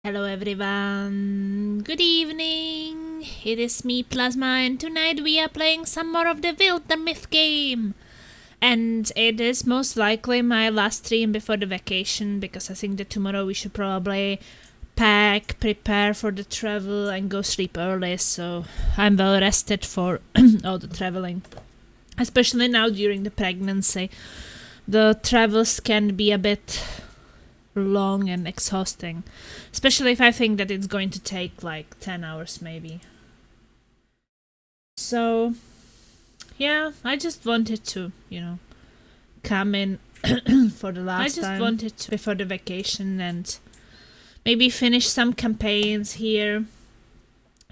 Hello everyone, good evening, it is me Plasma and tonight we are playing some more of the Wildermyth game. And it is most likely my last stream before the vacation because I think that tomorrow we should probably pack, prepare for the travel and go sleep early, so I'm well rested for all the traveling. Especially now during the pregnancy, the travels can be a bit long and exhausting, especially if I think that it's going to take like 10 hours maybe. So yeah, I just wanted to, come in for the last time. I just wanted to before the vacation and maybe finish some campaigns here.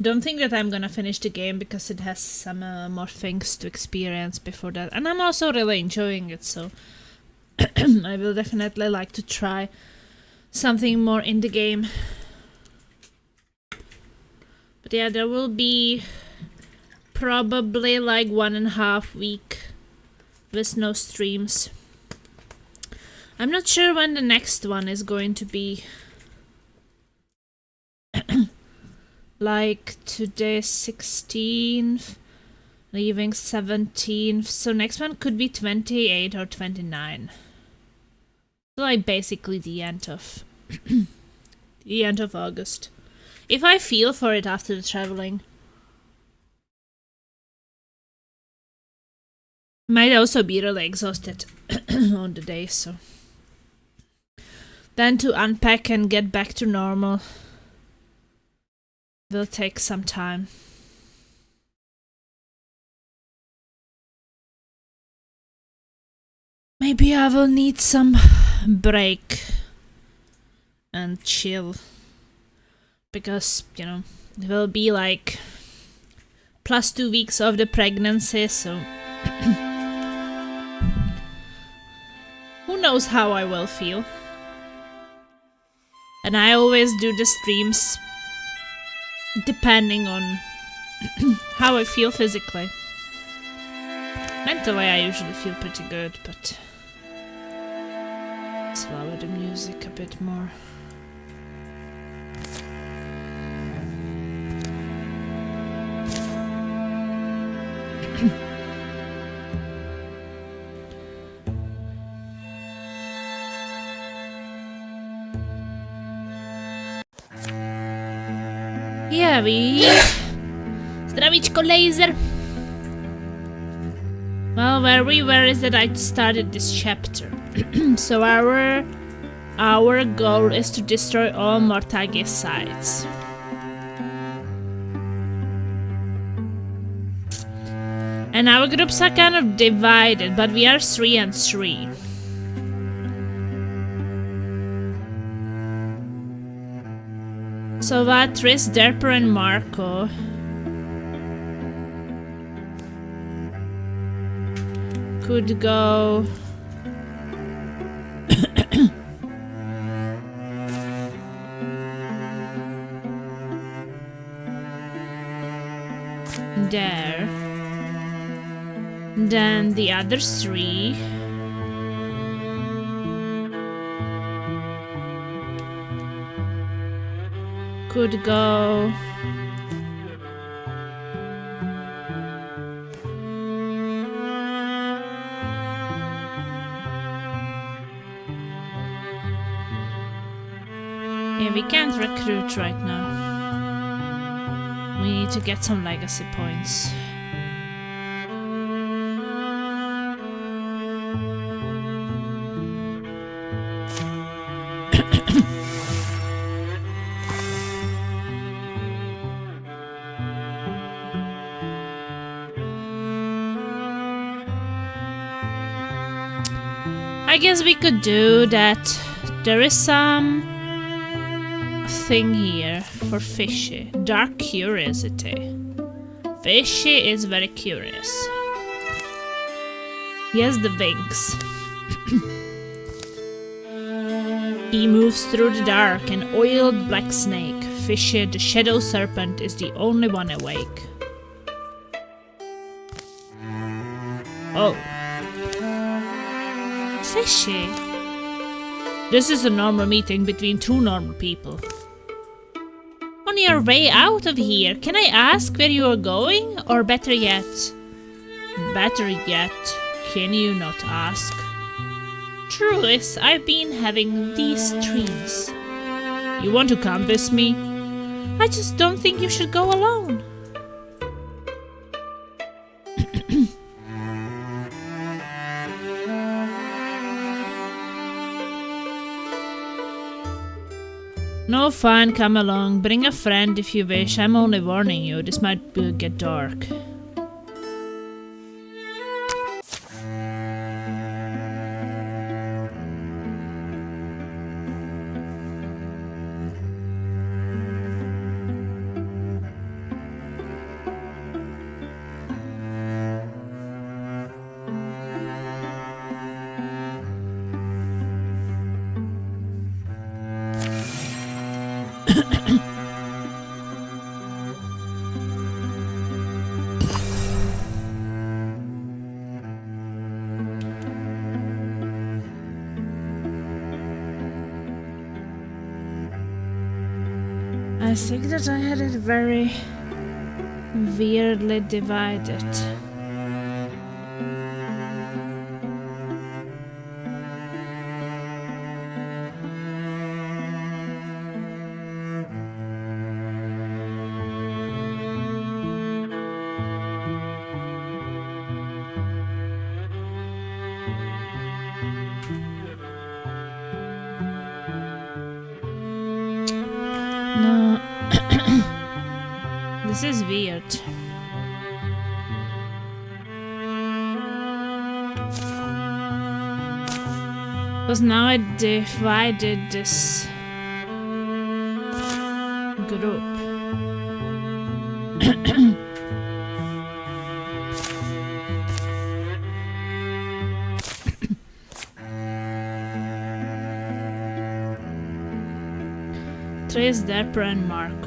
Don't think that I'm gonna finish the game because it has some more things to experience before that, and I'm also really enjoying it, so I will definitely like to try something more in the game. But yeah, there will be probably like 1.5 weeks with no streams. I'm not sure when the next one is going to be. Like today 16th, leaving 17th, so next one could be 28 or 29. So like basically the end of the end of August. If I feel for it after the traveling. Might also be really exhausted on the day, so then to unpack and get back to normal will take some time. Maybe I will need some break and chill because, it will be like plus 2 weeks of the pregnancy, so who knows how I will feel. And I always do the streams depending on how I feel physically. Mentally I usually feel pretty good, but let's lower the music a bit more. Zdravíčko laser! Well, where is that I started this chapter? So our goal is to destroy all Mortagi sites. And our groups are kind of divided, but we are 3 and 3. So Tris, Derper and Marco could go there. Then the other 3 could go yeah, we can't recruit right now. We need to get some legacy points. I guess we could do that. There is some thing here for Fishy. Dark curiosity. Fishy is very curious. He has the wings. He moves through the dark, an oiled black snake. Fishy, the shadow serpent, is the only one awake. Oh. Fishy. This is a normal meeting between 2 normal people. On your way out of here, can I ask where you are going? Or better yet, can you not ask? True is, I've been having these dreams. You want to come with me? I just don't think you should go alone. No, fine, come along. Bring a friend if you wish. I'm only warning you, this might get dark. I think that I had it very weirdly divided. No. This is weird. Because now I divided this group. Trace, Dapper and Marco.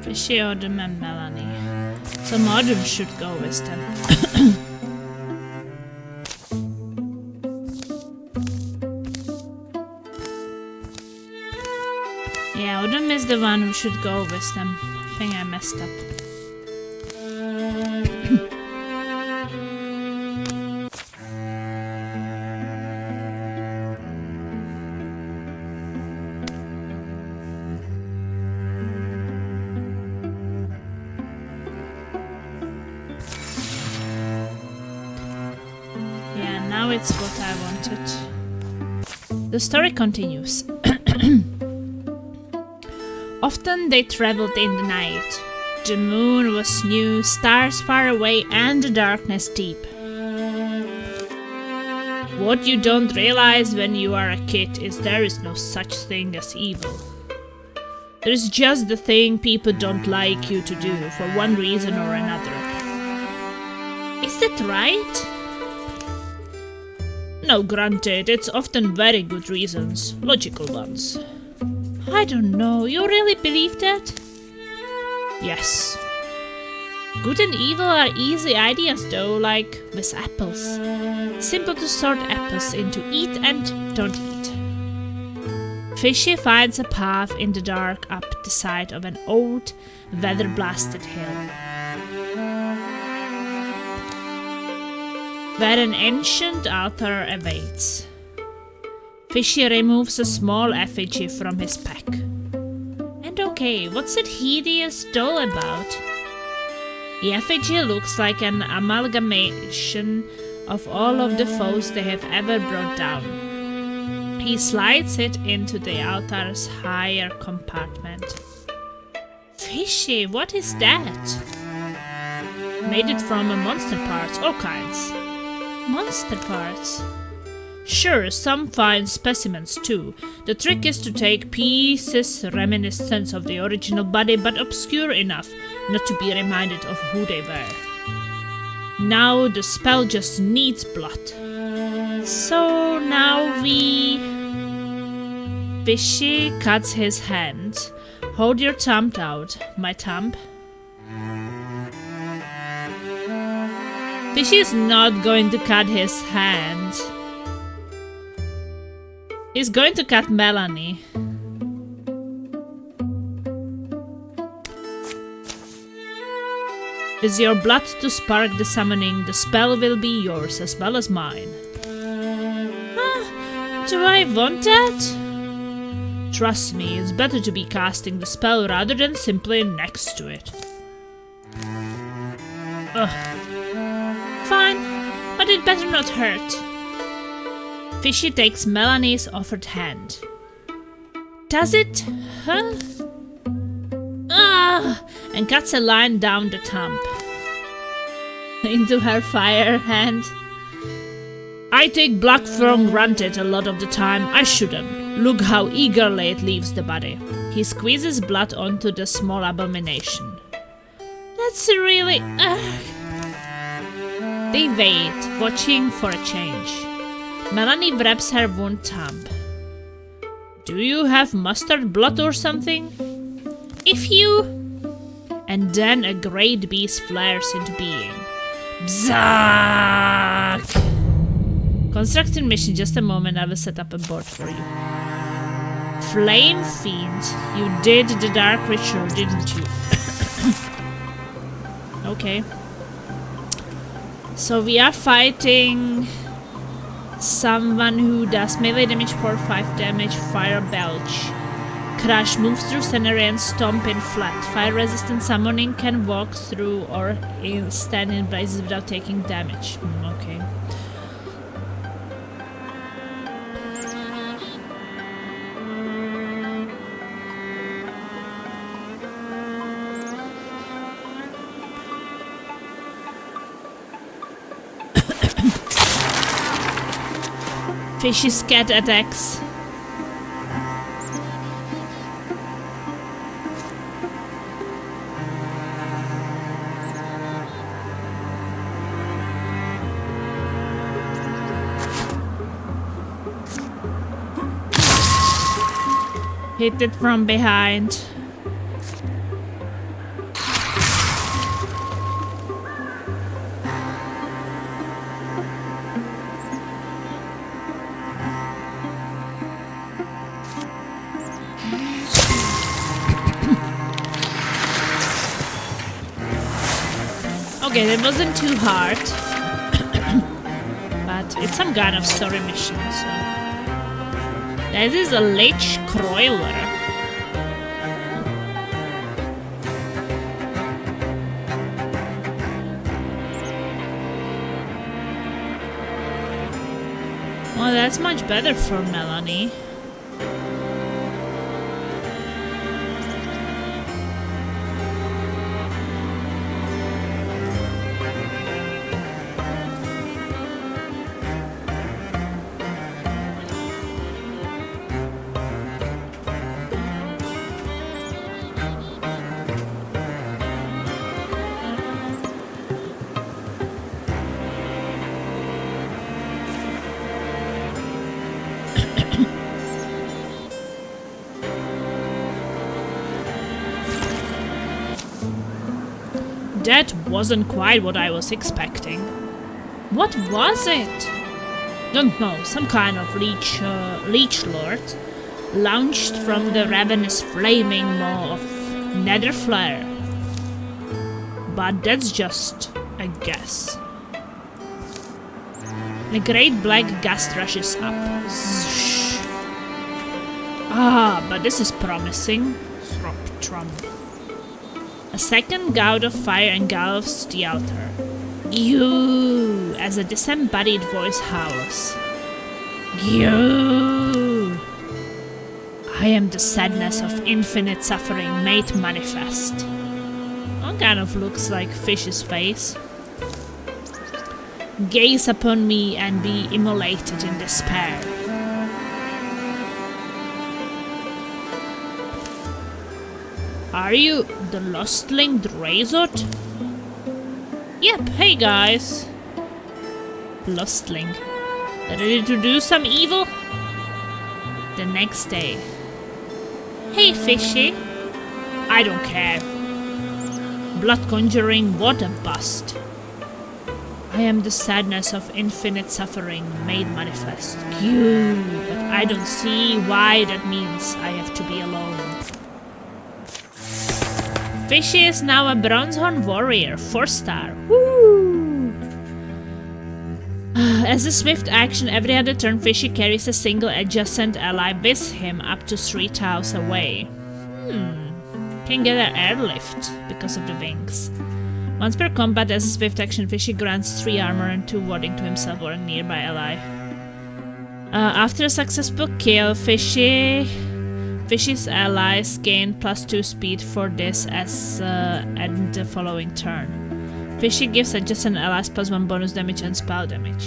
Fishy, Odom and Melanie. Some Odom should go with them. Yeah, Odom is the one who should go with them. I think I messed up. Now it's what I wanted. The story continues. Often they traveled in the night. The moon was new, stars far away, and the darkness deep. What you don't realize when you are a kid is there is no such thing as evil. There is just the thing people don't like you to do for one reason or another. Is that right? No, granted, it's often very good reasons, logical ones. I don't know, you really believe that? Yes. Good and evil are easy ideas though, like with apples. Simple to sort apples into eat and don't eat. Fishy finds a path in the dark up the side of an old, weather-blasted hill, where an ancient altar awaits. Fishy removes a small effigy from his pack. And okay, what's that hideous doll about? The effigy looks like an amalgamation of all of the foes they have ever brought down. He slides it into the altar's higher compartment. Fishy, what is that? Made it from monster parts, all kinds. Monster parts? Sure, some fine specimens too. The trick is to take pieces reminiscent of the original body, but obscure enough not to be reminded of who they were. Now the spell just needs blood. So now Fishy cuts his hand. Hold your thumb out, my thumb. Fishy is not going to cut his hand. He's going to cut Melanie. With your blood to spark the summoning, the spell will be yours as well as mine. Do I want that? Trust me, it's better to be casting the spell rather than simply next to it. Fine, but it better not hurt. Fishy takes Melanie's offered hand. Does it hurt? And cuts a line down the thumb. Into her fire hand. I take blood for granted a lot of the time. I shouldn't. Look how eagerly it leaves the body. He squeezes blood onto the small abomination. That's really... They wait, watching for a change. Melanie wraps her wound thumb. Do you have mustard blood or something? If you... And then a great beast flares into being. Bzaak! Constructing mission, just a moment, I will set up a board for you. Flame Fiend, you did the dark ritual, didn't you? Okay. So we are fighting someone who does melee damage for 5 damage, fire belch. Crash moves through scenery and stomp in flat. Fire resistant summoning can walk through or stand in places without taking damage. Okay. Fishy scat attacks. Hit it from behind. Okay, that wasn't too hard. But it's some kind of story mission, so... This is a Lich Croiler. Well, that's much better for Melanie. That wasn't quite what I was expecting. What was it? Don't know, some kind of leech lord launched from the ravenous flaming maw of Nether Flare. But that's just a guess. A great black gust rushes up. Zzz. But this is promising. Throp, trump. A second gout of fire engulfs the altar. You, as a disembodied voice howls. You. I am the sadness of infinite suffering made manifest. One kind of looks like Fish's face. gaze upon me and be immolated in despair. Are you the lostling Drazot? Yep, hey guys. Lostling. Ready to do some evil? The next day. Hey fishy. I don't care. Blood conjuring, what a bust. I am the sadness of infinite suffering made manifest. Cute, but I don't see why that means I have to be alone. Fishy is now a Bronzehorn warrior, 4-star. Woo! As a swift action, every other turn Fishy carries a single adjacent ally with him up to 3 tiles away. Can get an airlift because of the wings. Once per combat, as a swift action, Fishy grants 3 armor and 2 warding to himself or a nearby ally. After a successful kill, Fishy's allies gain +2 speed for this as and the following turn. Fishy gives adjacent allies +1 bonus damage and spell damage.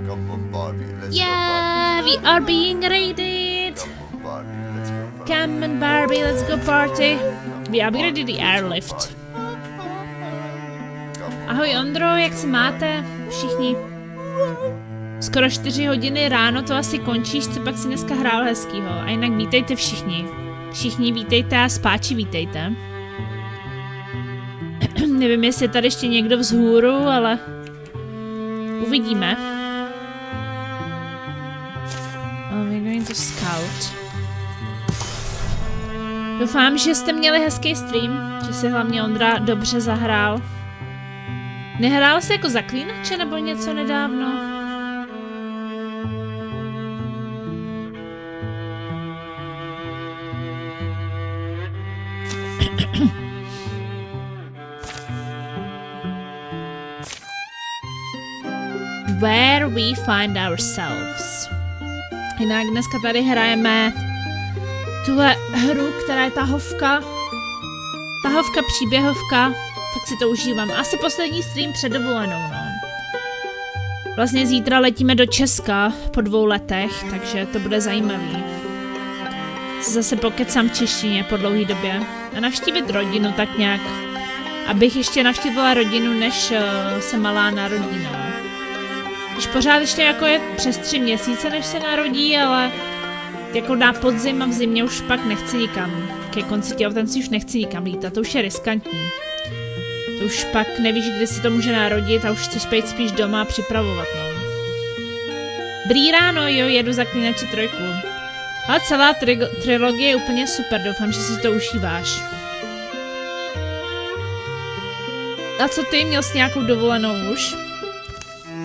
Come on, Barbie, let's Yeah, we are being raided! Come on, Barbie, let's go party! We upgraded the airlift. Ahoj Ondro, jak se máte? Všichni. Skoro 4 hodiny ráno to asi končíš, co pak si dneska hrál hezkýho. A jinak vítejte všichni. Všichni vítejte a spáči vítejte. Nevím, jestli je tady ještě někdo vzhůru, ale uvidíme. We're going to scout. Doufám, že jste měli hezký stream, že si hlavně Ondra dobře zahrál. Nehrál jsi jako zaklínače nebo něco nedávno? Where we find ourselves. Jinak dneska tady hrajeme tuhle hru, která je tahovka. Tahovka, příběhovka. Tak si to užívám. Asi poslední stream před dovolenou, no. Vlastně zítra letíme do Česka po 2 letech, takže to bude zajímavý. Zase pokecám v češtině po dlouhé době. A navštívit rodinu tak nějak. Abych ještě navštívila rodinu, než se malá narodí, no. Když pořád ještě jako je přes 3 měsíce, než se narodí, ale jako na podzim a v zimě už pak nechci nikam. Ke konci těhotenství už nechci nikam lítat, to už je riskantní. To už pak nevíš, kdy si to může narodit a už chceš být spíš doma a připravovat, no. Dobrý ráno, jo, jedu Zaklínače 3. Ale celá trilogie je úplně super, doufám, že si to užíváš. A co ty, měl jsi nějakou dovolenou už?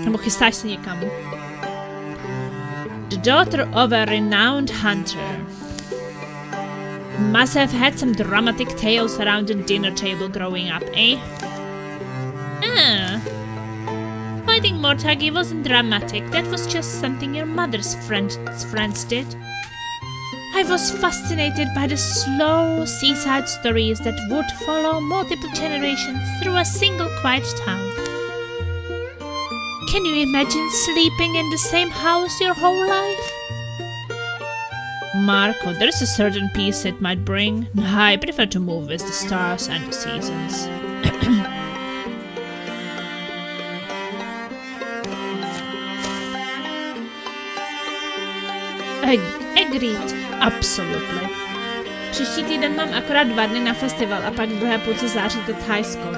Nebo chystáš se někam? The daughter of a renowned hunter. Must have had some dramatic tales around the dinner table growing up, eh? Ah. Fighting Mortagi wasn't dramatic, that was just something your mother's friends did. I was fascinated by the slow seaside stories that would follow multiple generations through a single quiet town. Can you imagine sleeping in the same house your whole life? Marco, there's a certain peace it might bring. I prefer to move with the stars and the seasons. Agreed. Absolutely. Příští týden mám akorát 2 dny na festival a pak v druhé půlce září to Thajsko.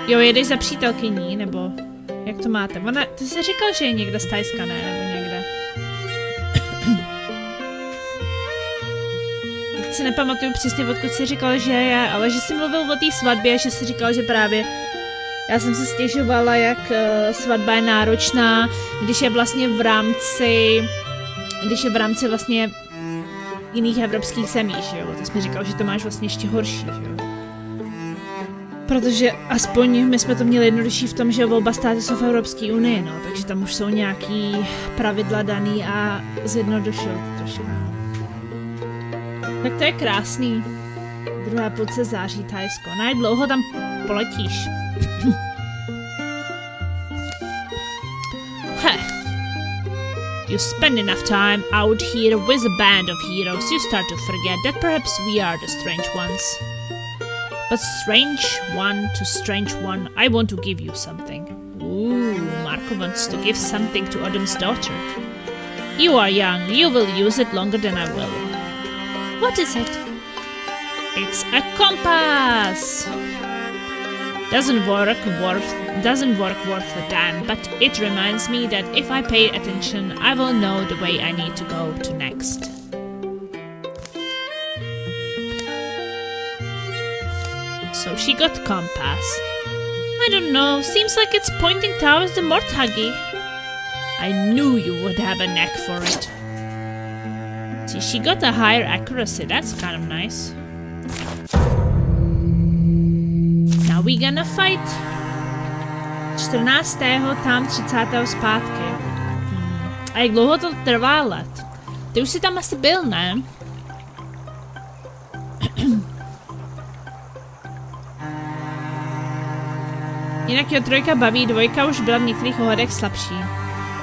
Jo, jedeš za přítelkyní, nebo jak to máte? Ona, ty jsi říkal, že je někde z Thajska, ne? Nebo někde? Teď si nepamatuju přesně, odkud jsi říkal, že je, ale že jsi mluvil o té svatbě, že jsi říkal, že právě já jsem se stěžovala, jak svatba je náročná, když je vlastně v rámci vlastně jiných evropských zemí, že jo? To jsi mi říkal, že to máš vlastně ještě horší, že jo? Protože aspoň my jsme to měli jednodušší v tom, že oba státy jsou v Evropské unii, no, takže tam už jsou nějaký pravidla daný a zjednodušil to trošku. Tak to je krásný. Druhá půlce září Thajsko. No, jak dlouho tam poletíš? You spend enough time out here with a band of heroes, you start to forget that perhaps we are the strange ones. But strange one to strange one, I want to give you something. Ooh, Marco wants to give something to Autumn's daughter. You are young, you will use it longer than I will. What is it? It's a compass! Doesn't work worth a damn, but it reminds me that if I pay attention, I will know the way I need to go to next. So she got compass. I don't know, seems like it's pointing towards the Morthagi. I knew you would have a knack for it. See, she got a higher accuracy, that's kind of nice. Now we gonna fight. 14. tam 30. zpátky. A jak dlouho to trvá let? Ty už jsi tam asi byl, ne? Jinak jo, 3 baví, 2 už byla v některých ohledech slabší.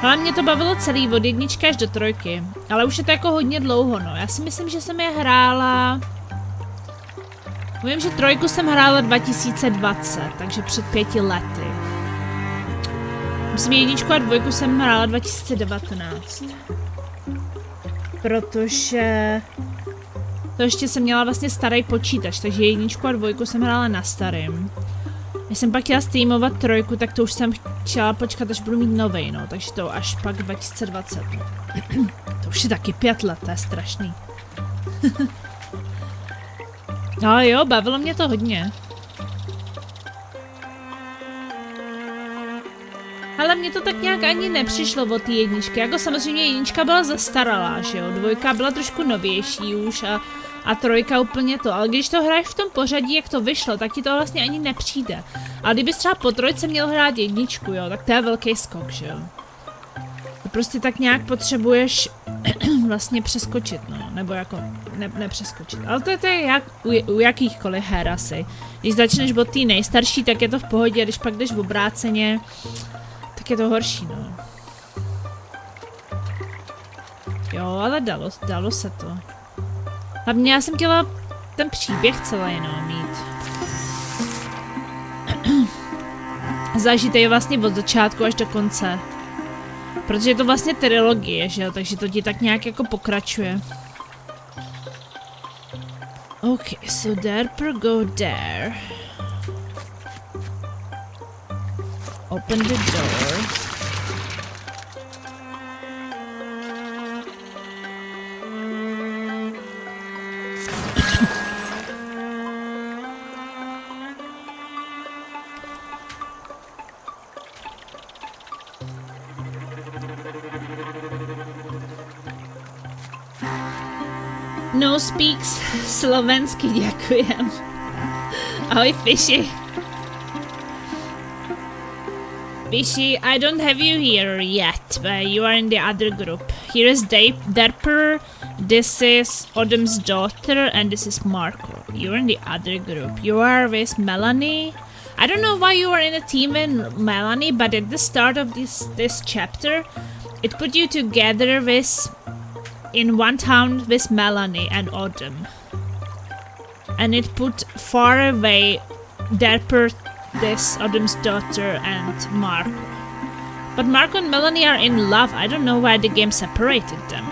Ale mě to bavilo celý od 1 až do 3, ale už je to jako hodně dlouho, no. Já si myslím, že jsem je hrála... Vím, že 3 jsem hrála 2020, takže před 5 lety. Myslím, 1 a 2 jsem hrála 2019. Protože... To ještě jsem měla vlastně starý počítač, takže 1 a 2 jsem hrála na starým. Když jsem pak chtěla streamovat 3, tak to už jsem chtěla počkat, až budu mít novej, no, takže to až pak 2020. To už je taky 5 let, to je strašný. Ale jo, bavilo mě to hodně. Ale mně to tak nějak ani nepřišlo od té 1. Jako samozřejmě 1 byla zastaralá, že jo, 2 byla trošku novější už a 3 úplně to, ale když to hraješ v tom pořadí, jak to vyšlo, tak ti to vlastně ani nepřijde. Ale kdybys třeba po 3 měl hrát 1, jo, tak to je velký skok, že jo. To prostě tak nějak potřebuješ vlastně přeskočit, no, nebo jako nepřeskočit. Ale to je jak u jakýchkoliv her asi. Když začneš od té nejstarší, tak je to v pohodě, a když pak jdeš v obráceně, tak je to horší, no. Jo, ale dalo se to. Hlavně já jsem chtěla ten příběh celý, no, mít. Zažít je vlastně od začátku až do konce. Protože je to vlastně trilogie, že jo, takže to ti tak nějak jako pokračuje. Okay, so Derper go there. Open the door. No speaks slovensky, děkujem. Ahoj, Fishy. Fishy, I don't have you here yet, but you are in the other group. Here is Derper, this is Autumn's daughter, and this is Marco. You're in the other group. You are with Melanie. I don't know why you are in a team with Melanie, but at the start of this chapter, it put you together in one town with Melanie and Autumn. And it put far away Derper, this Autumn's daughter, and Marco. But Marco and Melanie are in love. I don't know why the game separated them.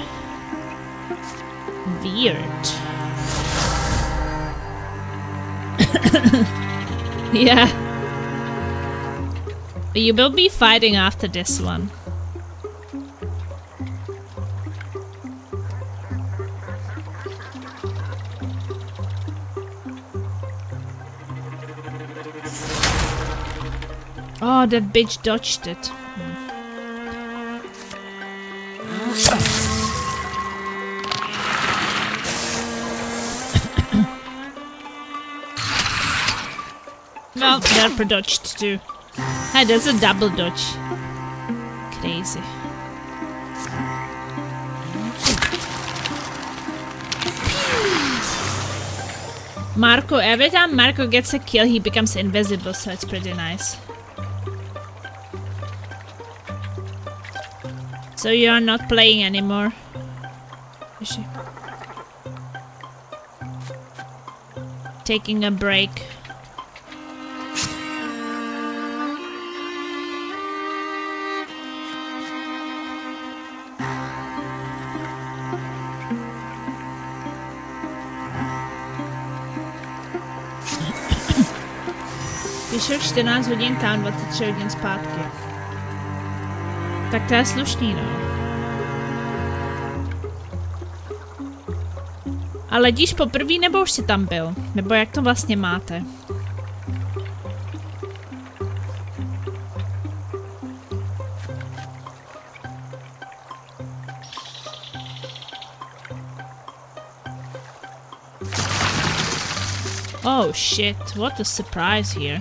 Weird. Yeah. You will be fighting after this one. Oh, that bitch dodged it. Well, Derper dodged too. Hey, that's a double dodge. Crazy. Marco, every time Marco gets a kill, he becomes invisible, so it's pretty nice. So you are not playing anymore? Is she? Taking a break. Vyšel 14 hodin tam, 23 hodin zpátky. Tak to je slušný, no. A ledíš poprvé, nebo už jsi tam byl? Nebo jak to vlastně máte? Oh shit, what a surprise here.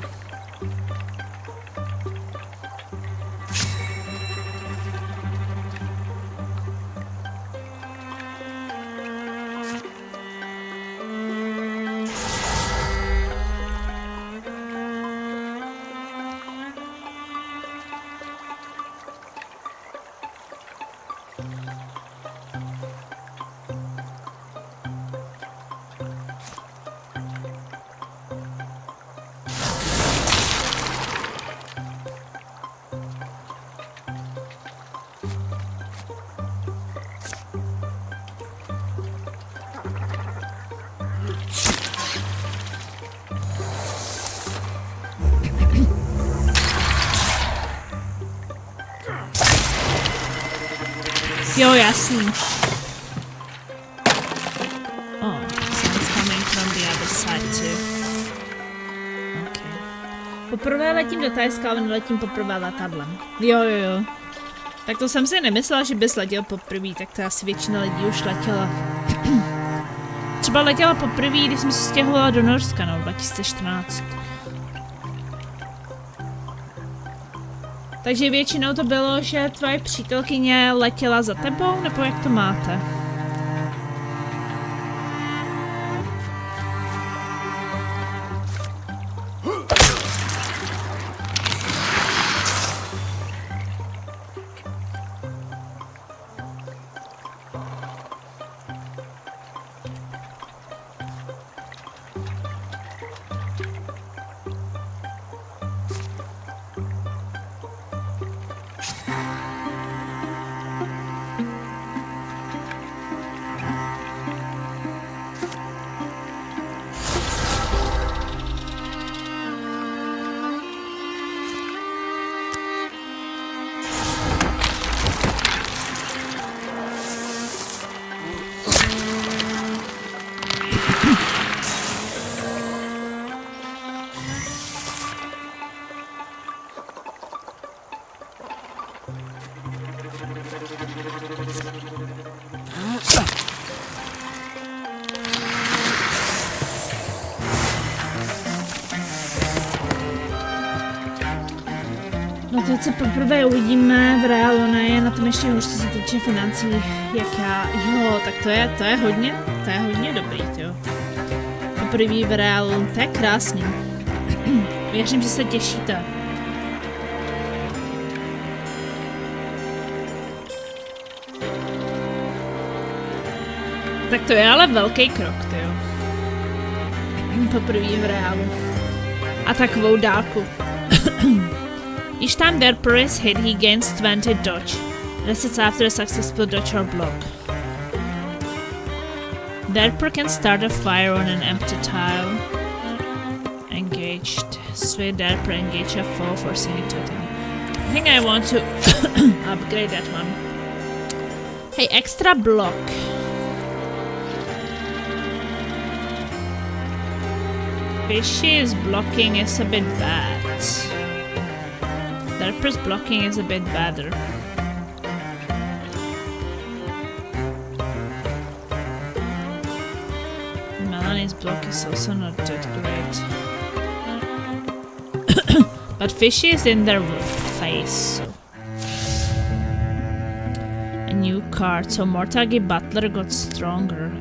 Jo, jasný. Oh, someone's coming from the other side too. Okay. Poprvé letím do Thajska, ale neletím poprvé letadlem. Jo. Tak to jsem si nemyslela, že bys letěl poprvé, tak to asi většina lidí už letěla. Třeba letěla poprvé, když jsem se stěhovala do Norska, no, 2014. Takže většinou to bylo, že tvoje přítelkyně letěla za tebou, nebo jak to máte? No teď se poprvé uvidíme v reálu, ne, je na tom ještě hůř, co se týče financí, jak já, jo, tak to je hodně dobrý, jo. Poprvé v reálu, to je krásný. Věřím, že se těšíte. Tak to je ale velký krok, jo. Poprvé v reálu. A takovou dálku. Each time their prey is hit, he gains 20 dodge. Resets after a successful dodge or block. Derper can start a fire on an empty tile. Engaged. Sway Derper engage a foe, forcing it to attack. I think I want to upgrade that one. Hey, extra block. Fishy's blocking is a bit bad. Derper's blocking is a bit better. Melanie's block is also not that great. But Fishy is in their face. So. A new card. So Mortagi Butler got stronger.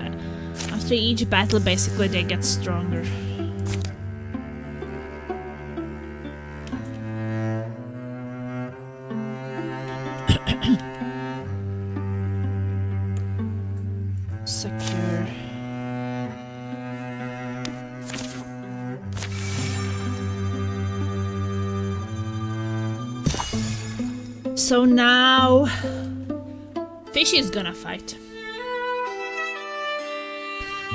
After each battle, basically, they get stronger. Secure. So now Fish is gonna fight.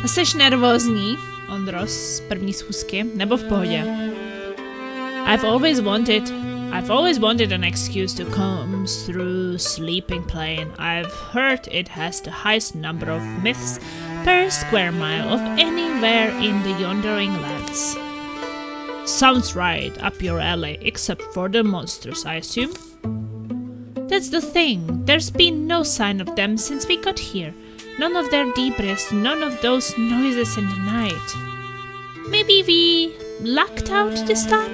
Jseš nervózní, Ondro, z první schůzky, nebo v pohodě? I've always wanted an excuse to come through Sleeping Plain. I've heard it has the highest number of myths per square mile of anywhere in the Yondering Lands. Sounds right up your alley, except for the monsters, I assume? That's the thing. There's been no sign of them since we got here. None of their debris, none of those noises in the night. Maybe we lucked out this time?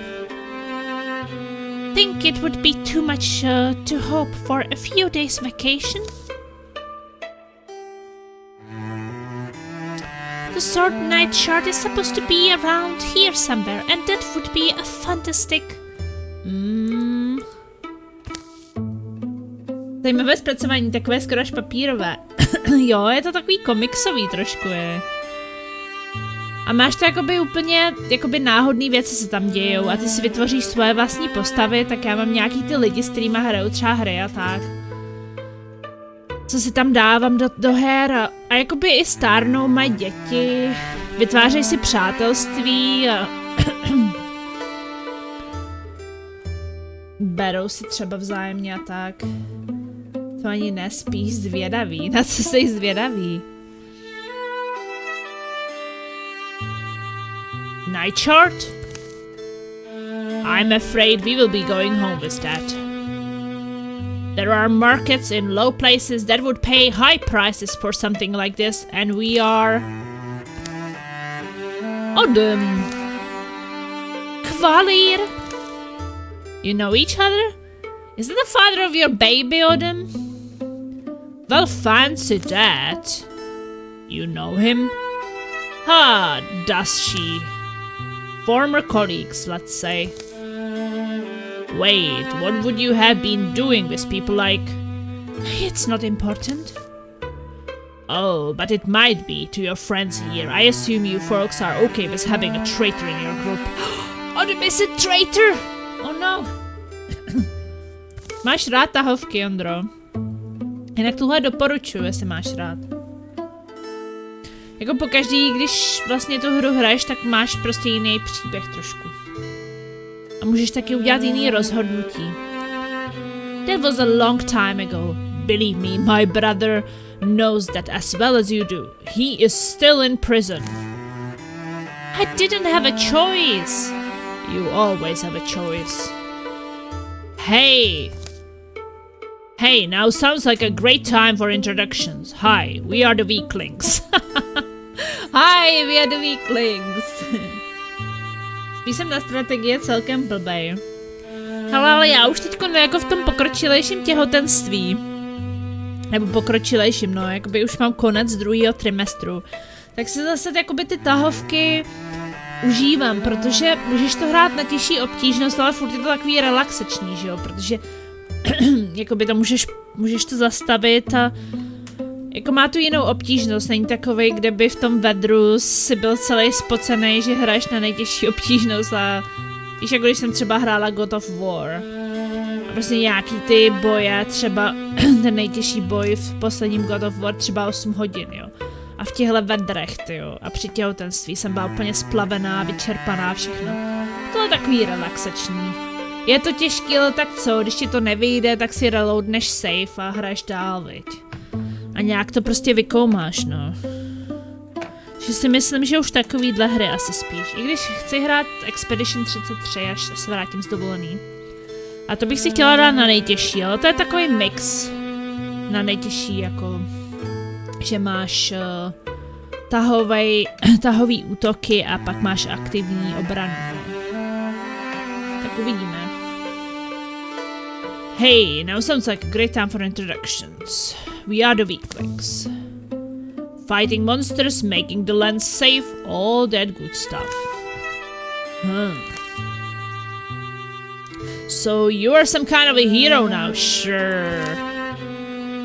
Think it would be too much to hope for a few days vacation? The Sword Knight shard is supposed to be around here somewhere, and that would be a fantastic... Zajímavé zpracování, takové skoro až papírové. Jo, je to takový komiksový trošku, je. A máš to jakoby úplně, jakoby náhodný věci se tam dějou a ty si vytvoříš svoje vlastní postavy, tak já mám nějaký ty lidi, s kterýma hrajou třeba hry a tak. Co si tam dávám do her a jakoby i stárnou, mají děti, vytvářejí si přátelství a berou si třeba vzájemně a tak. To ani nespíš zvědavý, na co jsi zvědavý? Night short? I'm afraid we will be going home with that. There are markets in low places that would pay high prices for something like this, and we are... Odem. Kvalir? You know each other? Is that the father of your baby, Odem? Well, fancy that. You know him? Ah, does she? Former colleagues, let's say. Wait, what would you have been doing with people like... It's not important. Oh, but it might be to your friends here. I assume you folks are okay with having a traitor in your group. Odem is a traitor! Oh no. Máš rád tahovky, Ondro. Jinak tuhle doporučuji, jestli máš rád. Jako pokaždý, když vlastně tu hru hraješ, tak máš prostě jiný příběh trošku. A můžeš taky udělat jiný rozhodnutí. That was a long time ago. Believe me, my brother knows that as well as you do. He is still in prison. I didn't have a choice. You always have a choice. Hey! Hey, now sounds like a great time for introductions. Hi, we are the Weaklings. Hi, we are the Weaklings. Spíš jsem na strategie celkem blbej. Ale já už teďko jako v tom pokročilejším těhotenství. Nebo pokročilejším, no, jakoby už mám konec druhého trimestru. Tak si zase jakoby ty tahovky užívám, protože můžeš to hrát na těžší obtížnost, ale furt je to takový relaxační, že jo, protože jakoby to můžeš to zastavit a jako má tu jinou obtížnost, není takovej, kde by v tom vedru si byl celý spocený, že hraješ na nejtěžší obtížnost a víš, jako když jsem třeba hrála God of War a prostě nějaký ty boje, třeba ten nejtěžší boj v posledním God of War třeba 8 hodin, jo. A v těchhle vedrech, tyjo, a při těhotenství jsem byla úplně splavená, vyčerpaná, všechno. To je takový relaxační. Je to těžký, ale tak co, když ti to nevyjde, tak si reloadneš save a hraješ dál, viď. A nějak to prostě vykoumáš, no. Že si myslím, že už takovýhle hry asi spíš. I když chci hrát Expedition 33, až se vrátím z dovolený. A to bych si chtěla dát na nejtěžší, ale to je takový mix. Na nejtěžší, jako... že máš tahový útoky a pak máš aktivní obranu. Tak uvidíme. Hey, now sounds like a great time for introductions. We are the Weaklings. Fighting monsters, making the land safe, all that good stuff. So you are some kind of a hero now, sure.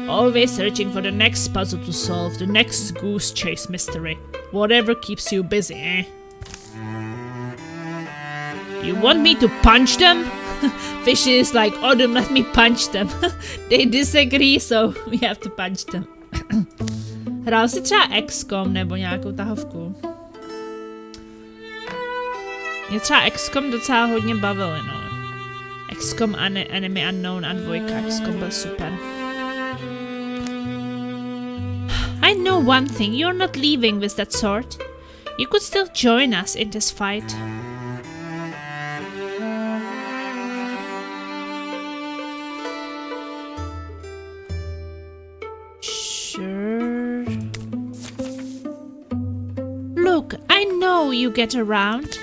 Always searching for the next puzzle to solve, the next goose chase mystery. Whatever keeps you busy, eh? You want me to punch them? Fishy is like, Autumn, let me punch them. They disagree, so we have to punch them. Hrál si třeba XCOM nebo nějakou tahovku? Mě třeba XCOM docela hodně bavily, no. XCOM Enemy Unknown a 2. XCOM byl super. I know one thing, you're not leaving with that sword. You could still join us in this fight. Sure. Look, I know you get around.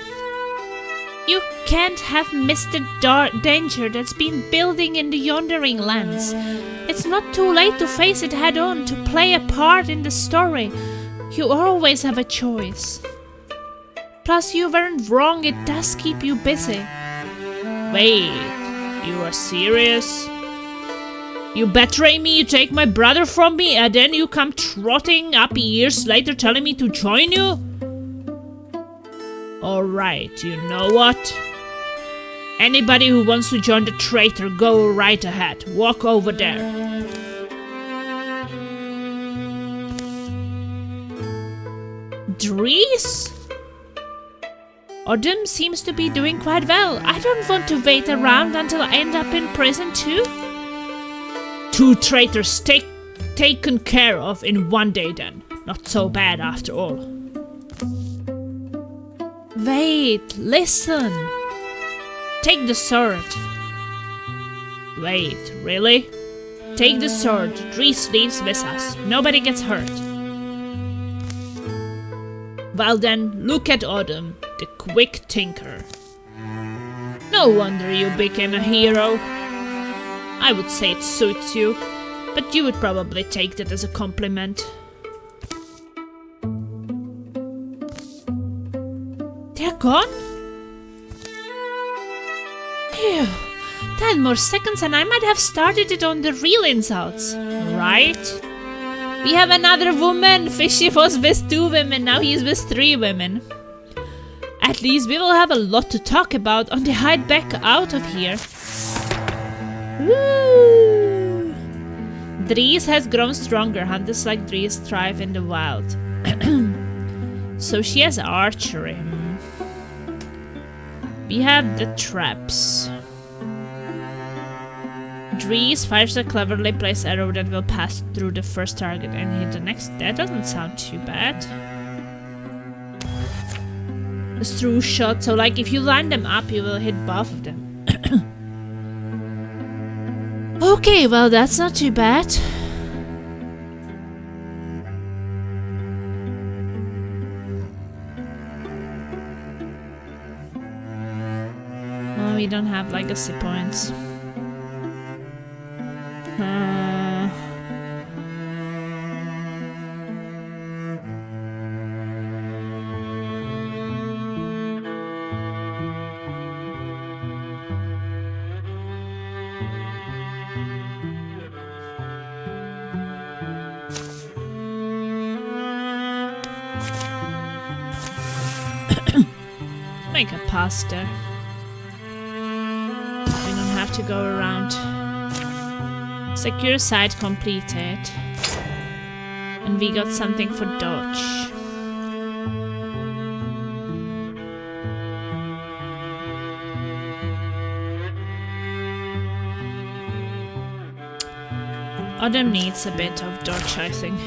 You can't have missed the danger that's been building in the Yondering Lands. It's not too late to face it head on, to play a part in the story. You always have a choice. Plus, you weren't wrong, it does keep you busy. Wait, you are serious? You betray me, you take my brother from me, and then you come trotting up years later telling me to join you? Alright, you know what? Anybody who wants to join the traitor, go right ahead. Walk over there. Dries? Autumn seems to be doing quite well. I don't want to wait around until I end up in prison too. 2 traitors taken care of in one day then. Not so bad after all. Wait, listen. Take the sword. Wait, really? Take the sword. Dries leaves with us. Nobody gets hurt. Well then, look at Autumn, the quick thinker. No wonder you became a hero. I would say it suits you, but you would probably take that as a compliment. They're gone? Phew. 10 more seconds and I might have started it on the real insults. Right? We have another woman. Fishy was with 2 women, now he's with 3 women. At least we will have a lot to talk about on the hike back out of here. Woo! Dries has grown stronger. Hunters like Dries thrive in the wild. So she has archery. We have the traps. Dries fires a cleverly placed arrow that will pass through the first target and hit the next. That doesn't sound too bad. A through shot, so like if you line them up, you will hit both of them. Okay, well that's not too bad. Well, we don't have legacy points. Make a pasta. We don't have to go around. Secure site completed. And we got something for dodge. Autumn needs a bit of dodge, I think.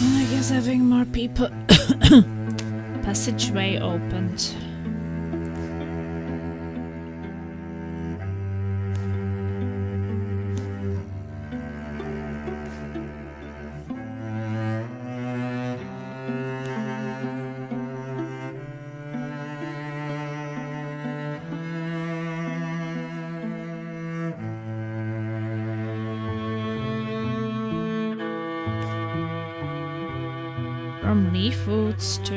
I guess having more people Passageway opened. From leaf woods to...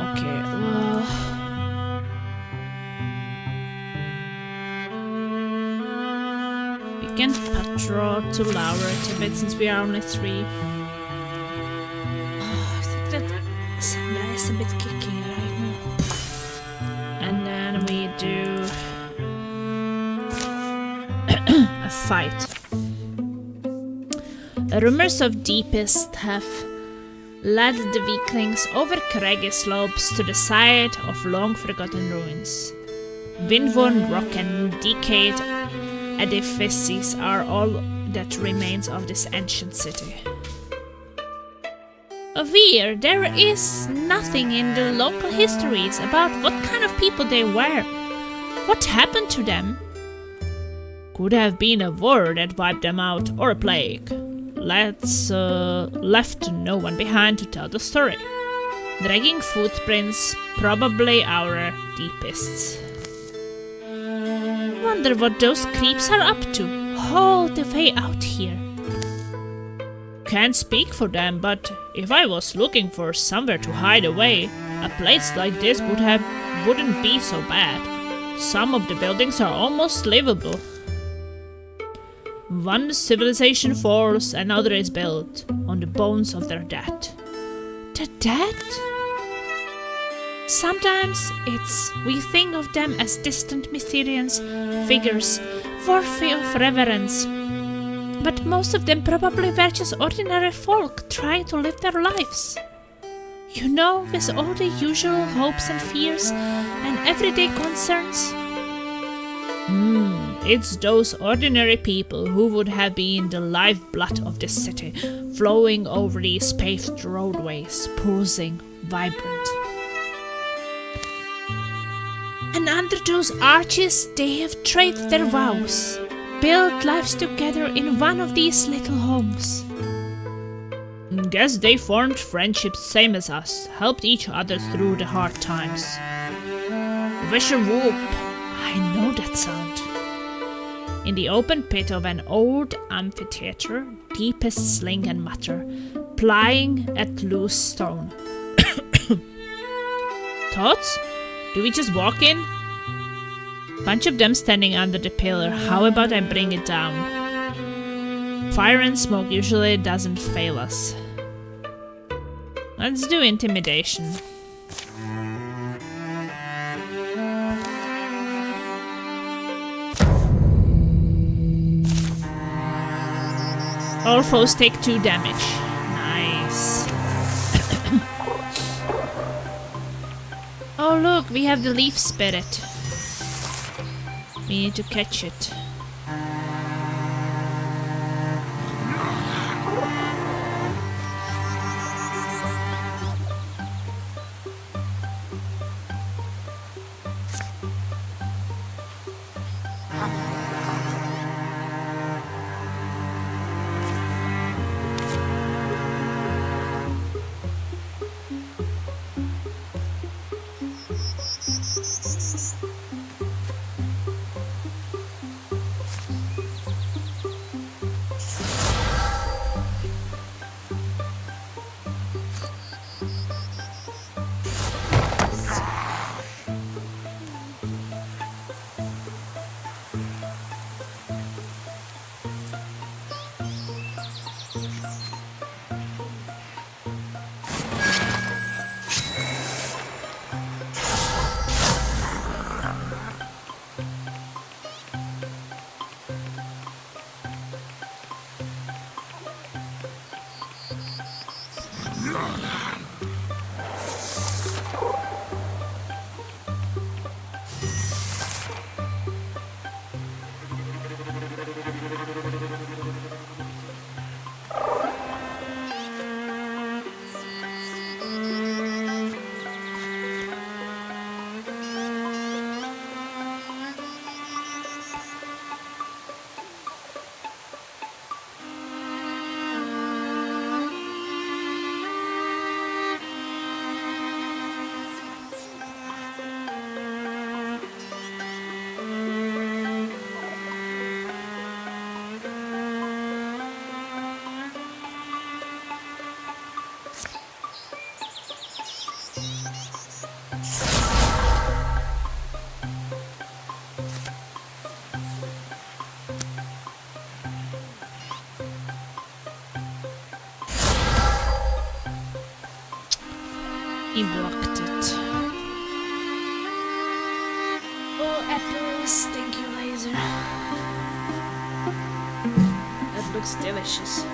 Okay, well... We can patrol to lower it a bit since we are only 3. That is a bit kicky right now. And then we do a fight. Rumors of Deepest have led the weaklings over craggy slopes to the site of long-forgotten ruins. Wind-worn rock and decayed edifices are all that remains of this ancient city. Weird, there is nothing in the local histories about what kind of people they were. What happened to them? Could have been a war that wiped them out, or a plague. Left no one behind to tell the story. Dragging footprints, probably our deepest. Wonder what those creeps are up to, all the way out here. Can't speak for them, but if I was looking for somewhere to hide away, a place like this wouldn't be so bad. Some of the buildings are almost livable. One civilization falls, another is built on the bones of their dead. The dead? Sometimes we think of them as distant mysterious figures worthy of reverence. But most of them probably were just ordinary folk trying to live their lives. You know, with all the usual hopes and fears and everyday concerns. It's those ordinary people who would have been the lifeblood of the city, flowing over these paved roadways, pulsing, vibrant. And under those arches they have traded their vows, built lives together in one of these little homes. Guess they formed friendships same as us, helped each other through the hard times. Wisher whoop, I know that sound. In the open pit of an old amphitheater, Deepest sling and mutter, plying at loose stone. Thoughts? Do we just walk in? Bunch of them standing under the pillar. How about I bring it down? Fire and smoke usually doesn't fail us. Let's do intimidation. All foes take 2 damage. Nice. Oh look, we have the leaf spirit. We need to catch it. He blocked it. Oh, apples. Thank you, laser. That looks delicious.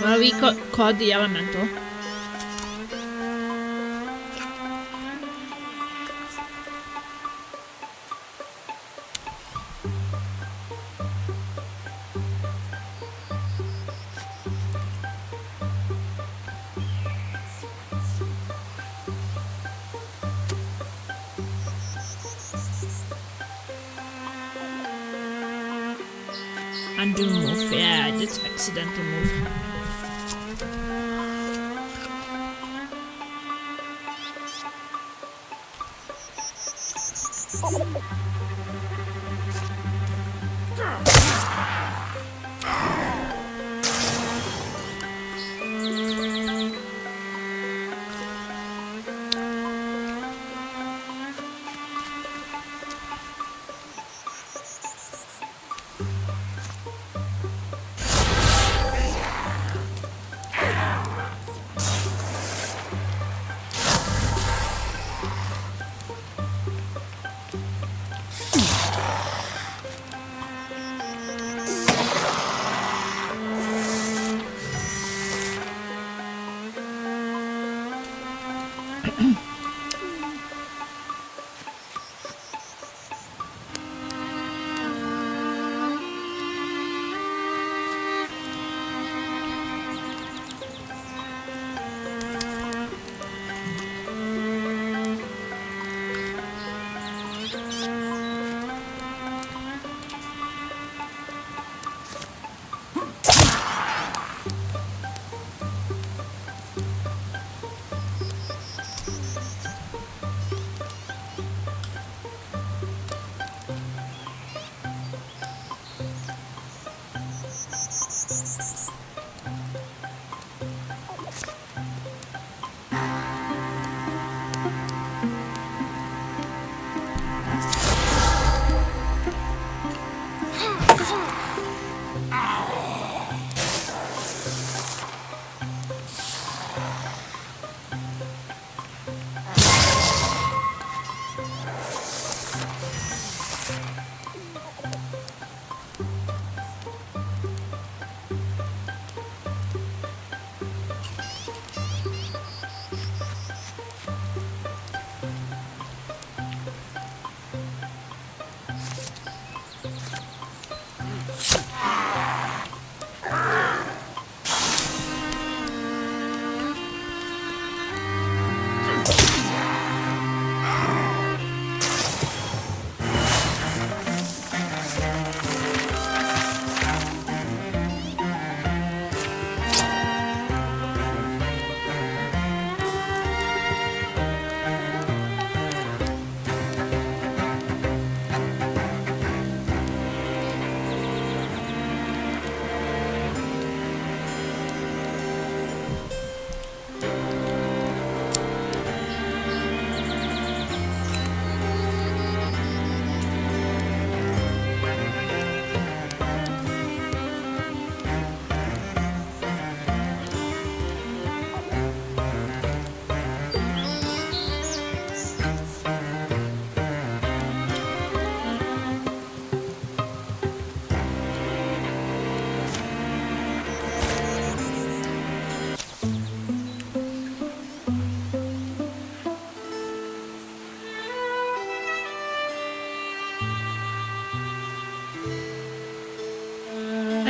Well, we caught the elemental. Undo move. Yeah, that's accidental move.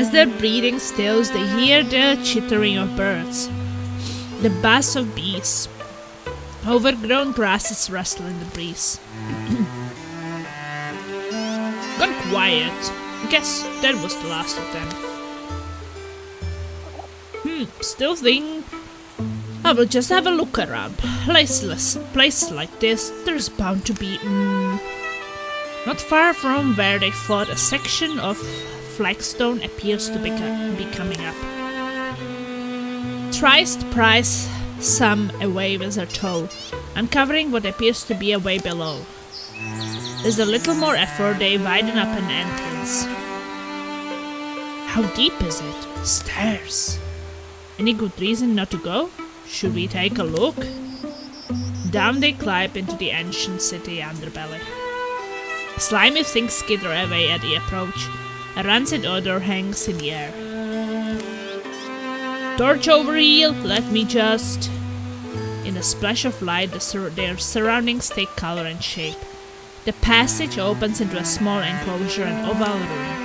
As their breathing stills, they hear the chittering of birds, the buzz of bees. Overgrown grasses rustle in the breeze. Gone quiet. Guess that was the last of them. Still think I will just have a look around. Places like this, there's bound to be. Not far from where they fought, a section of flagstone appears to be coming up. Trist pries some away with her toe, uncovering what appears to be a way below. With a little more effort, they widen up an entrance. How deep is it? Stairs. Any good reason not to go? Should we take a look? Down they climb into the ancient city underbelly. Slimy things skitter away at the approach. A rancid odor hangs in the air. Torch over heel, let me just... In a splash of light, their surroundings take color and shape. The passage opens into a small enclosure and oval room.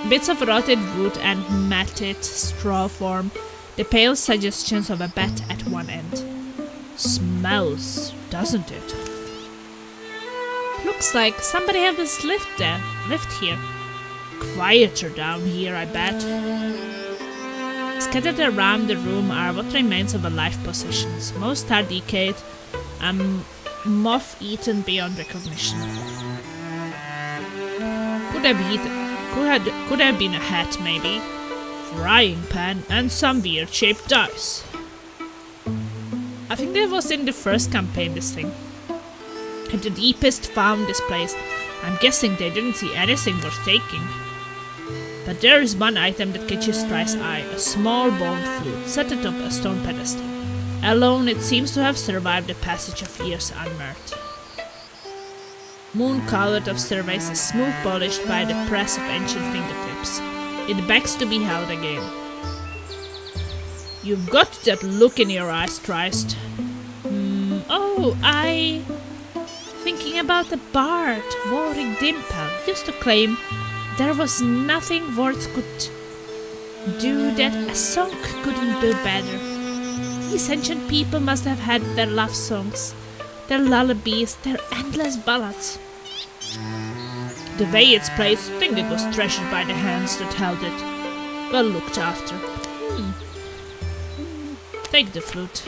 Bits of rotted wood and matted straw form the pale suggestions of a bed at one end. Smells, doesn't it? Looks like somebody has lived here. Quieter down here, I bet. Scattered around the room are what remains of a life possessions. Most are decayed and moth-eaten beyond recognition. Could have been a hat, maybe. Frying pan and some weird-shaped dice. I think that was in the first campaign, this thing. If the deepest found this place, I'm guessing they didn't see anything worth taking. But there is one item that catches Try's eye, a small bone flute set atop a stone pedestal. Alone, it seems to have survived the passage of years unmarked. Moon-colored of surveys is smooth polished by the press of ancient fingertips. It begs to be held again. You've got that look in your eyes, Trist. Thinking about the bard, Warwick Dimple, used to claim there was nothing words could do that a song couldn't do better. These ancient people must have had their love songs, their lullabies, their endless ballads. The way it's played, I think it was treasured by the hands that held it. Well looked after. Take the flute.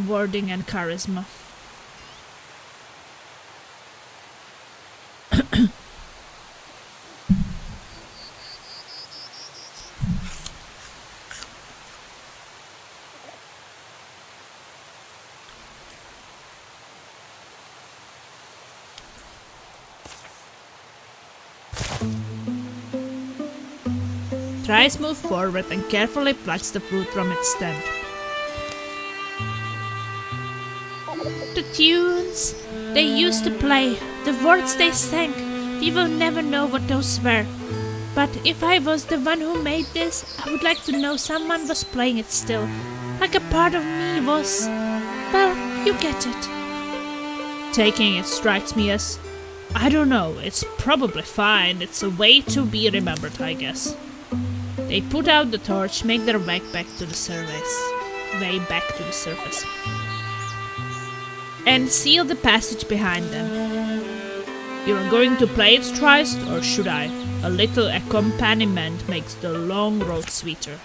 Wording and charisma. Tries move forward and carefully plucks the flute from its stand. The tunes they used to play, the words they sang, we will never know what those were. But if I was the one who made this, I would like to know someone was playing it still. Like a part of me was... Well, you get it. Taking it strikes me as... I don't know, it's probably fine. It's a way to be remembered, I guess. They put out the torch, make their way back to the surface. And seal the passage behind them. You're going to play it, Trist, or should I? A little accompaniment makes the long road sweeter.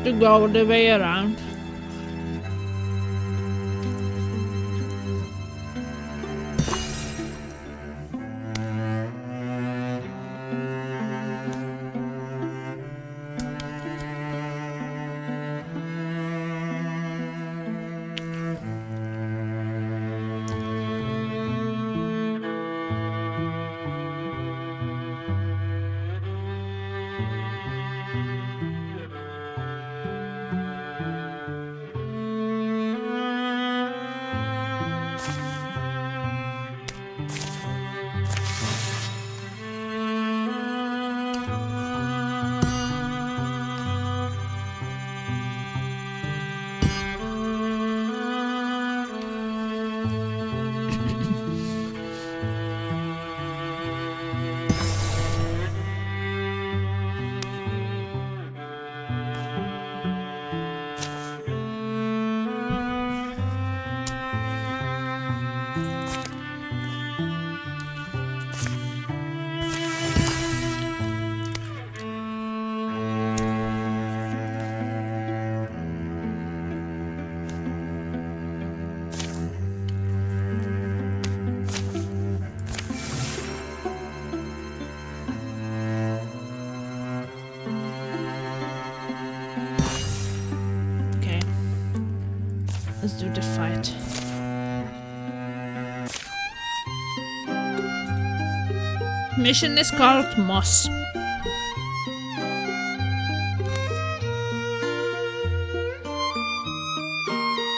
to go the way around. Let's do the fight. Mission is called Moss.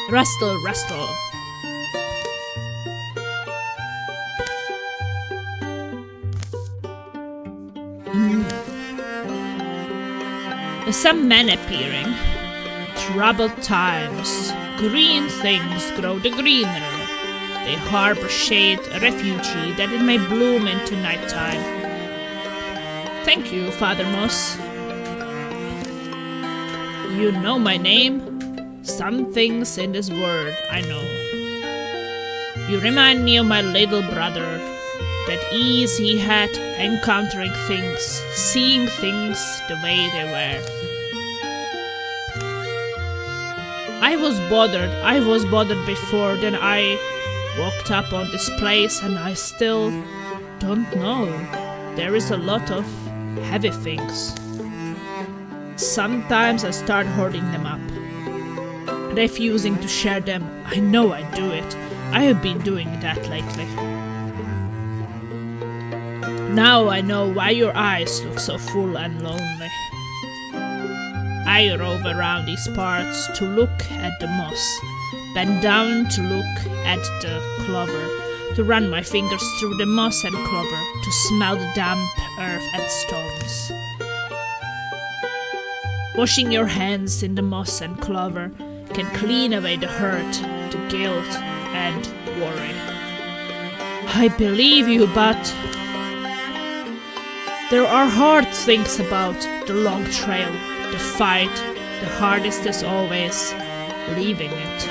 Rustle, rustle. There's some men appearing. Troubled times. Green things grow the greener. They harbor shade, a refugee, that it may bloom into nighttime. Thank you, Father Moss. You know my name? Some things in this world I know. You remind me of my little brother. That ease he had encountering things, seeing things the way they were. I was bothered before, then I walked up on this place and I still don't know. There is a lot of heavy things. Sometimes I start hoarding them up, refusing to share them. I know I do it. I have been doing that lately. Now I know why your eyes look so full and lonely. I rove around these parts to look at the moss, bend down to look at the clover, to run my fingers through the moss and clover, to smell the damp earth and stones. Washing your hands in the moss and clover can clean away the hurt, the guilt, and worry. I believe you, but there are hard things about the long trail. The fight, the hardest is always leaving it.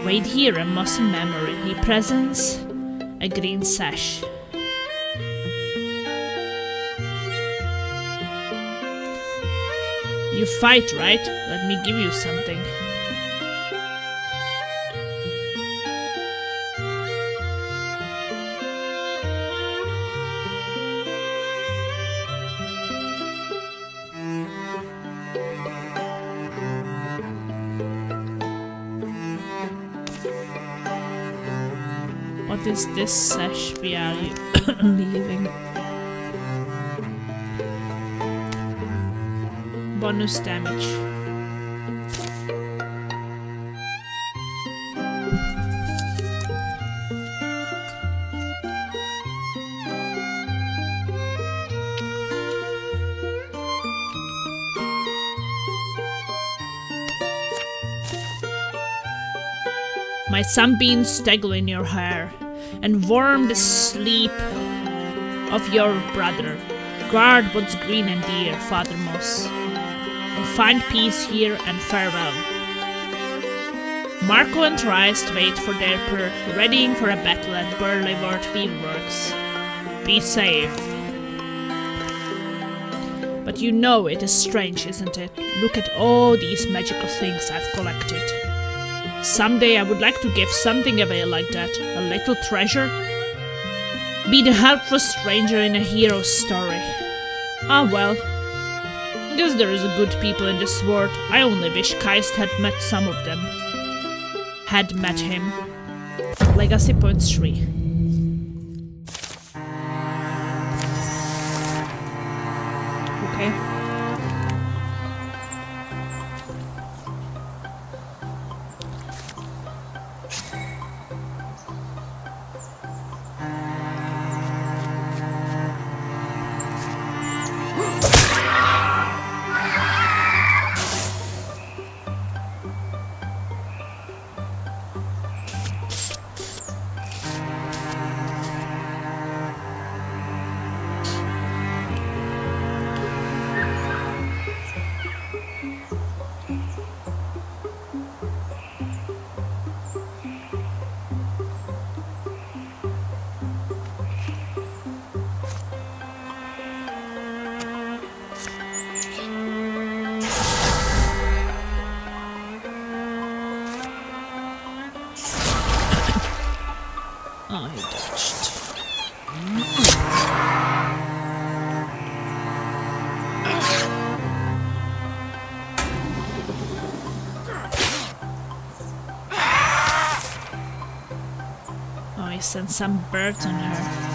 Wait here, a mossy memory. He presents a green sash. You fight, right? Let me give you something. What is this sash we are leaving? Bonus damage. My sunbeams dangle in your hair and warm the sleep of your brother. Guard what's green and dear, Father Moss, and find peace here and farewell. Marco and Tryst wait for their readying for a battle at Burleyworth Fielworks. Be safe. But you know it is strange, isn't it? Look at all these magical things I've collected. Someday I would like to give something away like that, a little treasure. Be the helpful stranger in a hero's story. Ah well. Guess there is a good people in this world. I only wish Keist had met some of them. Had met him. Legacy points 3. Okay. Oh, he dodged. Oh, he sent some birds on her.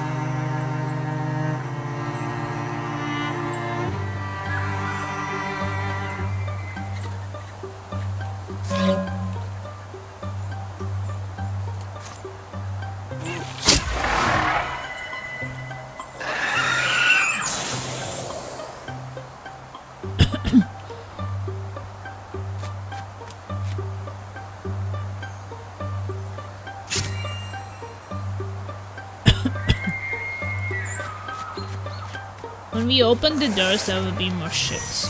When we open the doors, there will be more shits.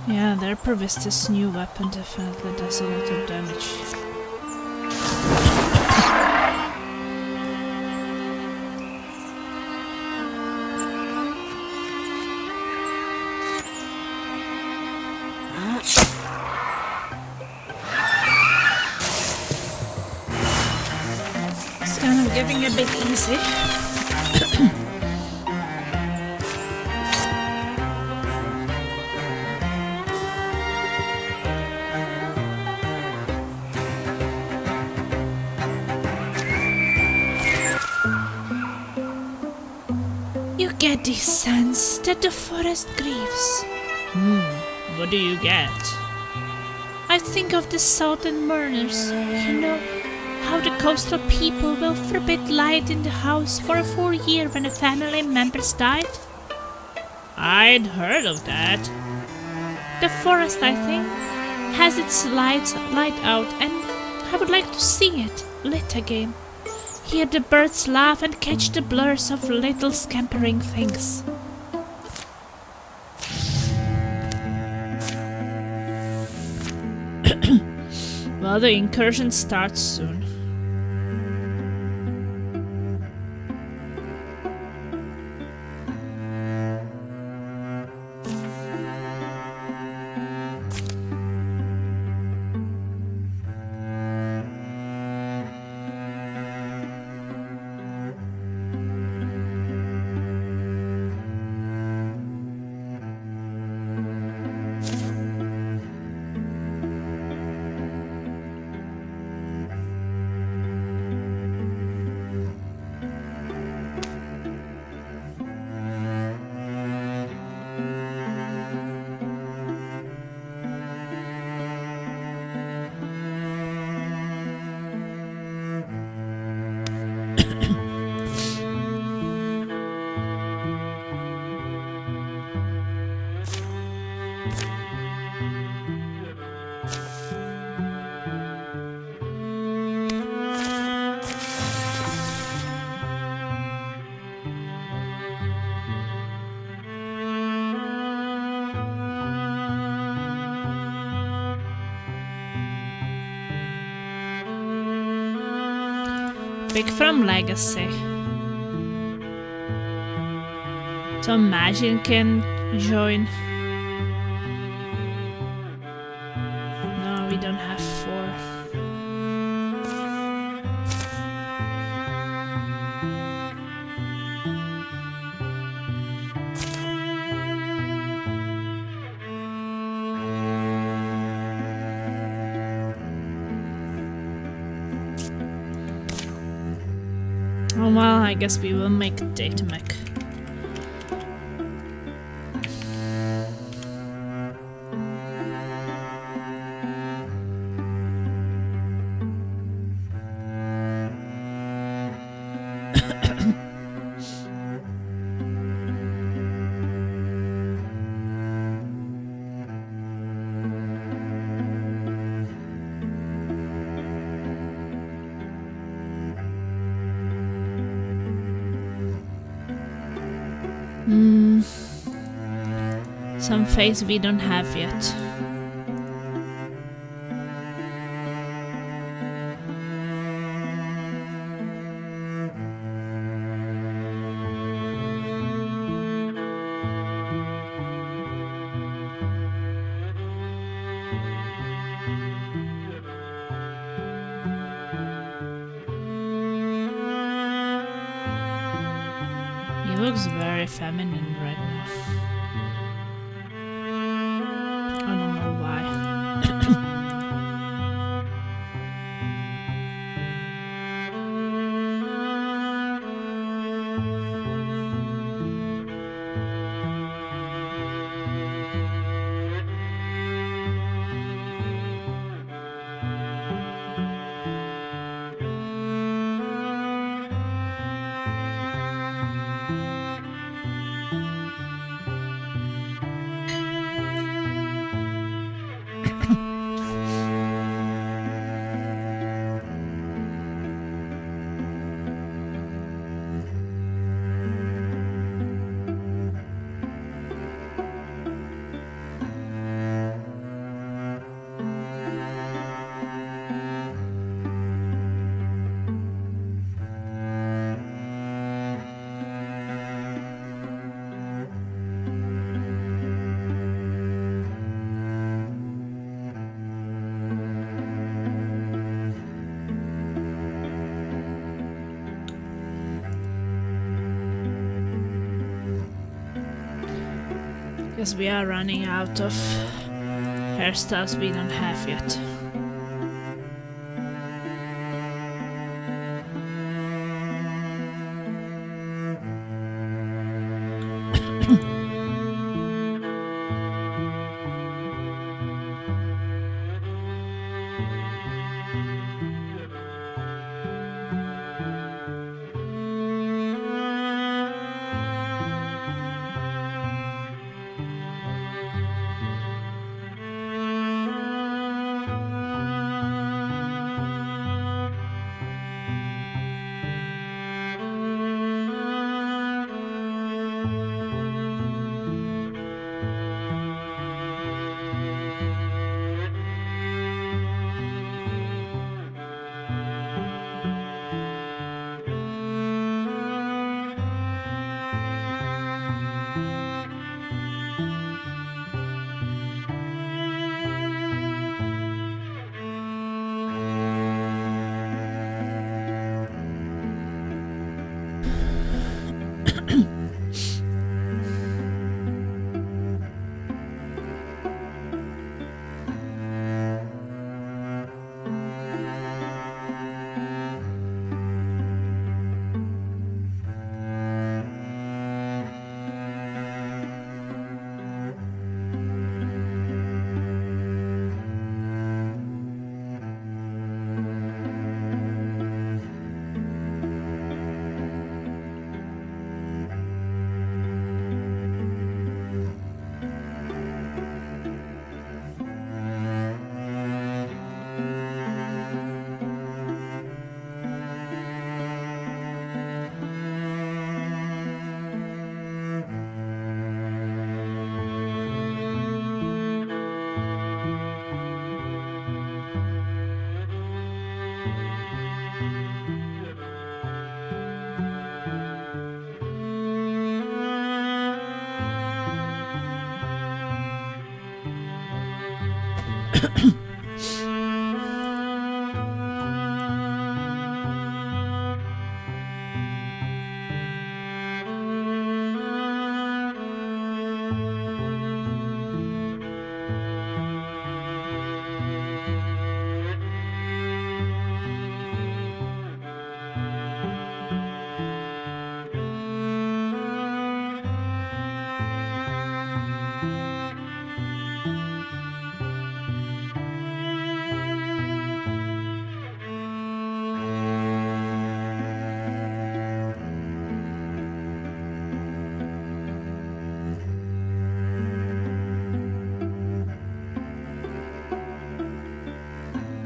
Yeah, their Provistus new weapon definitely does a lot of damage. It's kind of getting a bit easy. You get this sense that the forest grieves. What do you get? I think of the southern mourners. You know, how the coastal people will forbid light in the house for a full year when a family member's died? I'd heard of that. The forest, I think, has its light out, and I would like to see it lit again. Hear the birds laugh and catch the blurs of little scampering things. Well, the incursion starts soon. Pick from Legacy. So Imagine can join. No, we don't have 4. Oh well, I guess we will make data mech. Some phase we don't have yet. He looks very feminine right now. I don't know why. Guess we are running out of hairstyles we don't have yet.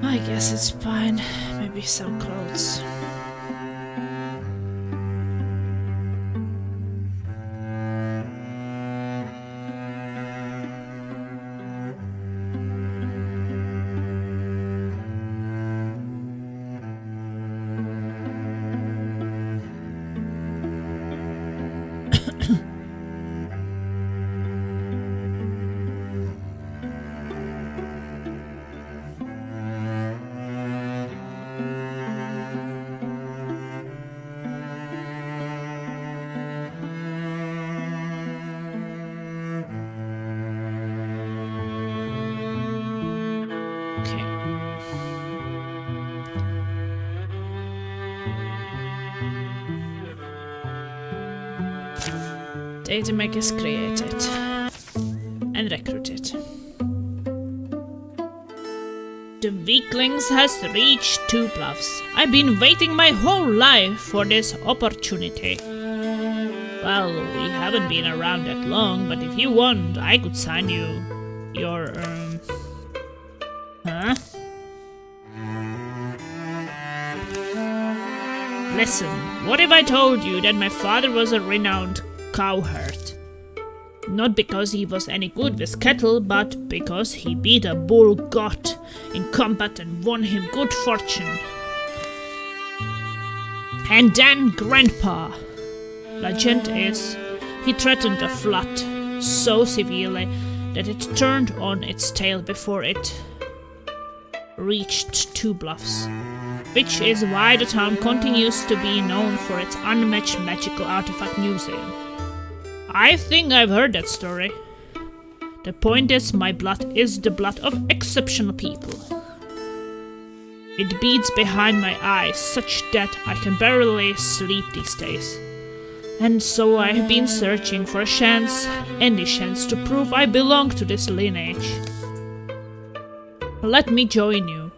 I guess it's fine. Maybe some clothes. Data mech is created and recruited. The weaklings has reached Two Bluffs. I've been waiting my whole life for this opportunity. Well, we haven't been around that long, but if you want, I could sign you your, Huh? Listen, what if I told you that my father was a renowned cowherd? Not because he was any good with cattle, but because he beat a bull god in combat and won him good fortune. And then Grandpa. Legend is, he threatened a flood so severely that it turned on its tail before it reached Two Bluffs, which is why the town continues to be known for its unmatched magical artifact museum. I think I've heard that story. The point is, my blood is the blood of exceptional people. It beats behind my eyes such that I can barely sleep these days. And so I have been searching for a chance, any chance to prove I belong to this lineage. Let me join you.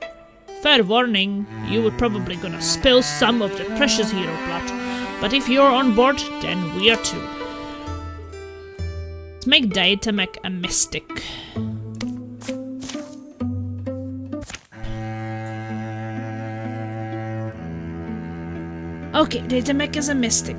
Fair warning, you were probably gonna spill some of the precious hero blood, but if you're on board, then we are too. Let's make Data Mech a mystic. Okay, Data Mech is a mystic.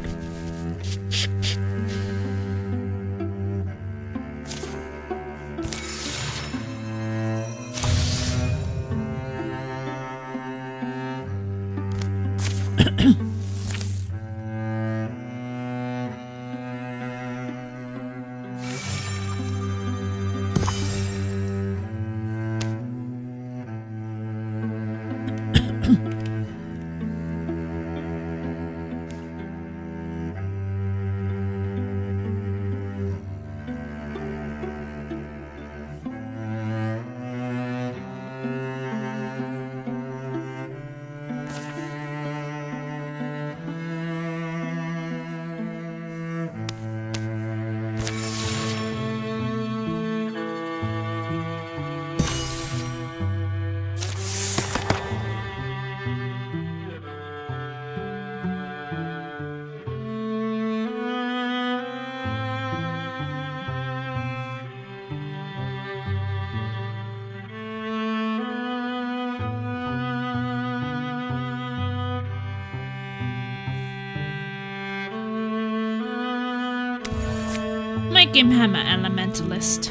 Make him Hammer Elementalist.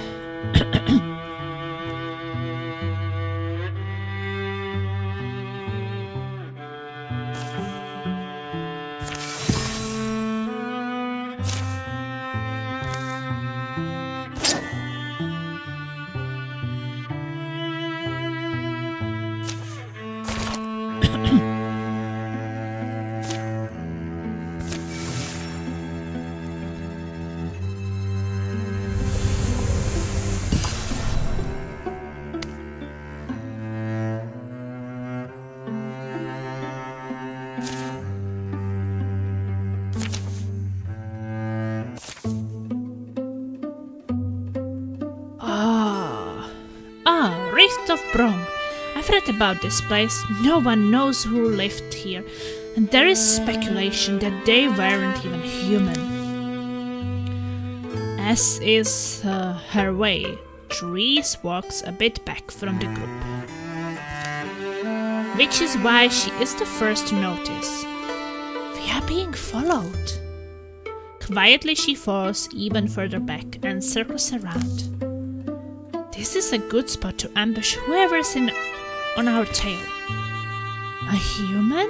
wrong. I've read about this place. No one knows who lived here, and there is speculation that they weren't even human. As is her way, Therese walks a bit back from the group, which is why she is the first to notice. We are being followed. Quietly she falls even further back and circles around. This is a good spot to ambush whoever's on our tail. A human?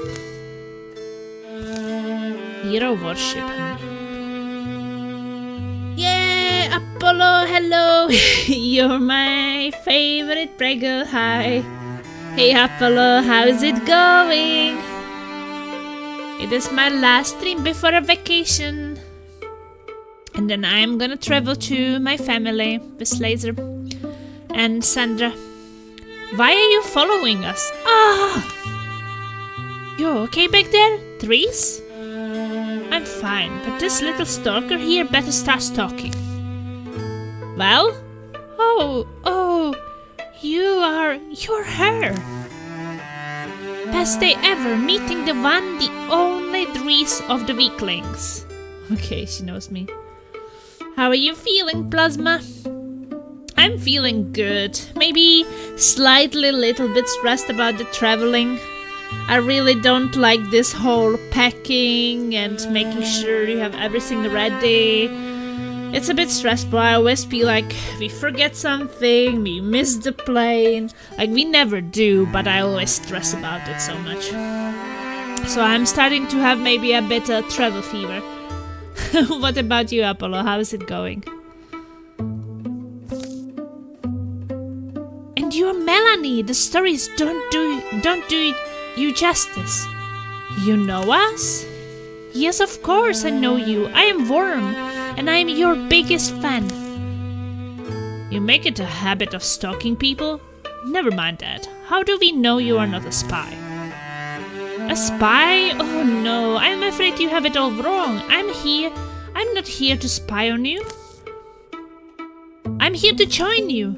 Hero worship him. Yeah, Apollo, hello! You're my favorite bragger, hi! Hey Apollo, how's it going? It is my last stream before a vacation. And then I'm gonna travel to my family with Laser and Sandra. Why are you following us? Ah! You okay back there, Therese? I'm fine, but this little stalker here better start stalking. Well? Oh, you're her. Best day ever, meeting the one, the only Therese of the weaklings. Okay, she knows me. How are you feeling, Plasma? I'm feeling good. Maybe slightly little bit stressed about the traveling. I really don't like this whole packing and making sure you have everything ready. It's a bit stressful. I always feel like we forget something, we miss the plane. Like we never do, but I always stress about it so much. So I'm starting to have maybe a bit of travel fever. What about you, Apollo? How is it going? And you're Melanie. The stories don't do you justice. You know us? Yes, of course I know you. I am Worm, and I am your biggest fan. You make it a habit of stalking people? Never mind that. How do we know you are not a spy? A spy? Oh no, I'm afraid you have it all wrong. I'm not here to spy on you. I'm here to join you.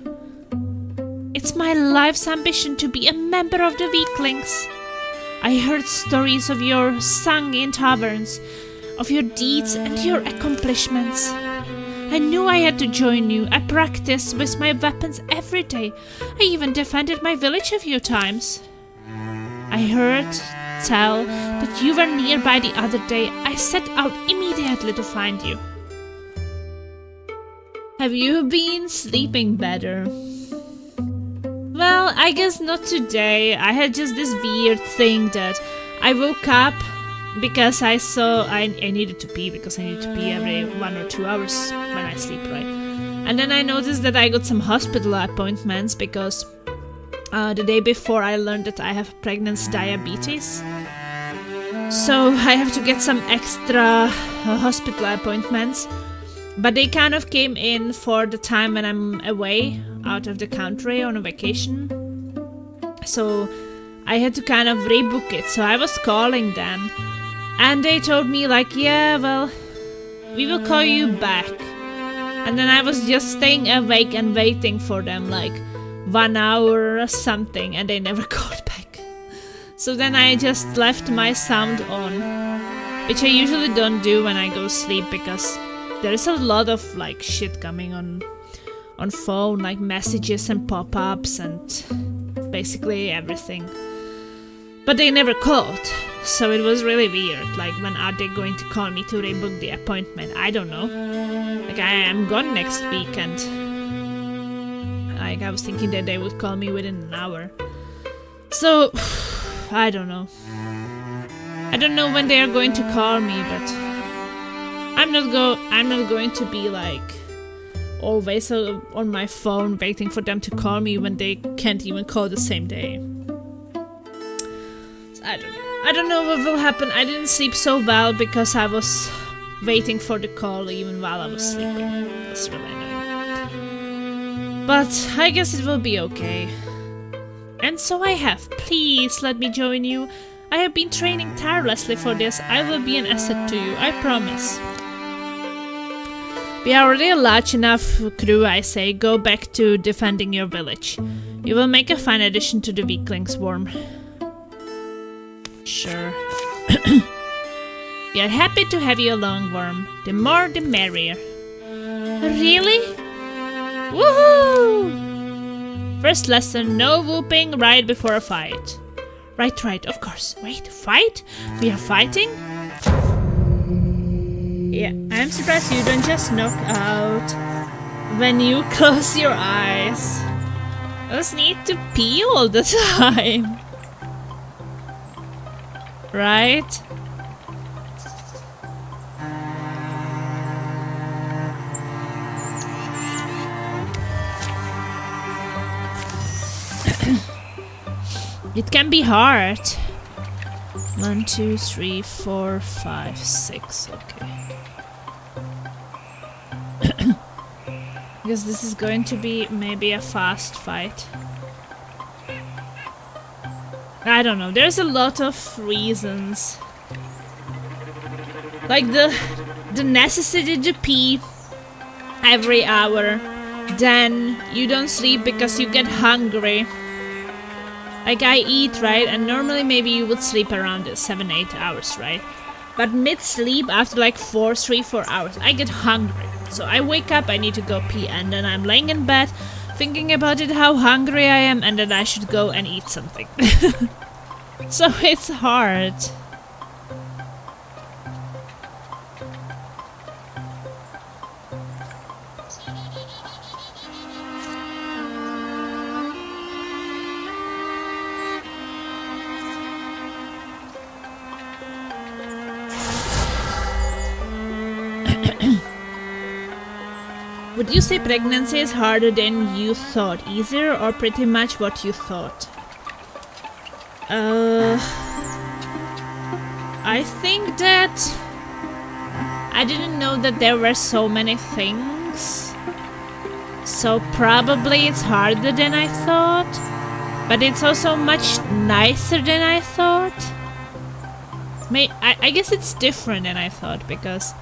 It's my life's ambition to be a member of the Weaklings. I heard stories of your song in taverns, of your deeds and your accomplishments. I knew I had to join you. I practiced with my weapons every day. I even defended my village a few times. I heard tell that you were nearby the other day. I set out immediately to find you. Have you been sleeping better? Well, I guess not today. I had just this weird thing that I woke up because I saw I needed to pee, because I need to pee every 1 or 2 hours when I sleep, right? And then I noticed that I got some hospital appointments because the day before I learned that I have pregnancy diabetes. So I have to get some extra hospital appointments. But they kind of came in for the time when I'm away out of the country on a vacation. So I had to kind of rebook it. So I was calling them. And they told me like, yeah, well, we will call you back. And then I was just staying awake and waiting for them like 1 hour or something. And they never called back. So then I just left my sound on. Which I usually don't do when I go sleep because there's a lot of like shit coming on phone, like messages and pop-ups and basically everything. But they never called, so it was really weird. Like, when are they going to call me to rebook the appointment? I don't know. Like, I am gone next week and like I was thinking that they would call me within an hour. So I don't know. I don't know when they are going to call me, but I'm not going to be like always on my phone waiting for them to call me when they can't even call the same day. So I don't know what will happen. I didn't sleep so well because I was waiting for the call even while I was sleeping. That's really annoying. But I guess it will be okay. And so I have. Please let me join you. I have been training tirelessly for this. I will be an asset to you, I promise. We are already a large enough crew, I say. Go back to defending your village. You will make a fine addition to the weaklings worm. Sure. We are happy to have you along, worm. The more the merrier. Really? Woohoo! First lesson, no whooping right before a fight. Right, of course. Wait, fight? We are fighting? Yeah, I'm surprised you don't just knock out when you close your eyes. Those need to pee all the time. Right? It can be hard. 1, 2, 3, 4, 5, 6. Okay. Because this is going to be maybe a fast fight. I don't know. There's a lot of reasons. Like the necessity to pee every hour. Then you don't sleep because you get hungry. Like I eat, right? And normally maybe you would sleep around 7-8 hours, right? But mid-sleep, after like 3-4 hours, I get hungry. So I wake up, I need to go pee, and then I'm laying in bed, thinking about it, how hungry I am, and then I should go and eat something. So it's hard. Would you say pregnancy is harder than you thought? Easier or pretty much what you thought? I think that I didn't know that there were so many things. So probably it's harder than I thought. But it's also much nicer than I thought. I guess it's different than I thought because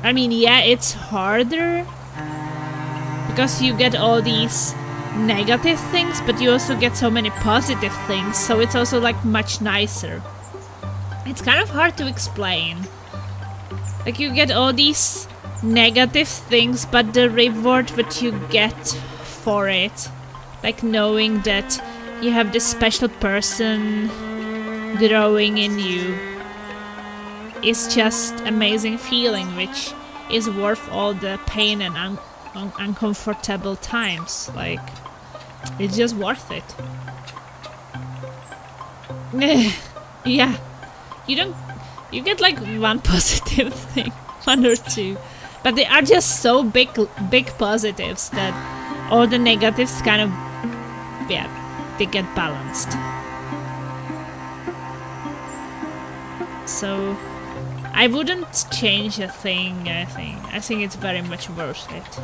I mean, yeah, it's harder because you get all these negative things, but you also get so many positive things, so it's also like much nicer. It's kind of hard to explain. Like you get all these negative things, but the reward that you get for it, like knowing that you have this special person growing in you, is just amazing feeling, which is worth all the pain and uncomfortable times. Like, it's just worth it. Yeah, you get like one positive thing, 1 or 2, but they are just so big positives that all the negatives kind of, yeah, they get balanced. So I wouldn't change a thing, I think it's very much worth it.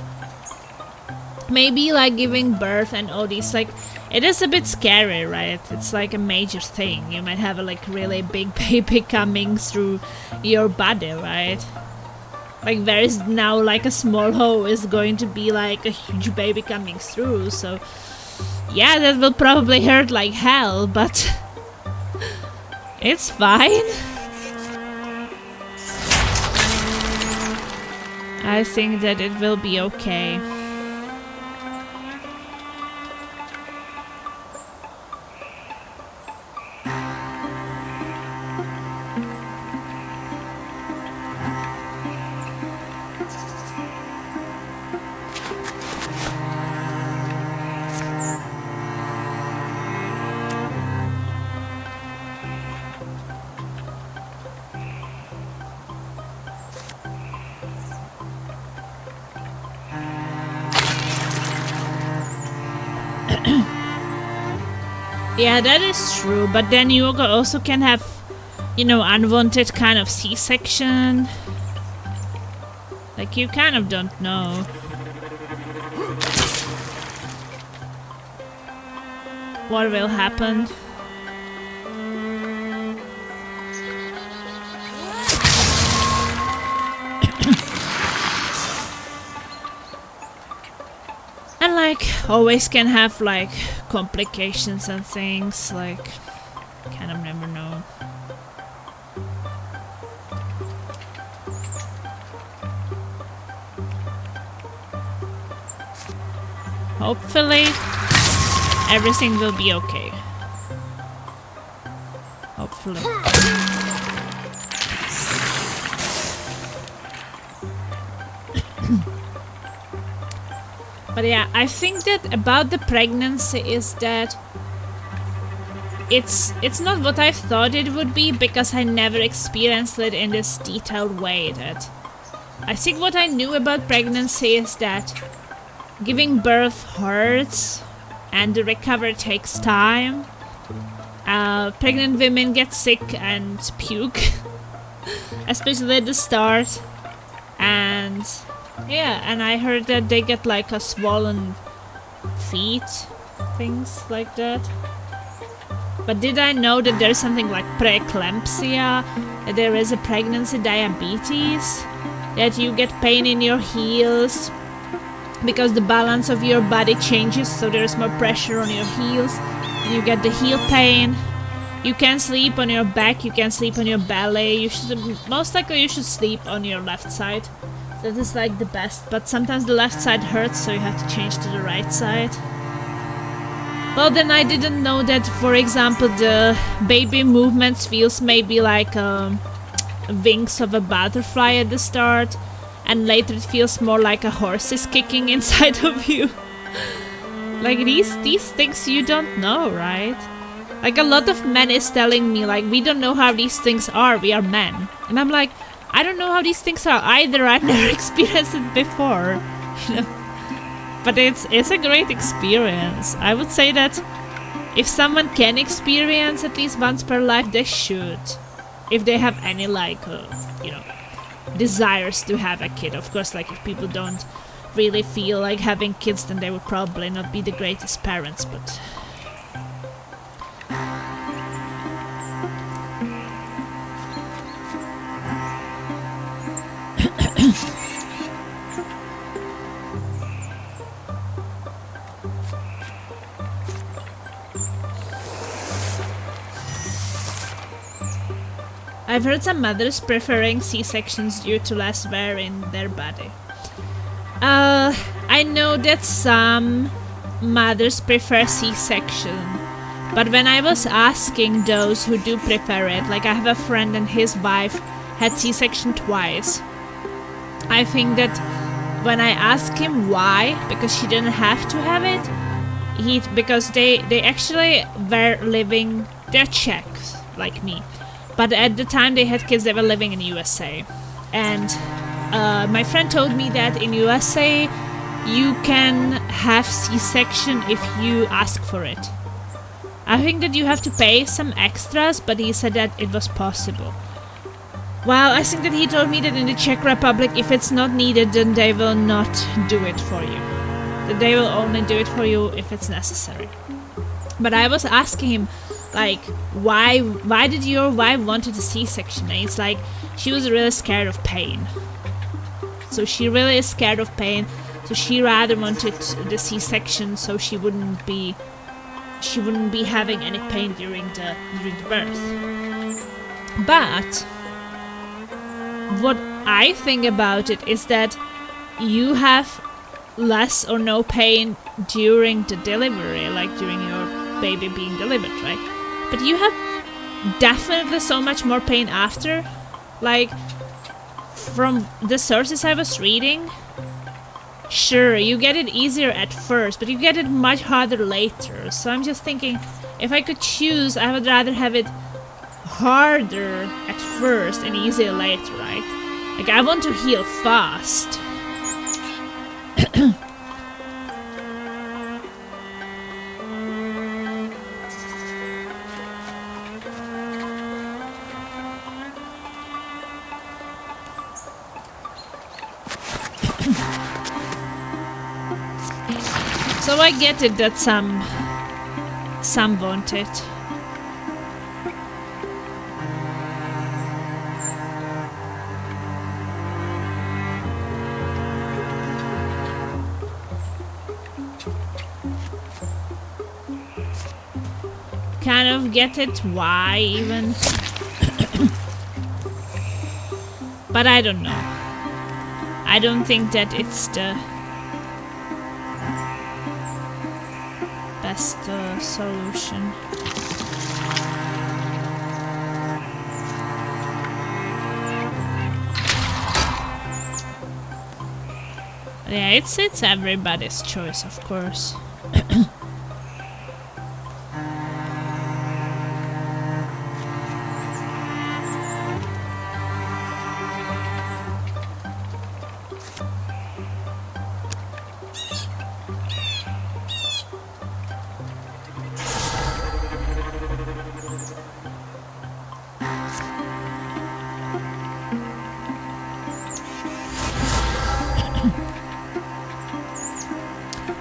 Maybe like giving birth and all these, like, it is a bit scary, right? It's like a major thing. You might have a like really big baby coming through your body, right? Like there is now like a small hole is going to be like a huge baby coming through, so yeah, that will probably hurt like hell, but it's fine. I think that it will be okay. Yeah, that is true, but then you also can have, you know, unwanted kind of C-section. Like, you kind of don't know. What will happen? like always can have like complications and things, like kind of never know. Hopefully everything will be okay. Hopefully. But yeah, I think that about the pregnancy is that it's not what I thought it would be, because I never experienced it in this detailed way. That I think what I knew about pregnancy is that giving birth hurts and the recovery takes time. Pregnant women get sick and puke, especially at the start. And yeah, and I heard that they get like a swollen feet, things like that. But did I know that there's something like preeclampsia, that there is a pregnancy diabetes, that you get pain in your heels because the balance of your body changes, so there's more pressure on your heels and you get the heel pain. You can sleep on your back, you can sleep on your belly. You should, most likely you should sleep on your left side. That is like the best, but sometimes the left side hurts, so you have to change to the right side. Well, then I didn't know that, for example, the baby movements feels maybe like wings of a butterfly at the start, and later it feels more like a horse is kicking inside of you. Like these things you don't know, right? Like a lot of men is telling me like, we don't know how these things are, we are men. And I'm like, I don't know how these things are either, I've never experienced it before. You know? But it's a great experience. I would say that if someone can experience at least once per life, they should. If they have any like, you know, desires to have a kid. Of course, like if people don't really feel like having kids, then they would probably not be the greatest parents, but... I've heard some mothers preferring C-sections due to less wear in their body. I know that some mothers prefer C-section, but when I was asking those who do prefer it, like I have a friend and his wife had C-section twice. I think that when I asked him why, because she didn't have to have it, because they actually were living, they're Czechs, like me. But at the time they had kids, they were living in USA. And my friend told me that in USA you can have C-section if you ask for it. I think that you have to pay some extras, but he said that it was possible. Well, I think that he told me that in the Czech Republic, if it's not needed, then they will not do it for you. That they will only do it for you if it's necessary. But I was asking him, like, why did your wife wanted a C-section? And it's like, she was really scared of pain. So she really is scared of pain, so she rather wanted the C-section so she wouldn't be having any pain during the birth. But what I think about it is that you have less or no pain during the delivery, like during your baby being delivered, right? But you have definitely so much more pain after. Like, from the sources I was reading, sure, you get it easier at first, but you get it much harder later. So I'm just thinking, if I could choose, I would rather have it harder at first and easier later, right? Like, I want to heal fast. So I get it that some want it. kind of get it why even. But I don't know. I don't think that it's the best solution. Yeah, it's everybody's choice, of course.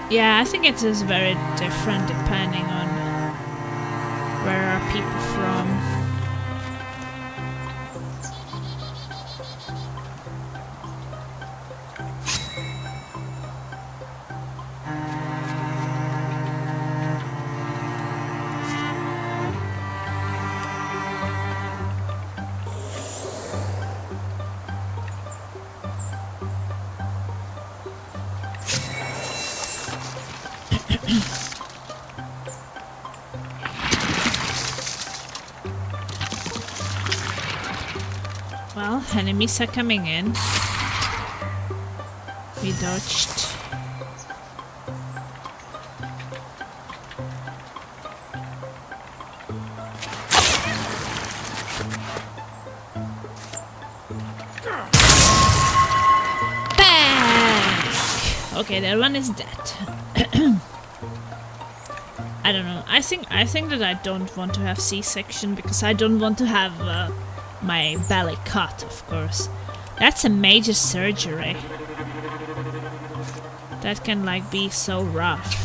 Yeah, I think it is very different depending on where are people from. Well, enemies are coming in. We dodged. Back! Okay, that one is dead. I don't know. I think that I don't want to have C-section because I don't want to have my belly cut, of course. That's a major surgery. That can like be so rough.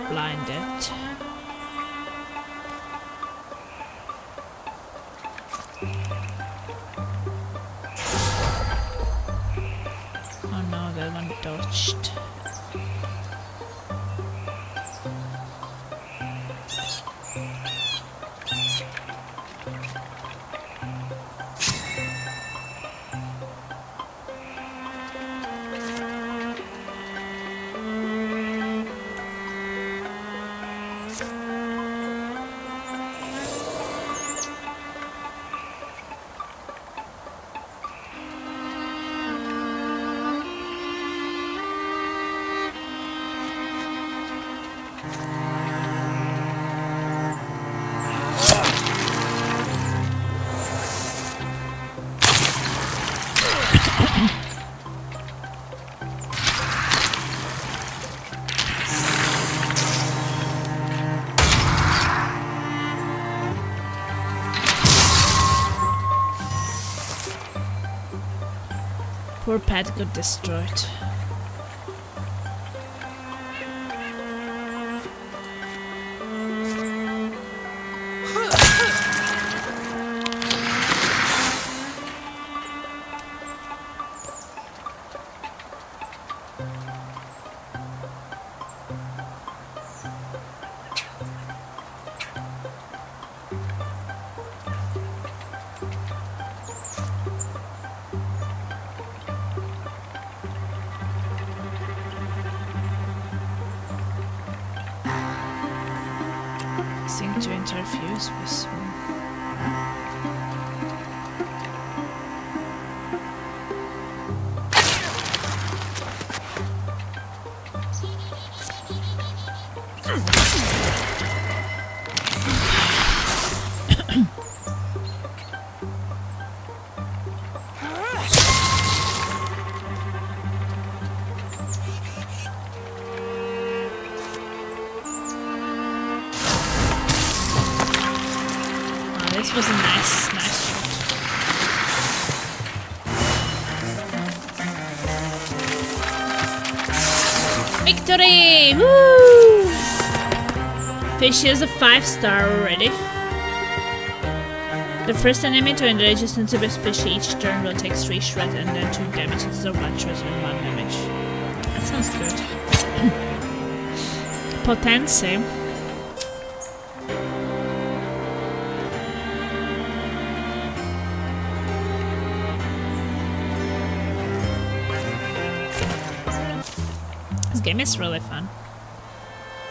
Blinded. Oh no, that one dodged. Poor pet got destroyed. Seem to interfuse with one. This was a nice shot. Victory! Woo! Fish is a 5-star already. The first enemy to engage is into the fish each turn will take 3 shred and then 2 damage instead of 1 shred and 1 damage. That sounds good. Potency. This game is really fun.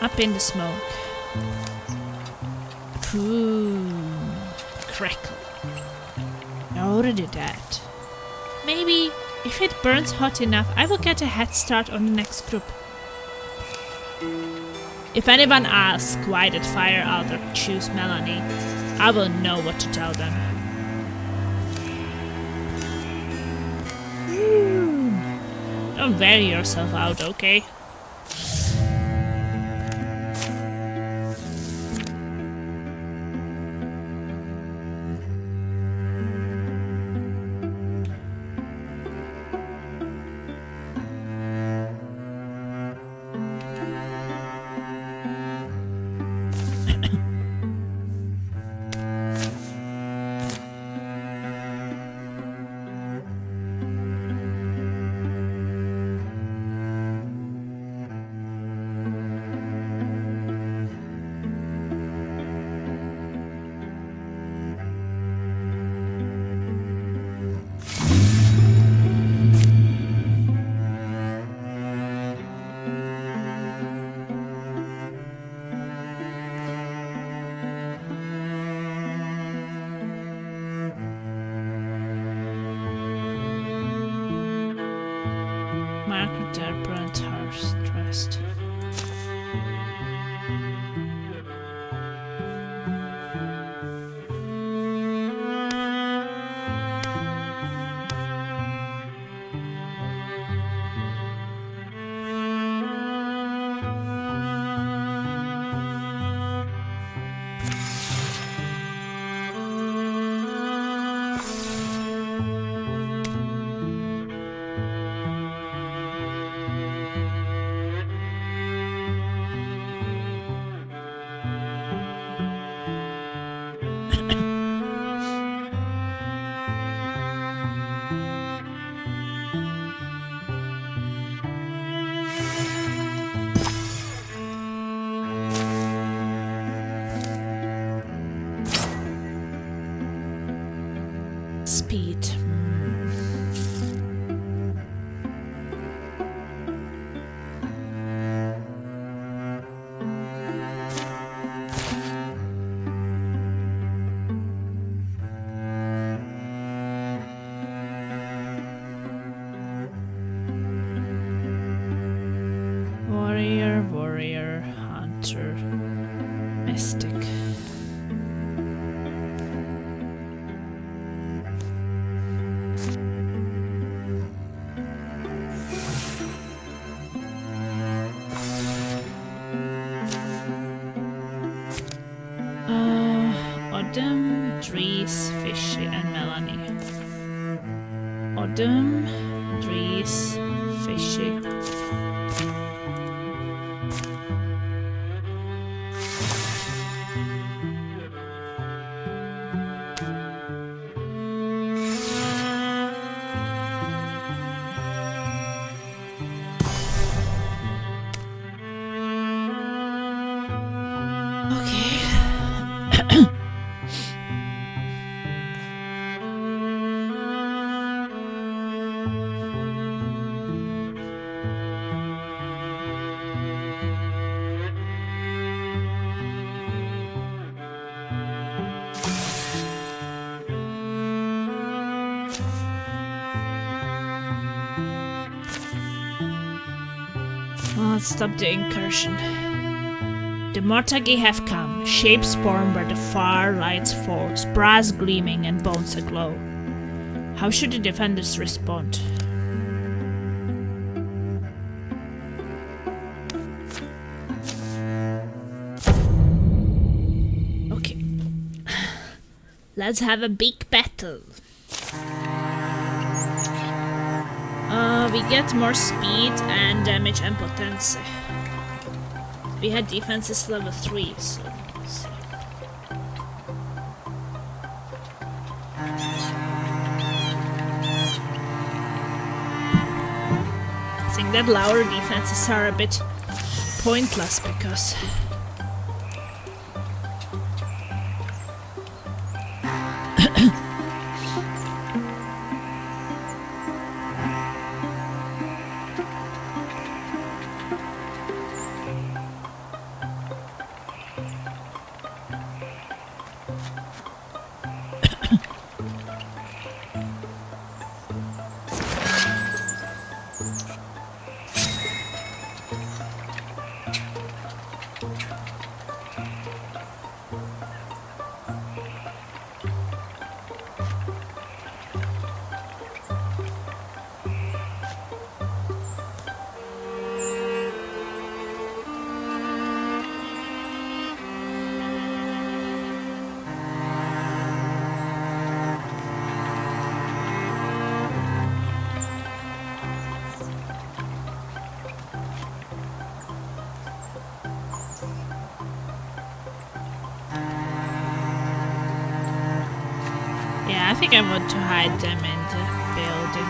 Up in the smoke. Ooh. Crackle. I already did that. Maybe if it burns hot enough, I will get a head start on the next group. If anyone asks why did Fire Alder choose Melanie, I will know what to tell them. Don't wear yourself out, okay? Margaret Derbrand Trust. Speed. Warrior, hunter, mystic. Autumn, Dries, Fishy, and Melanie. Autumn, Dries, Fishy. Let's stop the incursion. The Mortagi have come, shapes born where the far lights falls, brass gleaming and bones aglow. How should the defenders respond? Let's have a big battle. We get more speed and damage and potency. We had defenses level 3, so let's see. I think that lower defenses are a bit pointless because yeah, I think I want to hide them in the building.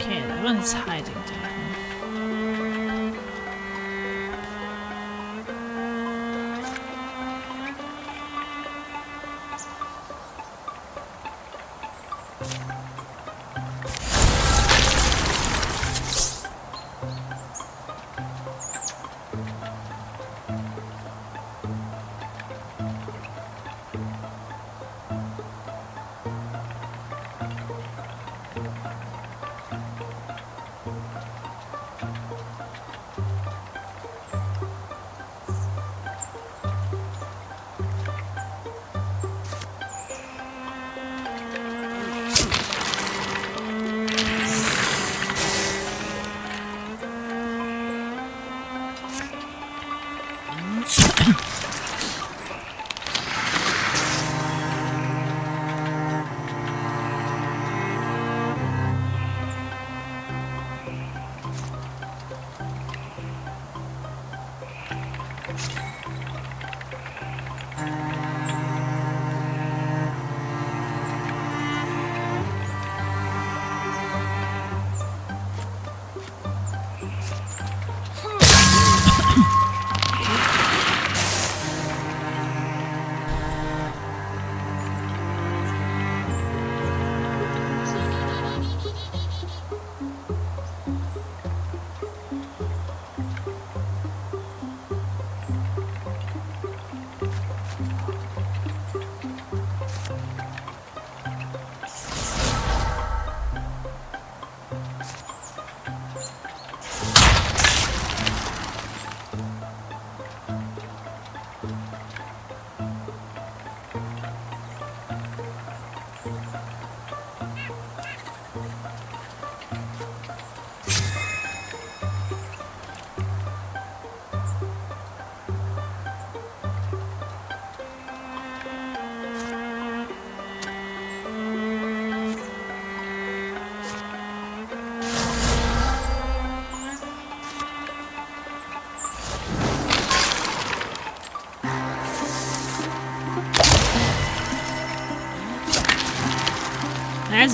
Okay, that one is hiding there.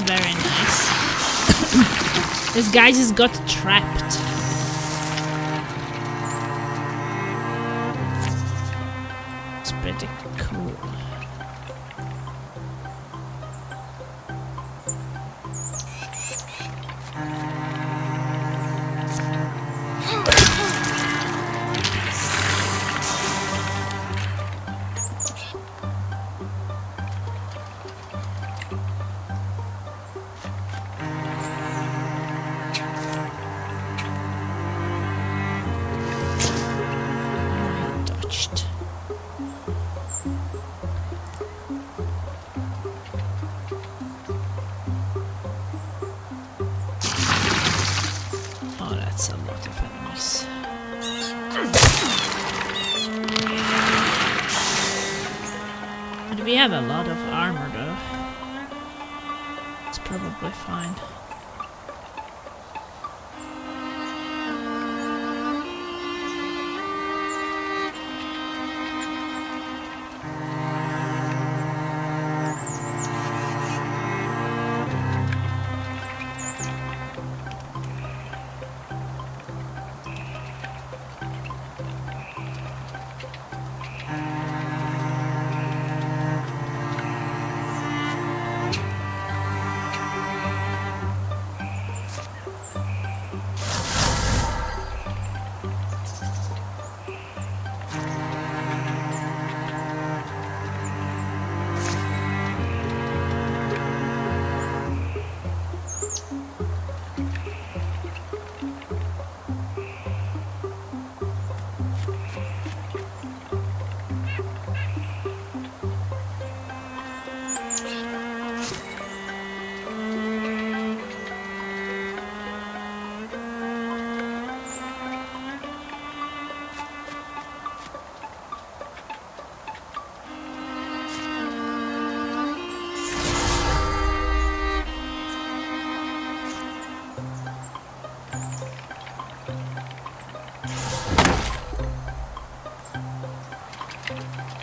very nice. This guy just got trapped. It's pretty cool. Oh, that's a lot of enemies. But we have a lot of armor though. It's probably fine.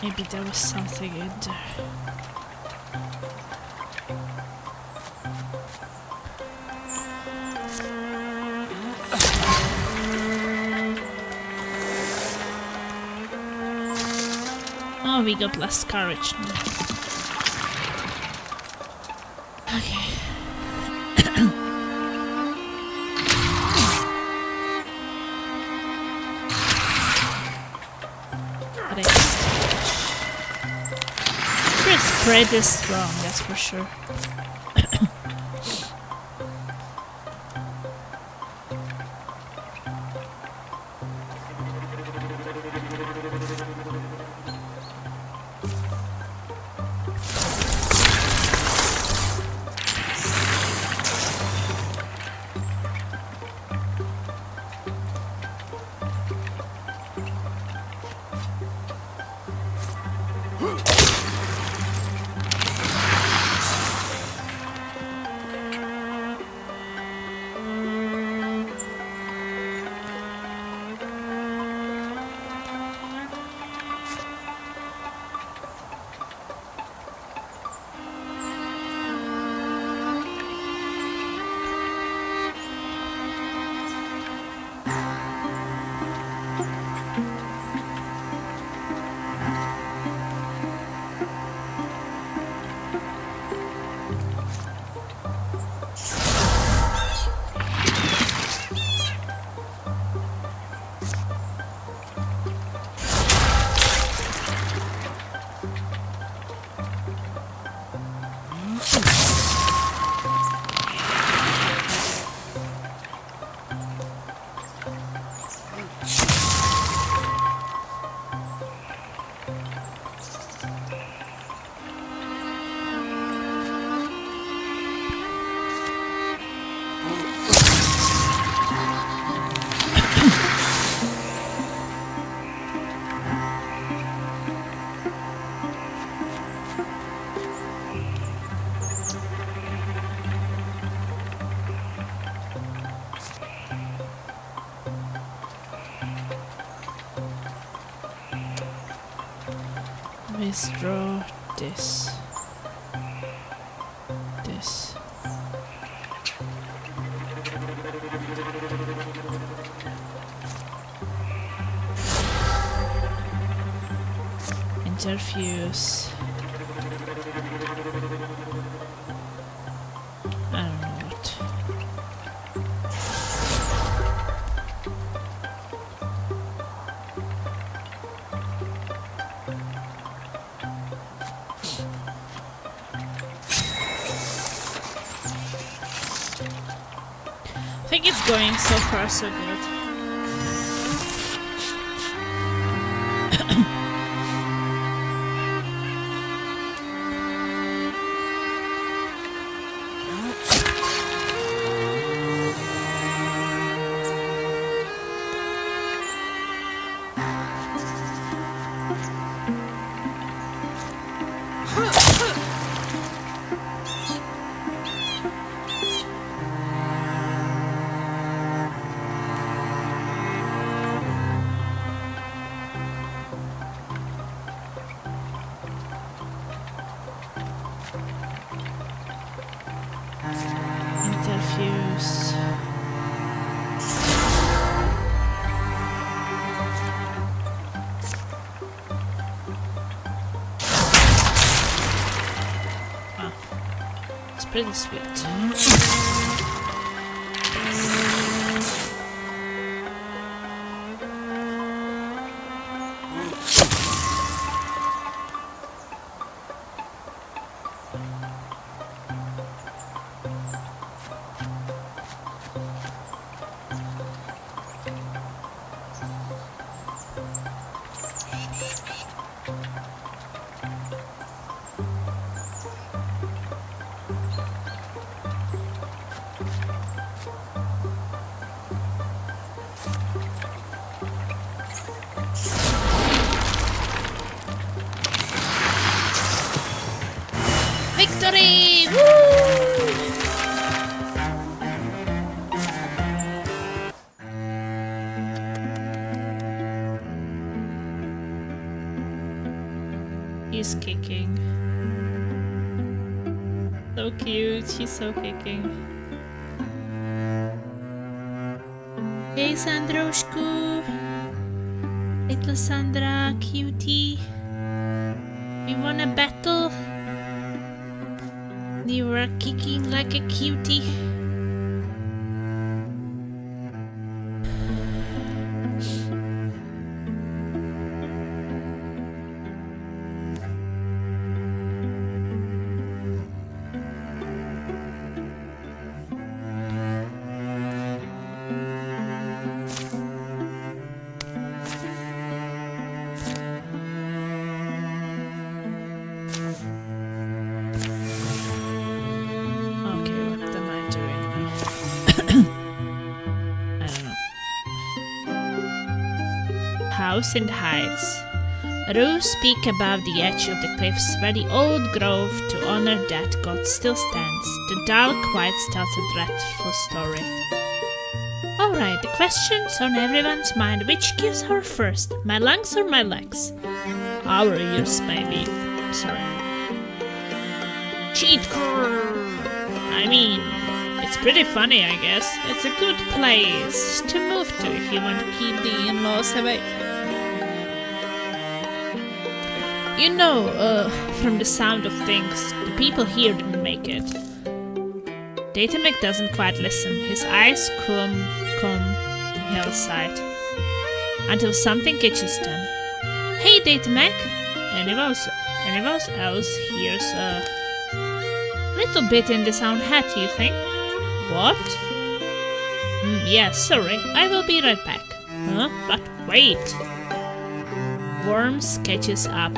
Maybe there was something in there. Oh, we got less courage now. Okay. But it's pretty strong, that's for sure. Withdraw this. This. Interfuse. I don't know what. I think it's going so far so good. Interfuse. Ah, it's pretty sweet. Victory! Woo! He's kicking. So cute, he's so kicking. Hey Sandroshku! Little Sandra, cutie. We won a battle. You were kicking like a cutie. House in the Heights. Roofs peak above the edge of the cliffs where the old grove to honor that god still stands. The dull quiet tells a dreadful story. Alright, the question's on everyone's mind. Which gives her first? My lungs or my legs? Our ears, maybe. Sorry. Cheat I mean, it's pretty funny, I guess. It's a good place to move to if you want to keep the in-laws away. You know, from the sound of things, the people here didn't make it. Datamek doesn't quite listen. His eyes come hillside until something catches them. Hey, Datamek! Anyone else hears a little bit in the sound hat, you think? What? Yeah, sorry. I will be right back. Huh? But wait. Worms catches up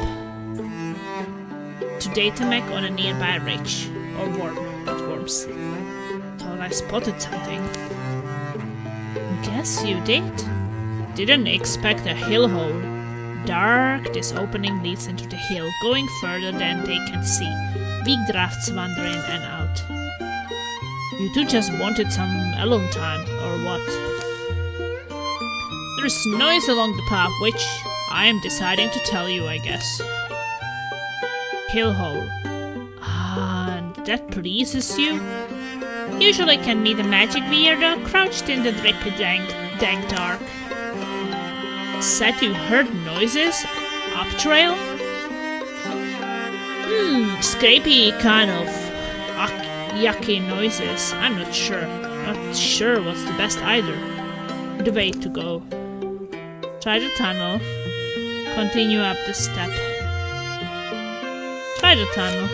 to Datamek on a nearby ridge. Or worm, not worms. Thought I spotted something. Guess you did. Didn't expect a hill hole. Dark, this opening leads into the hill, going further than they can see. Weak drafts wander in and out. You two just wanted some alone time, or what? There's noise along the path, which I am deciding to tell you, I guess. Hill hole. Ah, that pleases you? Usually can meet a magic weirdo crouched in the drippy dank dark. Said you heard noises? Up trail? Scrapey kind of yucky noises. I'm not sure. Not sure what's the best either. The way to go. Try the tunnel. Continue up the step. Try the tunnel.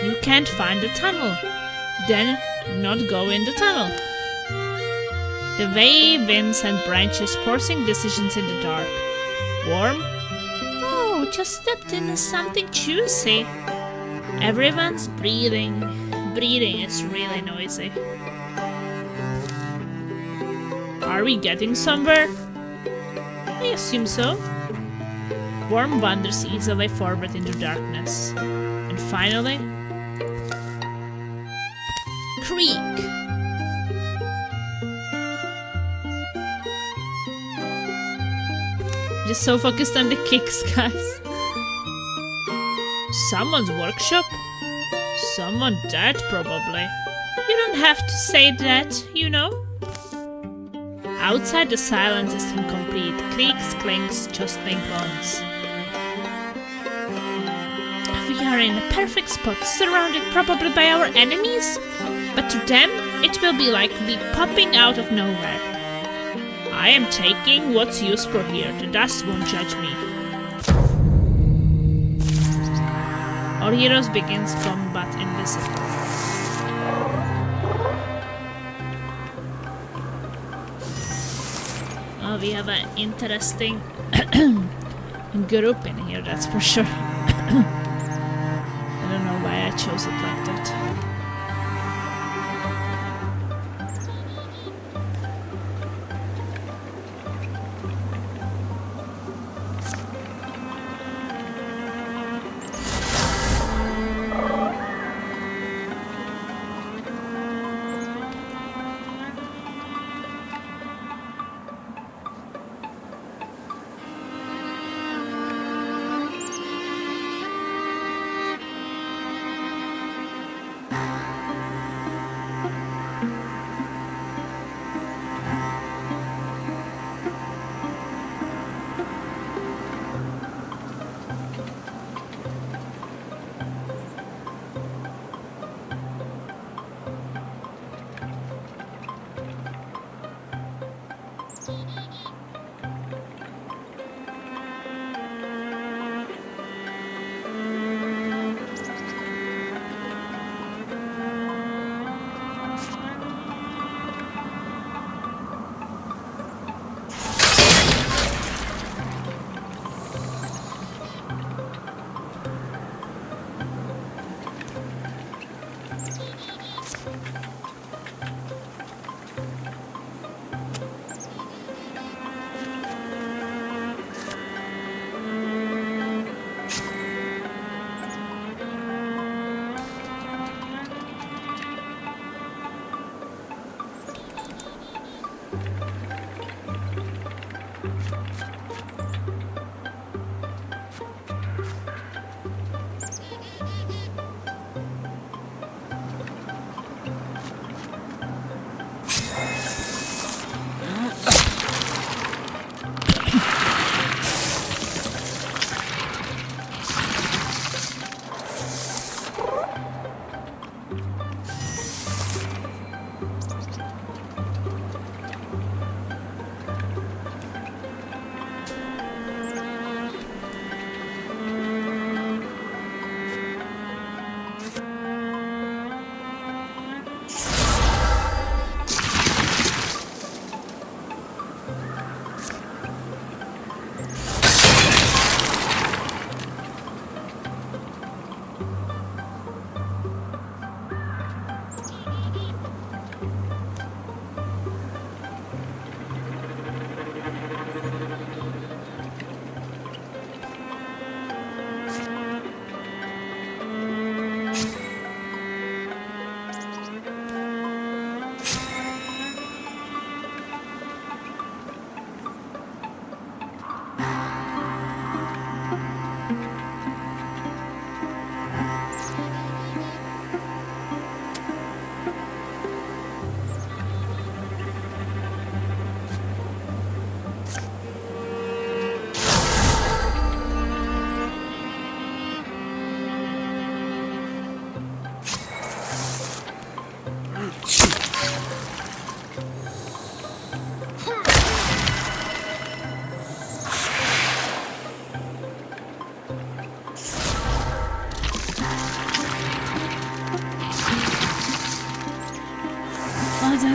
You can't find the tunnel. Then not go in the tunnel. The way winds and branches forcing decisions in the dark. Warm? Oh, just stepped into something juicy. Everyone's breathing. Breathing is really noisy. Are we getting somewhere? I assume so. Worm wanders easily forward into darkness. And finally... Creek! Just so focused on the kicks, guys. Someone's workshop? Someone dead, probably. You don't have to say that, you know. Outside, the silence is incomplete. Creaks, clinks, jostling bones. We are in a perfect spot, surrounded probably by our enemies. But to them, it will be like we popping out of nowhere. I am taking what's useful here. The dust won't judge me. Our heroes begins combat invisible. Oh, we have an interesting group in here, that's for sure. I don't know why I chose it like that.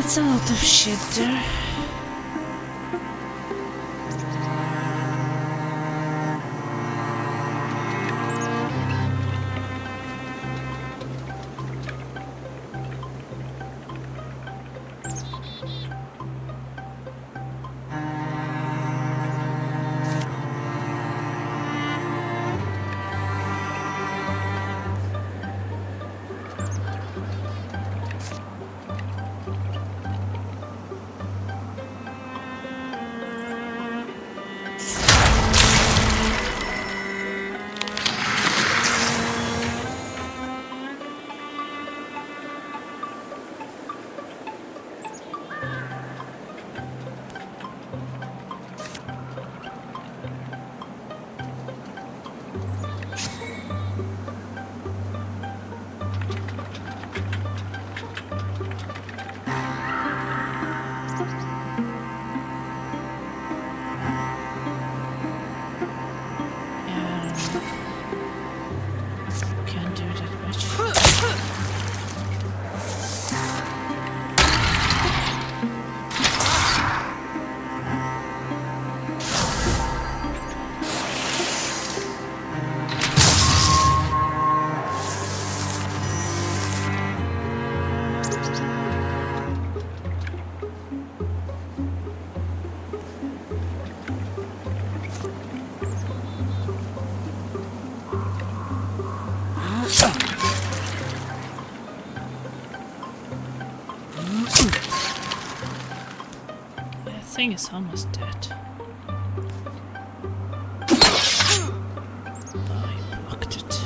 That's a lot of shit there. Can't do that much. That thing is almost dead. I blocked it.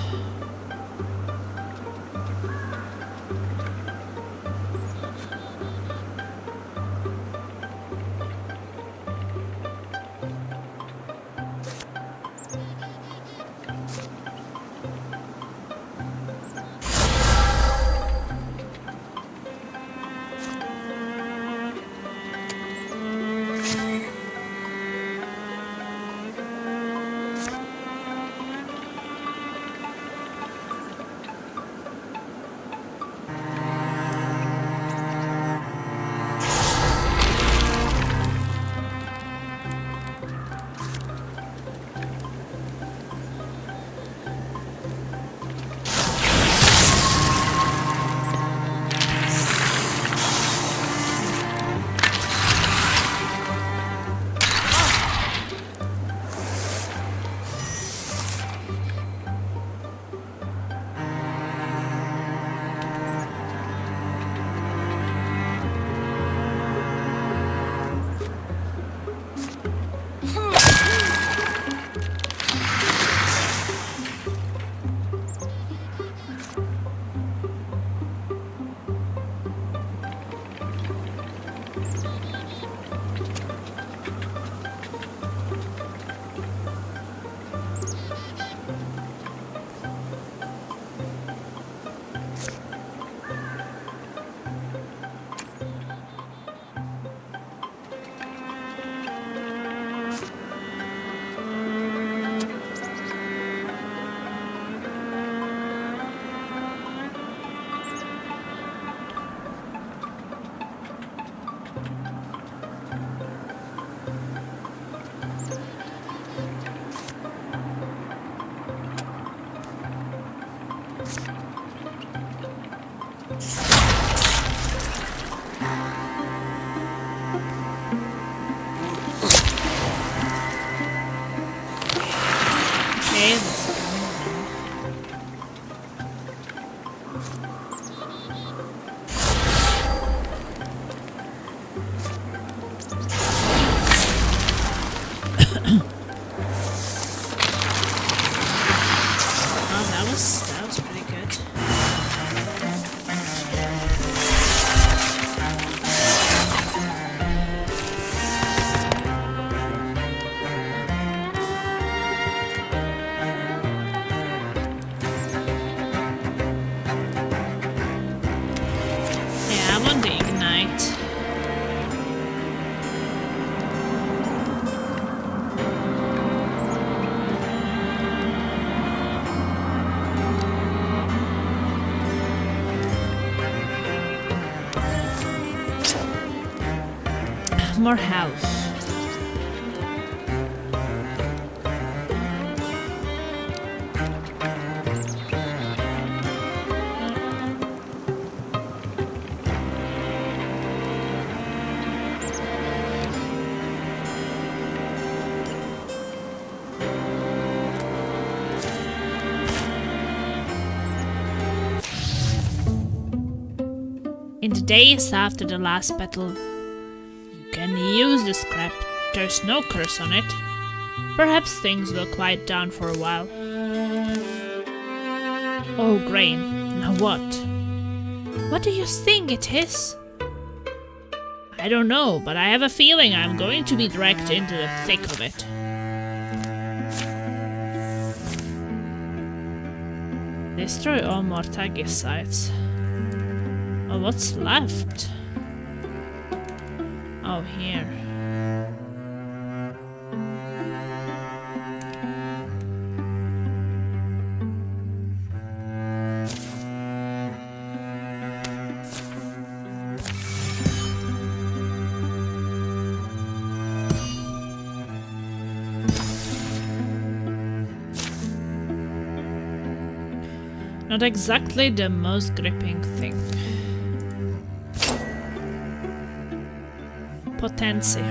Okay, let's go. Oh, that was pretty good. Yeah, I want the ignite. more health. In the days after the last battle, you can use the scrap. There's no curse on it. Perhaps things will quiet down for a while. Oh, grain. Now what? What do you think it is? I don't know, but I have a feeling I'm going to be dragged into the thick of it. Destroy all Mortagi sites. Oh, what's left? Oh, here. Not exactly the most gripping thing. Potency.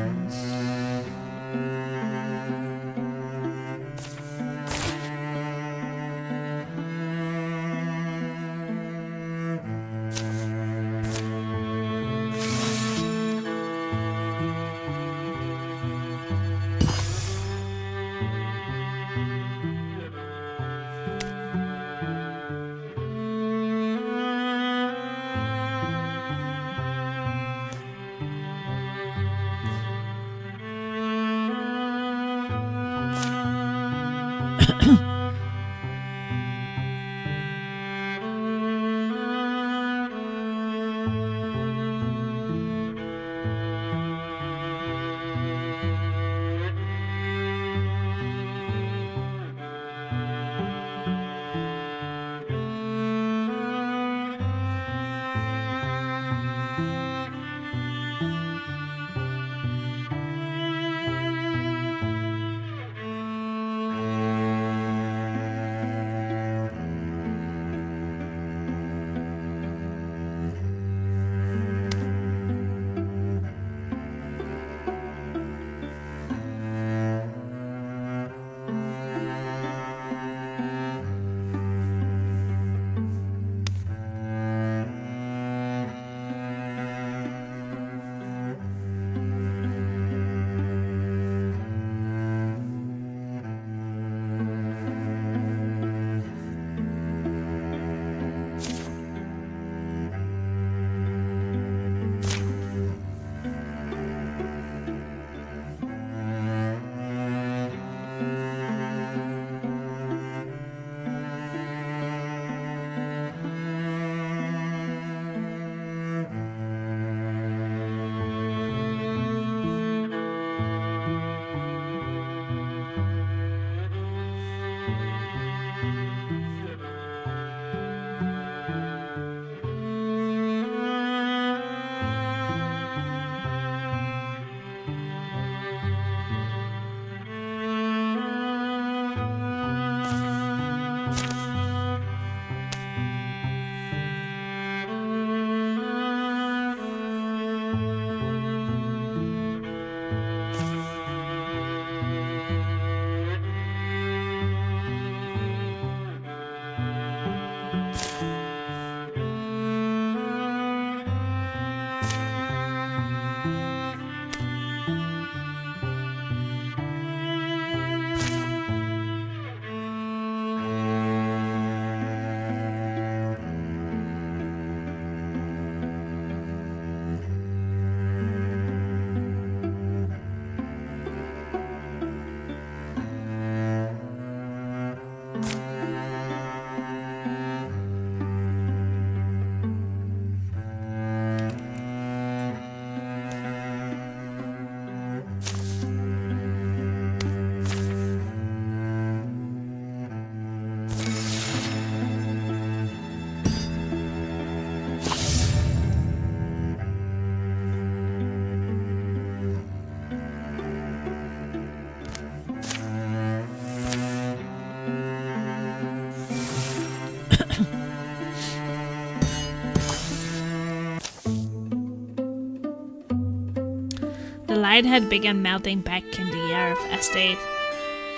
The light had begun melting back in the air as they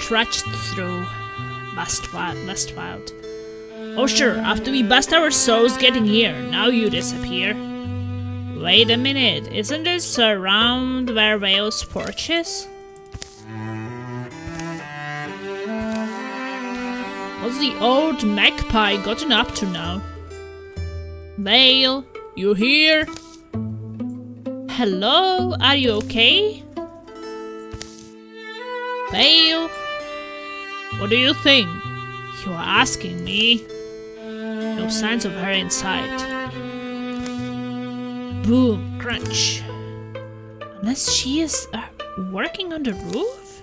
trudged through Westwild. Oh sure, after we bust our souls getting here, now you disappear. Wait a minute, isn't this around where Vale's porch is? What's the old magpie gotten up to now? Vale, you here? Hello, are you okay? Vale? What do you think? You are asking me? No signs of her in sight. Boom, crunch. Unless she is working on the roof?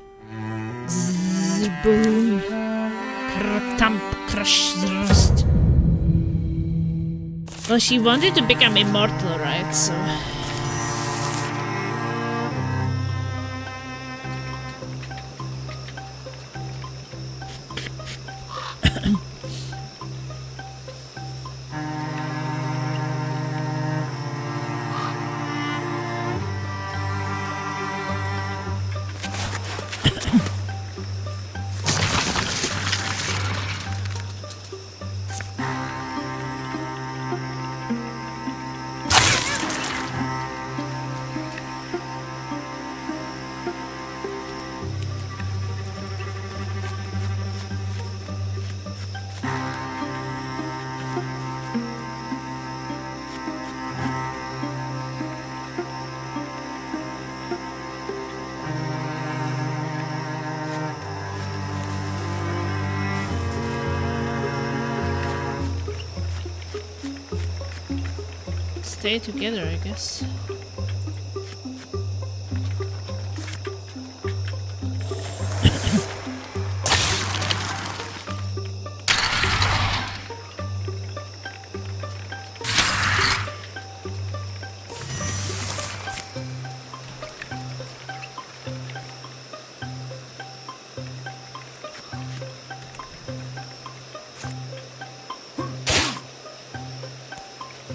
Zzz, boom. Thump, crush, zrst. Well, she wanted to become immortal, right? So... stay together, I guess.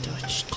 Dodged.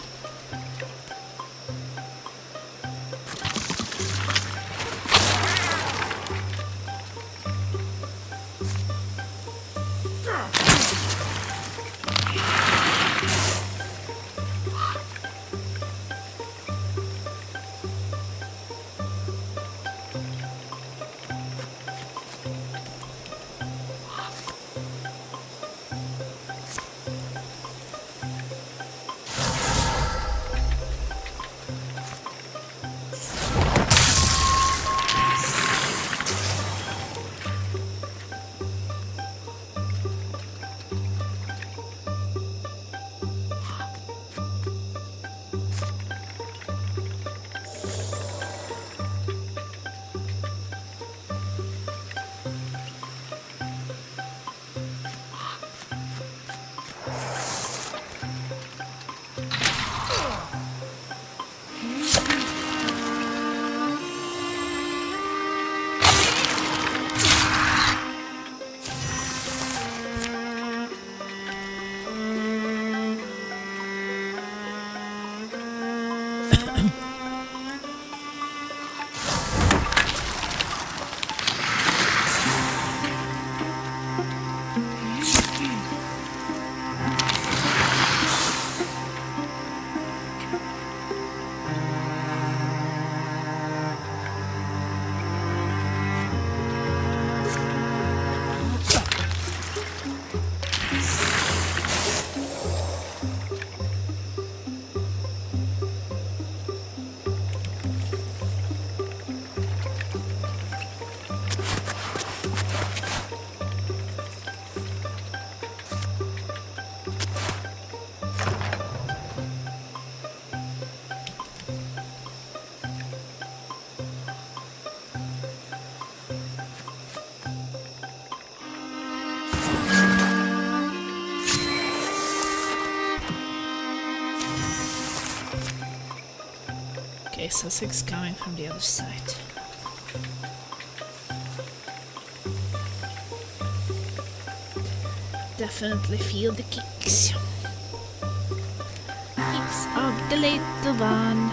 Okay, Sussex coming from the other side. Definitely feel the kicks. Kicks of the little one.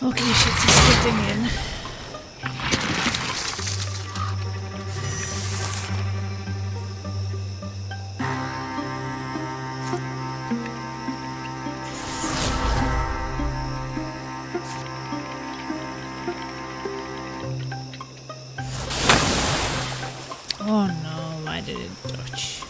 Okay, shit, he's getting in. Oh no, why did it dodge?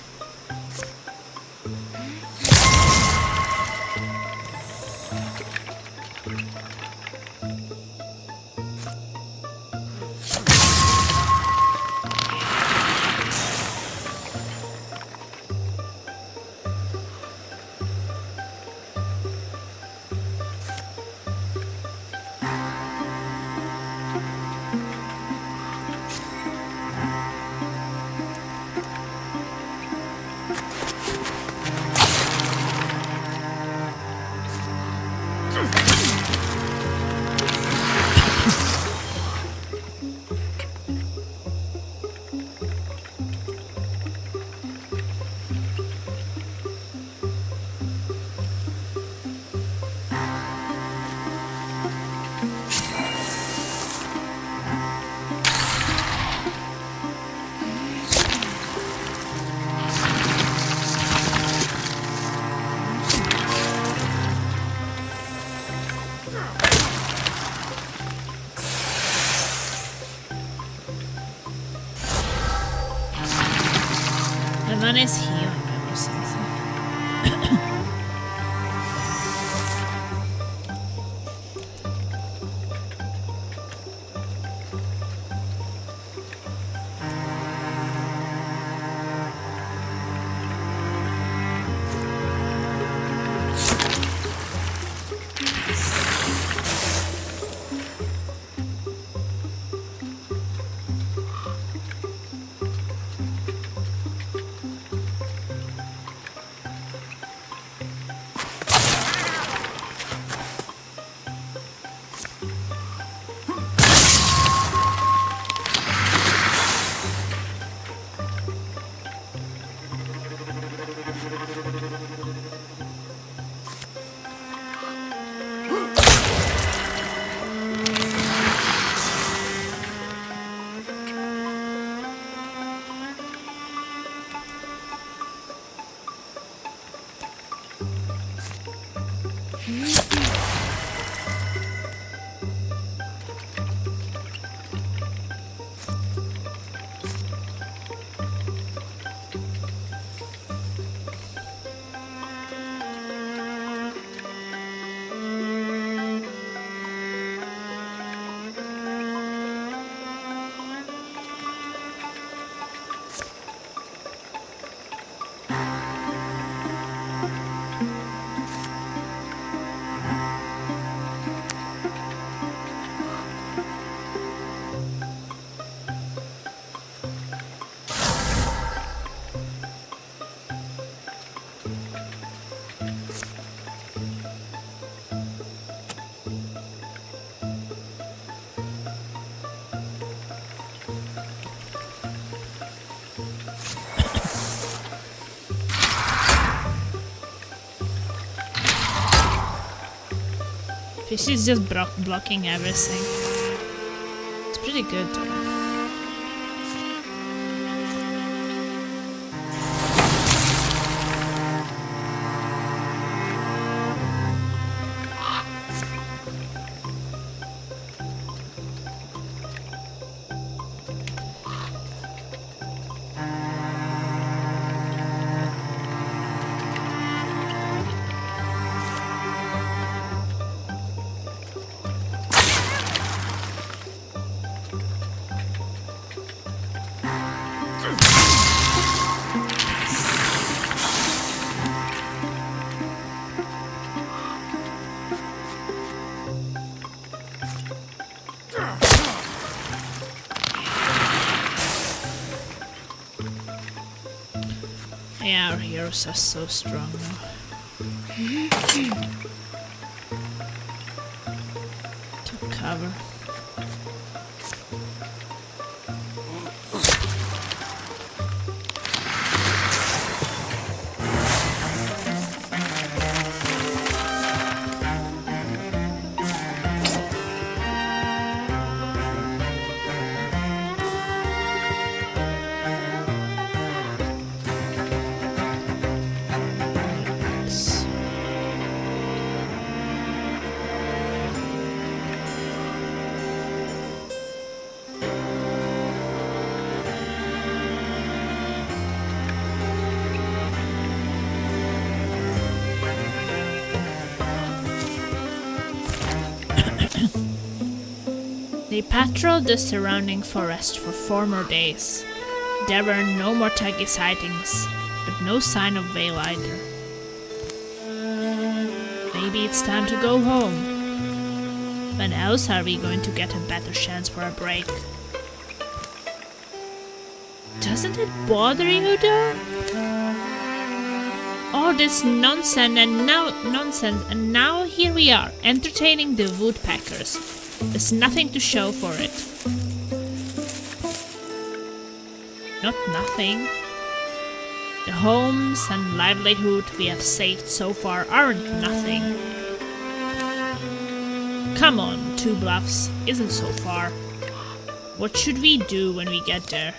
The one is healing him or something. Fish is just blocking everything. It's pretty good though. Yeah, our heroes are so strong now. Took cover. They patrolled the surrounding forest for 4 more days. There were no more taggy sightings, but no sign of Vale either. Maybe it's time to go home. When else are we going to get a better chance for a break? Doesn't it bother you though? All this nonsense and now here we are, entertaining the woodpeckers. There's nothing to show for it. Not nothing. The homes and livelihood we have saved so far aren't nothing. Come on, Two Bluffs isn't so far. What should we do when we get there?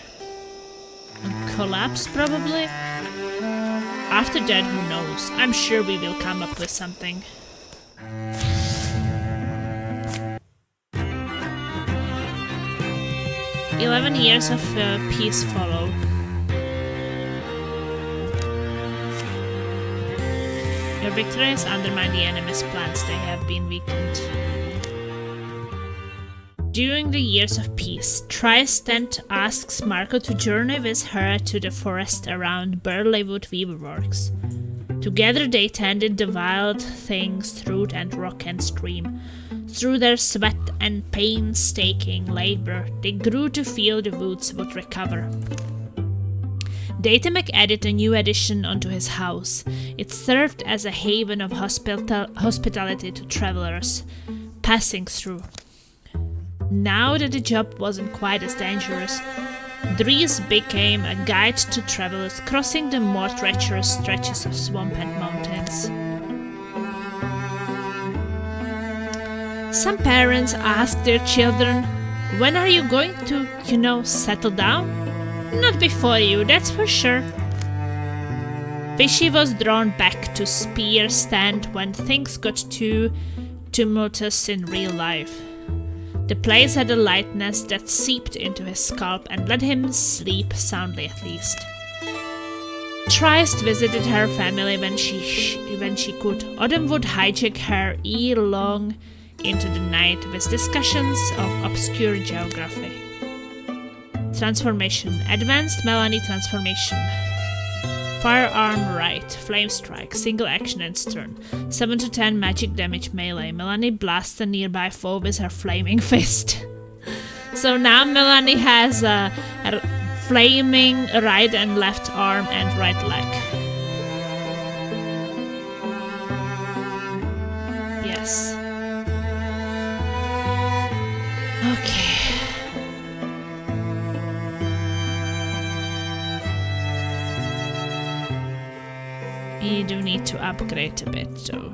Collapse, probably? After that, who knows? I'm sure we will come up with something. "11 years of peace follow. Your victories undermine the enemy's plans. They have been weakened." During the years of peace, Tristan asks Marco to journey with her to the forest around Burleywood Weaverworks. Together they tended the wild things through and rock and stream. Through their sweat and painstaking labor, they grew to feel the woods would recover. Datamek added a new addition onto his house. It served as a haven of hospitality to travelers passing through. Now that the job wasn't quite as dangerous, Dries became a guide to travelers crossing the more treacherous stretches of swamp and mountains. Some parents ask their children, "When are you going to, settle down?" "Not before you, that's for sure." Fishy was drawn back to Spear Stand when things got too tumultuous in real life. The place had a lightness that seeped into his scalp and let him sleep soundly at least. Trist visited her family when she could. Autumn would hijack her ear long into the night with discussions of obscure geography. Transformation. Advanced Melanie transformation. Firearm right, flame strike, single action and stun. 7 to 10 magic damage melee. Melanie blasts a nearby foe with her flaming fist. So now Melanie has a flaming right and left arm and right leg. Yes. Okay. You do need to upgrade a bit though.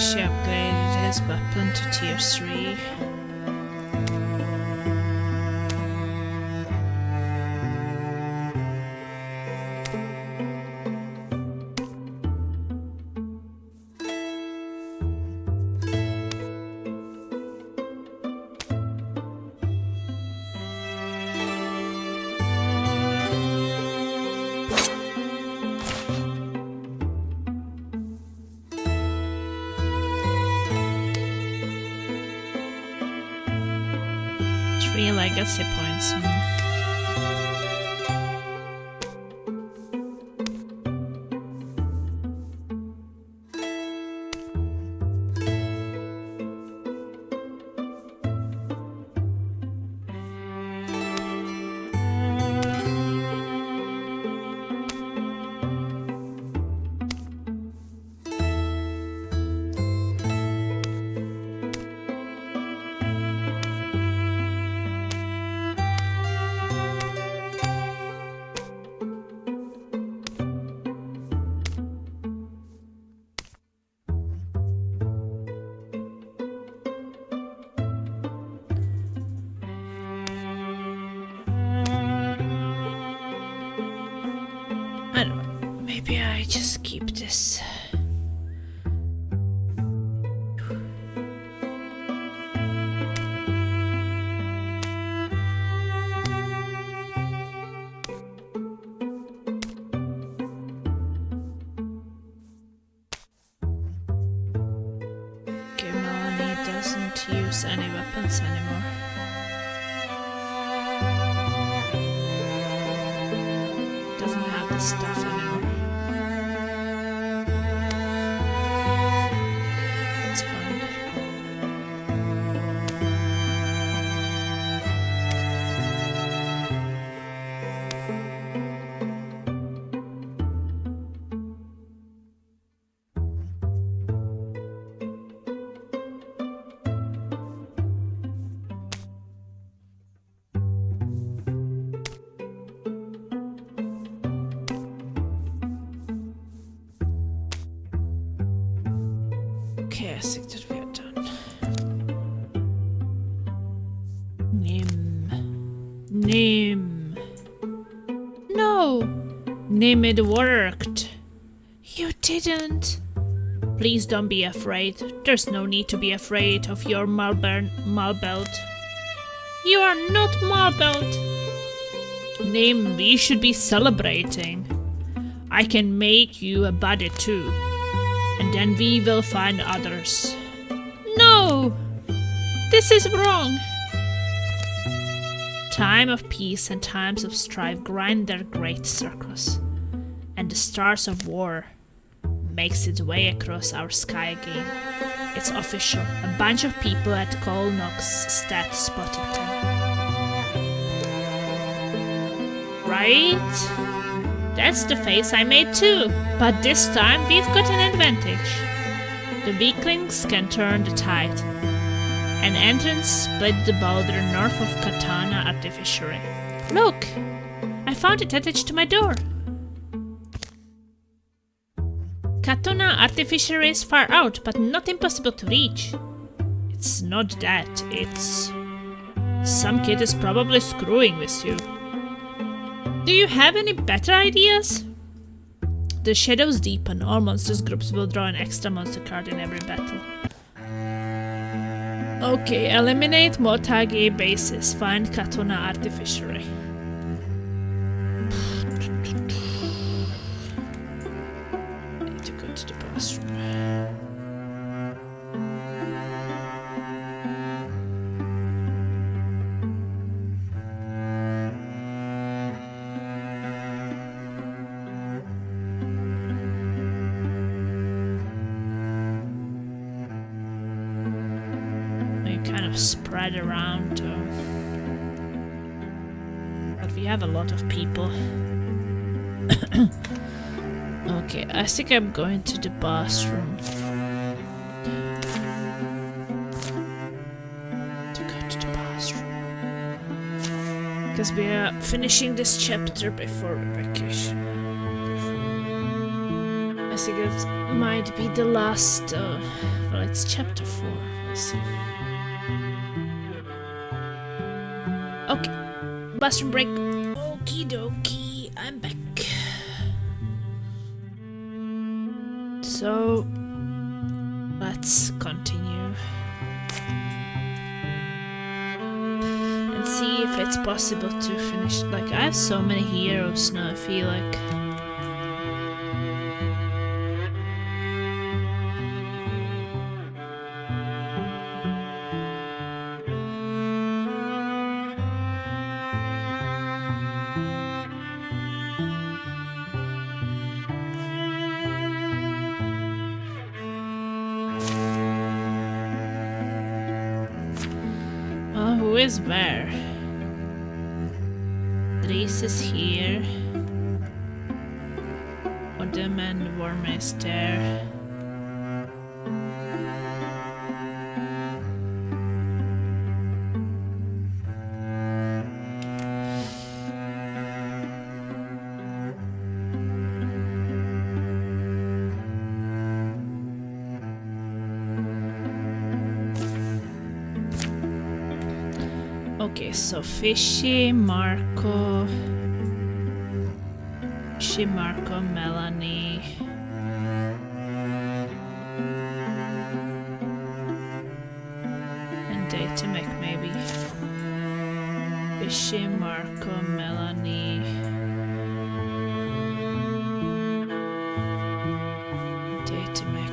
She upgraded his weapon to tier 3. Legacy points. I don't know. Maybe I just keep this. Okay, Melanie doesn't use any weapons anymore. Doesn't have the stuff anymore. It's fine. Okay, I think that we are done. Nim. No! Nim, it worked. You didn't. Please don't be afraid. There's no need to be afraid of your Malbelt. You are not Malbelt. Nim, we should be celebrating. I can make you a buddy too. And then we will find others. No! This is wrong! Time of peace and times of strife grind their great circles, and the stars of war makes its way across our sky again. It's official. A bunch of people at Kolnoxstadt spotted them. Right? That's the face I made too, but this time we've got an advantage. The weaklings can turn the tide. An entrance split the boulder north of Katana Artificery. Look! I found it attached to my door. Katana Artificery is far out, but not impossible to reach. It's not that, it's... Some kid is probably screwing with you. Do you have any better ideas? The shadows deepen. All monsters groups will draw an extra monster card in every battle. Okay, eliminate Motage bases. Find Katana Artificery. I need to go to the bathroom. Kind of spread around, but we have a lot of people. Okay, I think I'm going to the bathroom to go to the bathroom because we are finishing this chapter before vacation. I guessing it might be the last. Well, it's chapter 4. We'll see. Okay, bathroom break. Okie dokie, I'm back. So, let's continue and see if it's possible to finish. Like, I have so many heroes now, I feel like. Who is where? Dries is here. Odom and Wildermyth there. Okay, so Fishy, Marco, Melanie. And Datamic maybe. Fishy, Marco, Melanie. Datamic.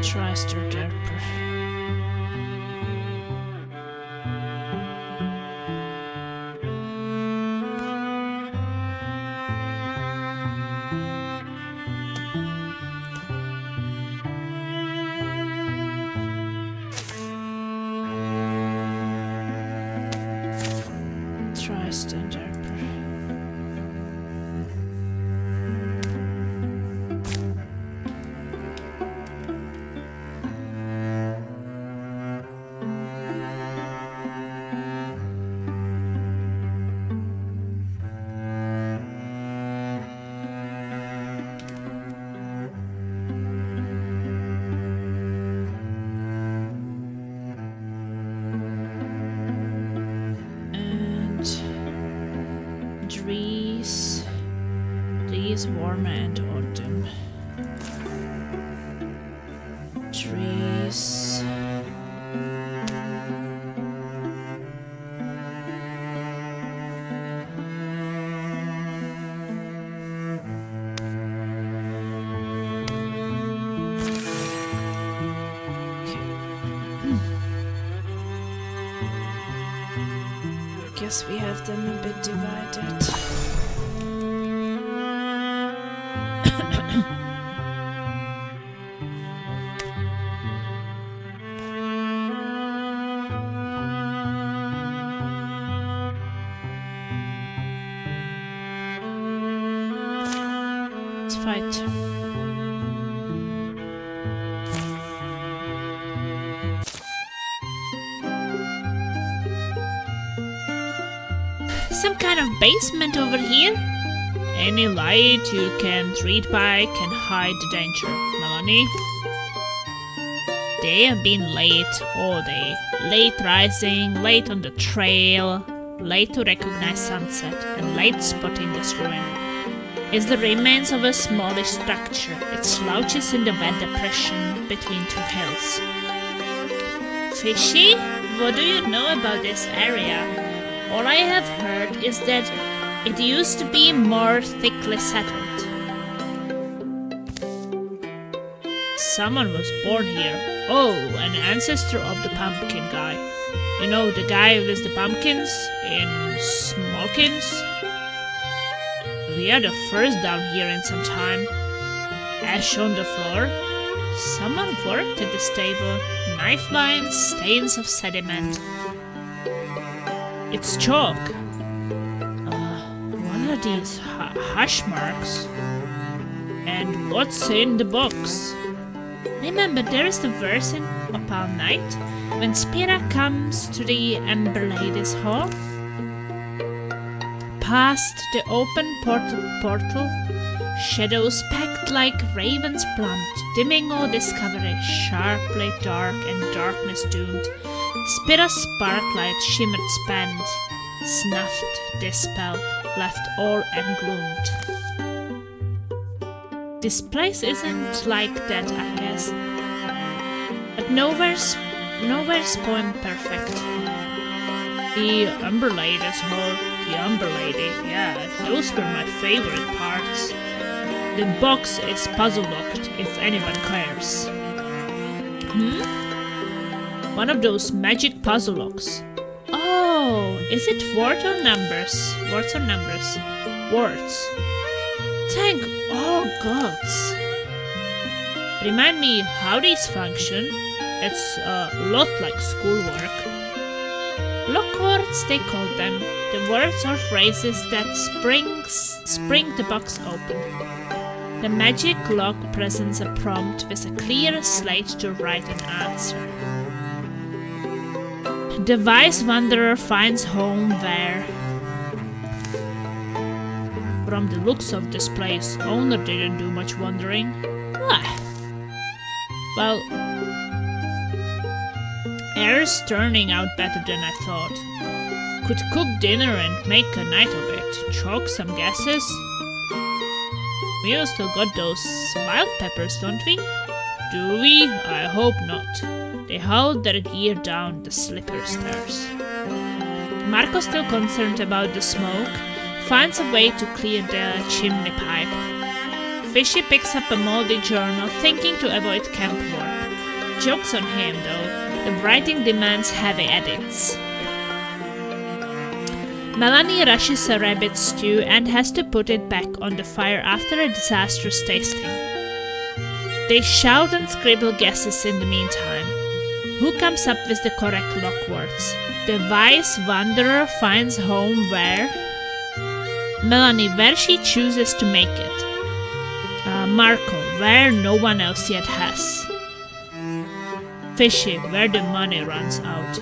Tristor Derper. Tristor Derper. Dries, Warmer and Odom. Dries. Guess we have them a bit divided. Let's fight. Some kind of basement over here? Any light you can read by can hide the danger, Melanie. They have been late all day. Late rising, late on the trail, late to recognize sunset, and late spotting this ruin. It's the remains of a smallish structure. It slouches in the wet depression between two hills. Fishy, what do you know about this area? All I have heard is that it used to be more thickly settled. Someone was born here. Oh, an ancestor of the pumpkin guy. You know, the guy with the pumpkins in Smokins? We are the first down here in some time. Ash on the floor, Someone worked at the stable. Knife lines, stains of sediment. It's chalk. What are these hash marks? And what's in the box? Remember, there is the verse in Opal Night when Spira comes to the Ember Lady's hall. Past the open portal, shadows packed like ravens blunt, dimming all discovery, sharply dark and darkness doomed. Spira's sparklight shimmered spent, snuffed, dispelled, left all engloomed. This place isn't like that, I guess. But nowhere's poem perfect. The Umber Lady's hall, the Umber Lady, yeah, those were my favorite parts. The box is puzzle locked, if anyone cares. One of those magic puzzle locks. Oh, is it words or numbers? Words or numbers? Words. Thank all gods. Remind me how these function. It's a lot like schoolwork. Lock words, they call them. The words or phrases that spring the box open. The magic lock presents a prompt with a clear slate to write an answer. The wise wanderer finds home where... From the looks of this place, owner didn't do much wandering. Why? Well, air's turning out better than I thought. Could cook dinner and make a night of it. Chalk some guesses. We all still got those wild peppers, don't we? Do we? I hope not. They hauled their gear down the slippery stairs. Marco, still concerned about the smoke, finds a way to clear the chimney pipe. Fishy picks up a moldy journal, thinking to avoid camp work. Joke's on him, though. The writing demands heavy edits. Melanie rushes a rabbit stew and has to put it back on the fire after a disastrous tasting. They shout and scribble guesses in the meantime. Who comes up with the correct lock words? The wise wanderer finds home where? Melanie, where she chooses to make it. Marco, where no one else yet has. Fishy, where the money runs out.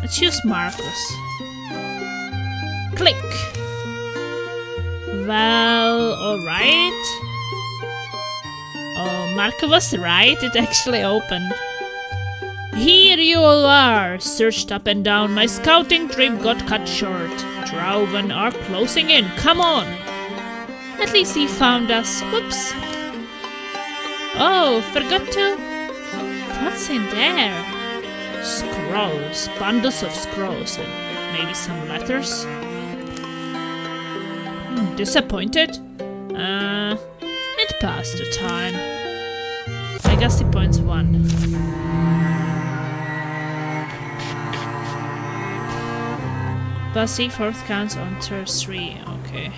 Let's use Marcus. Click. Well, alright. Oh, Marco was right, it actually opened. Here you all are, searched up and down, my scouting trip got cut short. Drauven are closing in, come on! At least he found us, whoops. Oh, forgot to... What's in there? Scrolls, bundles of scrolls, and maybe some letters. Disappointed? It passed the time. Legacy points 1. Bussy, 4th counts on turn 3. Okay.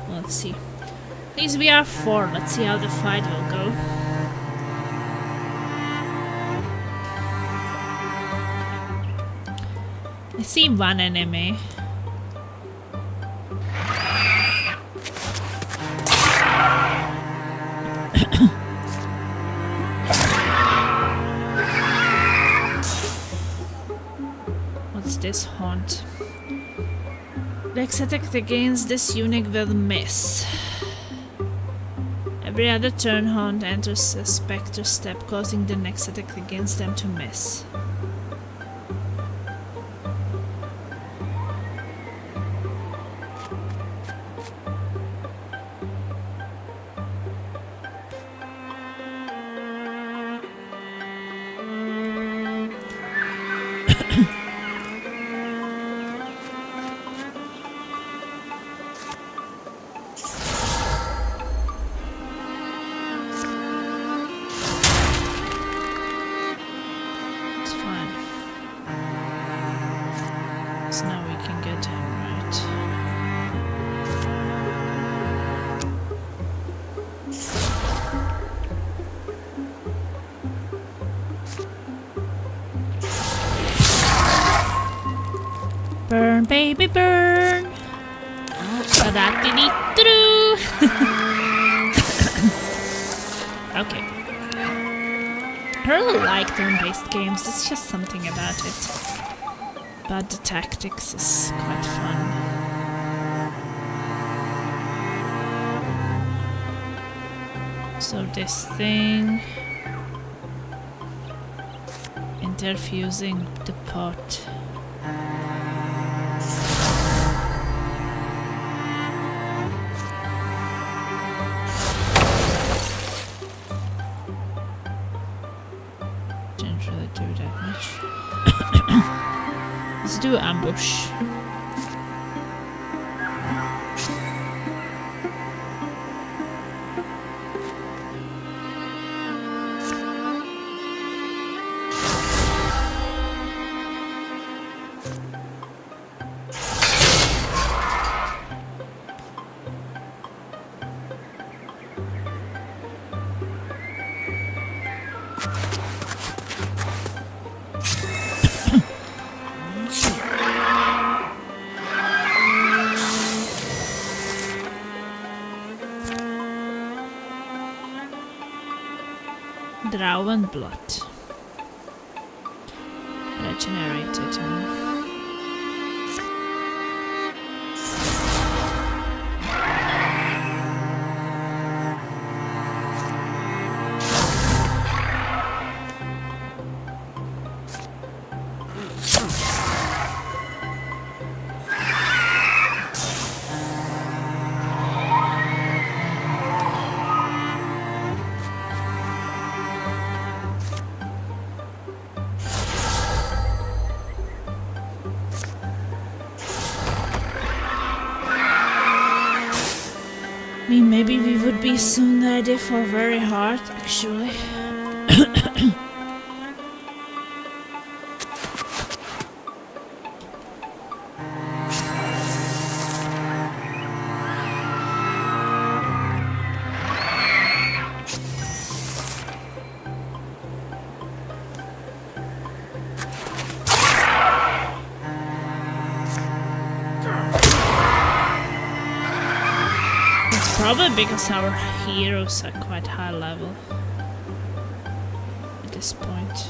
Let's see. At least we are 4. Let's see how the fight will go. I see one enemy. What's this haunt? Dex attack against this unit will miss. Every other turn haunt enters a spectre step, causing the next attack against them to miss. So now we can get him right. Burn, baby, burn! Ba-da-dee-dee-doo-doo. Okay. I really like turn-based games, there's just something about it. But the tactics is quite fun. So this thing... interfusing the pot. Didn't really do that much. Let's do ambush. Drawn blood. Regenerated. I mean, maybe we would be soon ready for very hard, actually. Probably because our heroes are quite high level at this point.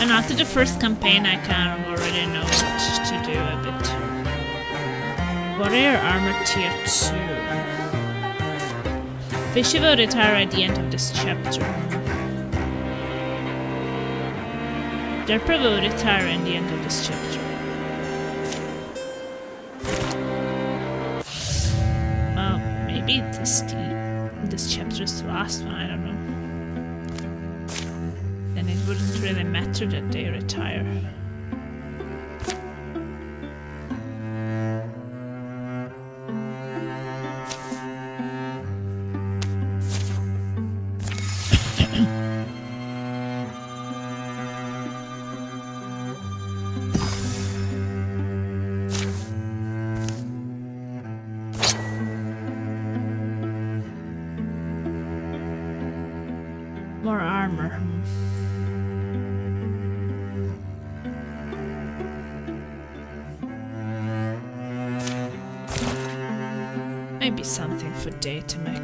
And after the first campaign I kind of already know what to do a bit. Warrior armor tier 2. Fishy will retire at the end of this chapter. Derper will retire at the end of this chapter. Well, maybe this chapter is the last one, I don't know. Then it wouldn't really matter that they retire. More armor. Maybe something for Day to make.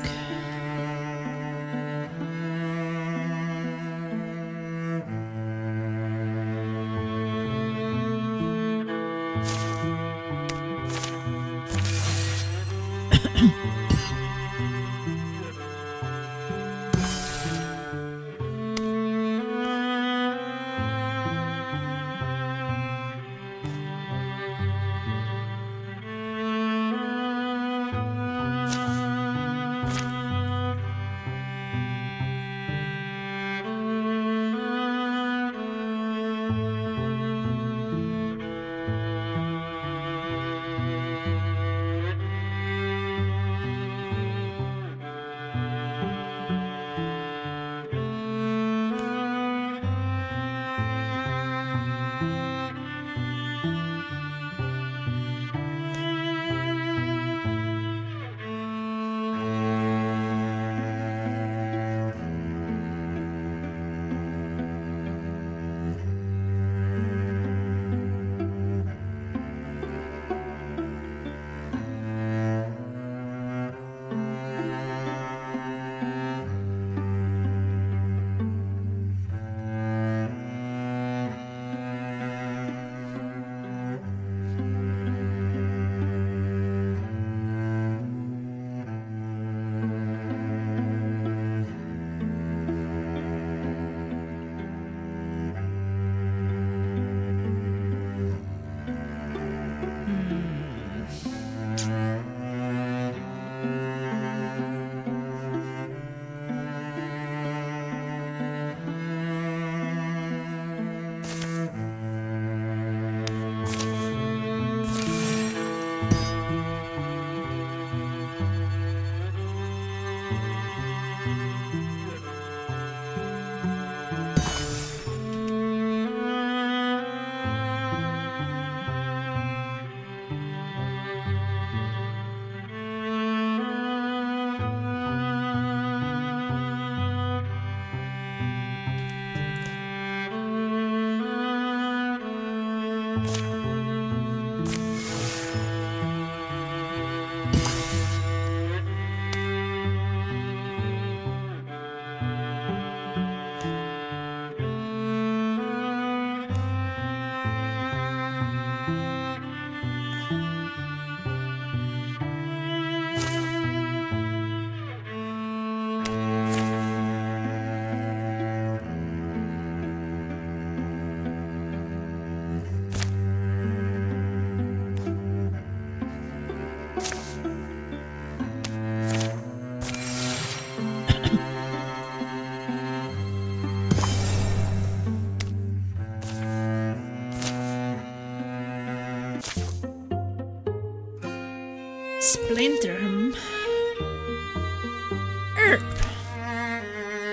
Splinter,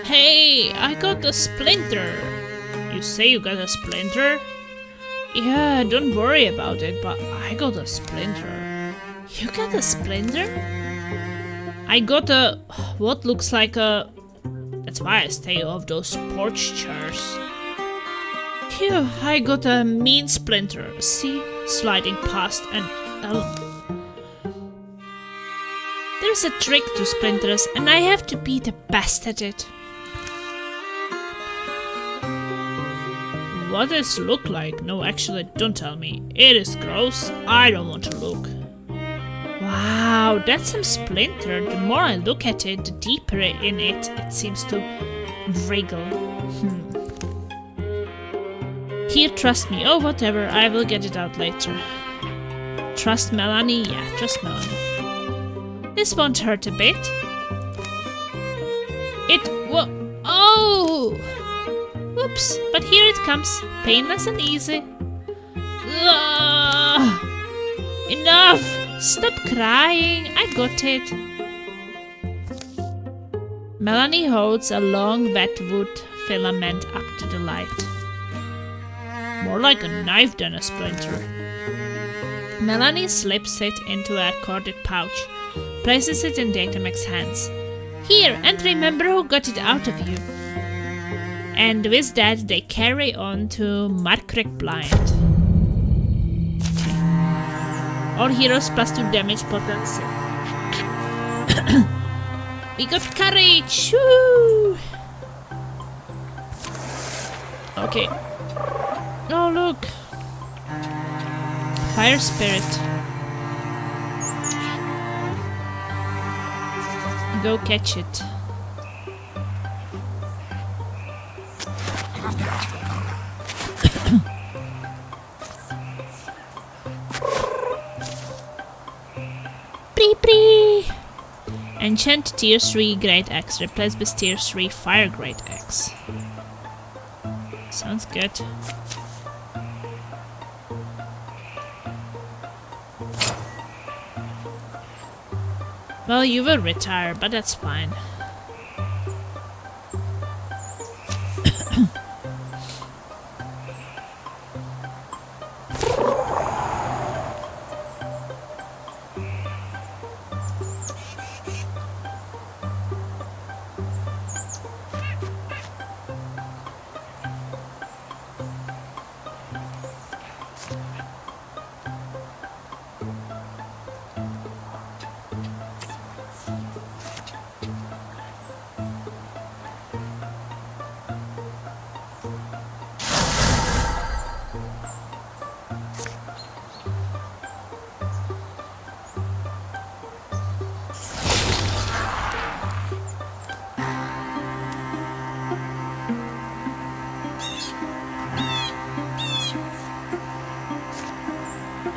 Hey, I got a splinter. You say you got a splinter? Yeah, don't worry about it, but I got a splinter. You got a splinter? I got a... what looks like a... That's why I stay off those porch chairs. Phew, I got a mean splinter. See? Sliding past and... There's a trick to splinters, and I have to be the best at it. What does it look like? No, actually, don't tell me. It is gross. I don't want to look. Wow, that's some splinter. The more I look at it, the deeper in it seems to wriggle. Here, trust me. Oh, whatever. I will get it out later. Trust Melanie? Yeah, trust Melanie. This won't hurt a bit. Oh! Whoops, but here it comes, painless and easy. Ugh. Enough! Stop crying, I got it. Melanie holds a long wet wood filament up to the light. More like a knife than a splinter. Melanie slips it into a corded pouch, places it in Datamex's hands. Here, and remember who got it out of you. And with that, they carry on to Markrek Blind. Okay. All heroes plus 2 damage potency. We got courage! Woo! Okay. Oh, look! Fire spirit. Go catch it. Enchant tier 3 Great Axe, replaced with tier 3 Fire Great Axe. Sounds good. Well, you will retire, but that's fine.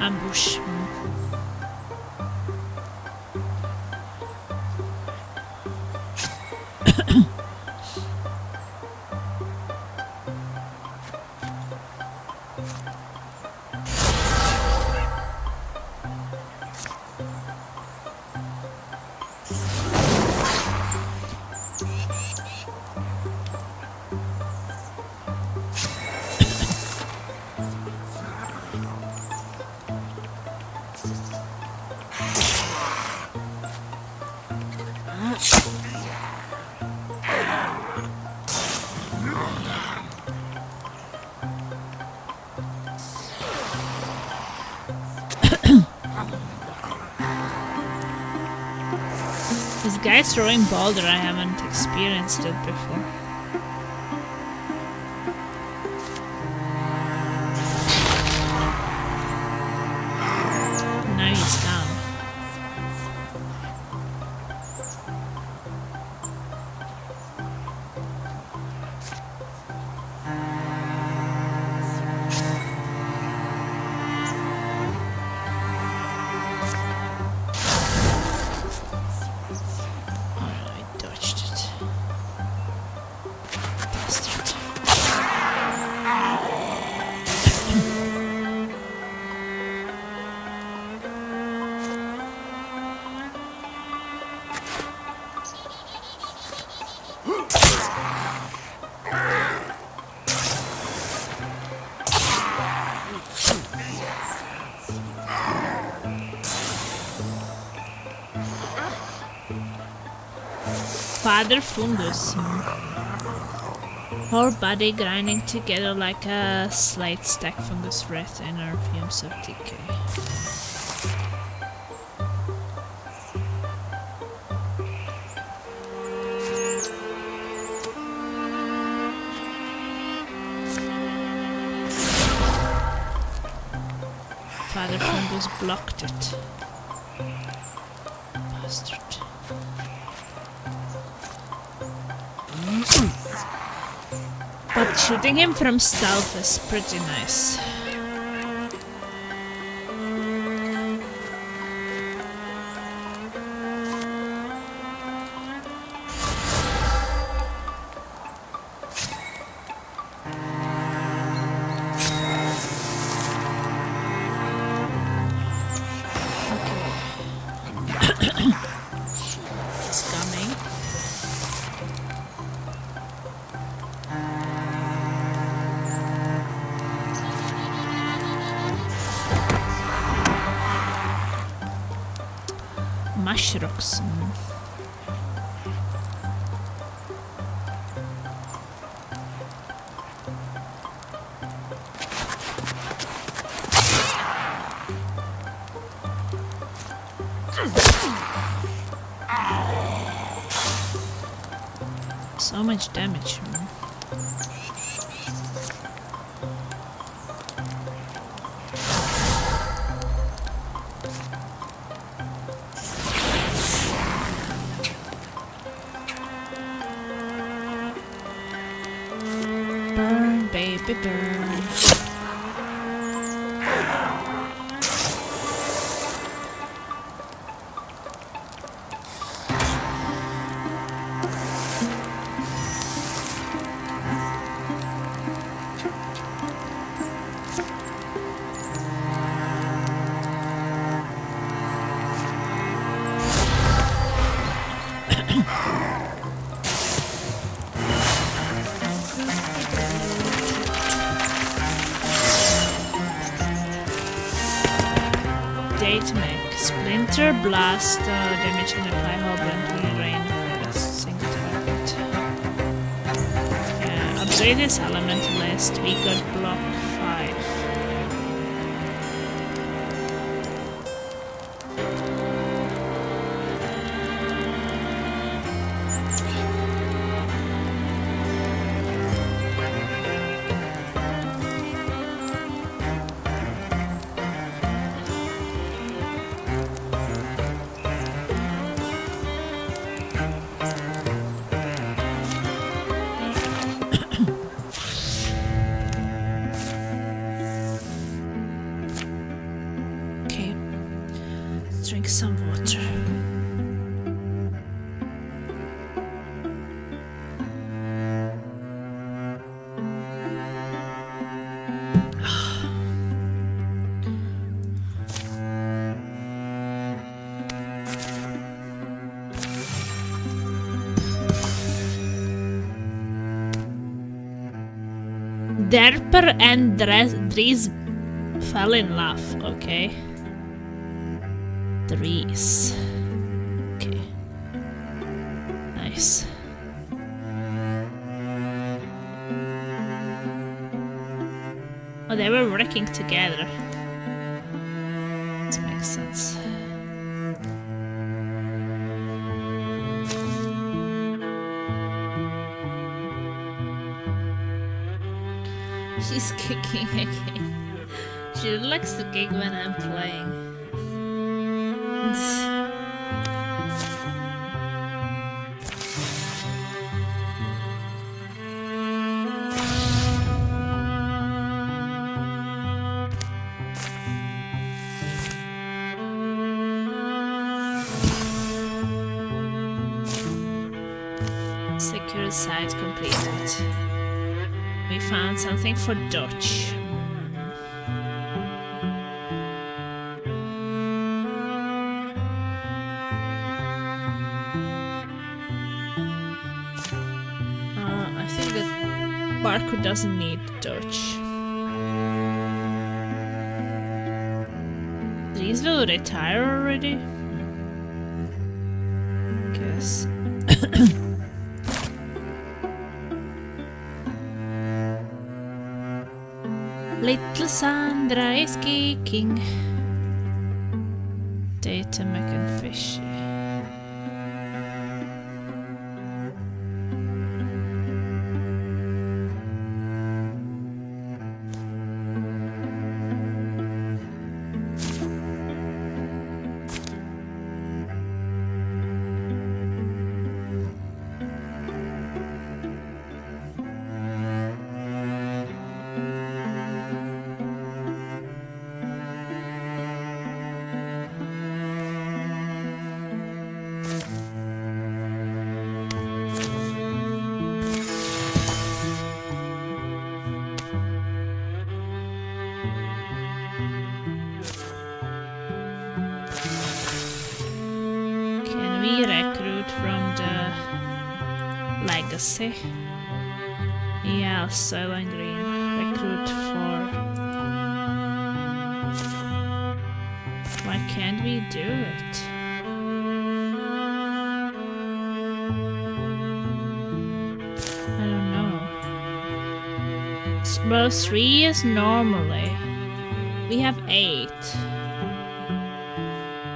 Ambush. This guy's throwing boulder, I haven't experienced it before. Now he's down. Father Fungus. Whole body grinding together like a slate stack fungus wreath inner fumes of decay. Father Fungus blocked it. Bastard. But shooting him from stealth is pretty nice. It's coming. Mushrooms. So much damage. Burn, baby, burn. Date make splinter blast damage and apply whole bluntly rain for a single target. Yeah, upgrade his elementalist. We got block 5. Okay, let's drink some water. Derper and Dries fell in love, okay. Dries. Okay. Nice. Oh, they were working together. This makes sense. She's kicking again. She likes to kick when I'm playing. Secure site completed. We found something for Dutch. I think that Barco doesn't need Dutch. These will retire already? Guess. Little Sandra is kicking. Data making fishy. We recruit from the legacy. Yeah, Soil and Green. Recruit for. Why can't we do it? I don't know. Well, 3 is normally. We have 8.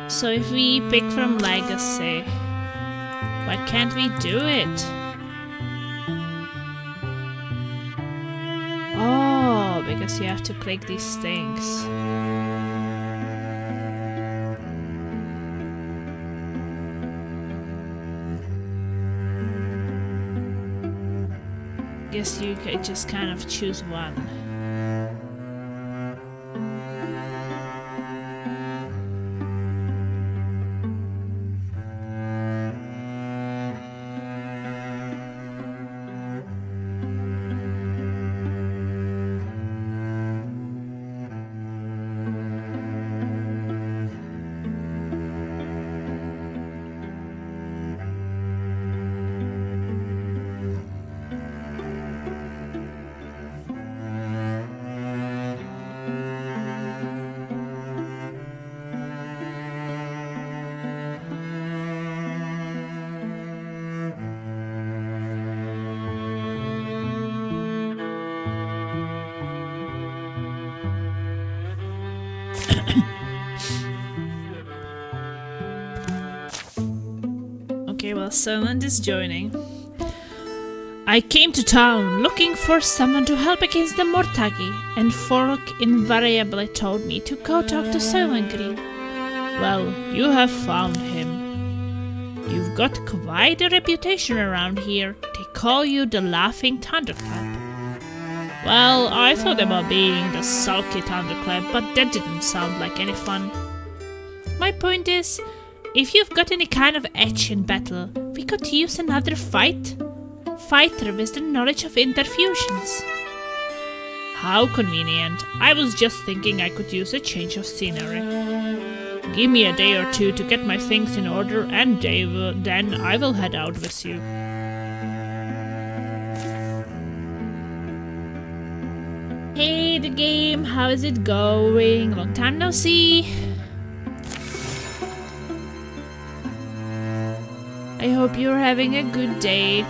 So if we pick from Legacy, why can't we do it? Oh, because you have to click these things. Guess you could just kind of choose one. Okay, well, Soland is joining. I came to town looking for someone to help against the Mortagi, and Fork invariably told me to go talk to Soylent Green. Well, you have found him. You've got quite a reputation around here. They call you the Laughing Thunderclap. Well, I thought about being the Sulky Thunderclap, but that didn't sound like any fun. My point is, if you've got any kind of edge in battle, we could use another fighter with the knowledge of interfusions. How convenient. I was just thinking I could use a change of scenery. Give me a day or two to get my things in order, and then I will head out with you. Hey, the game, how is it going? Long time no see. I hope you're having a good day.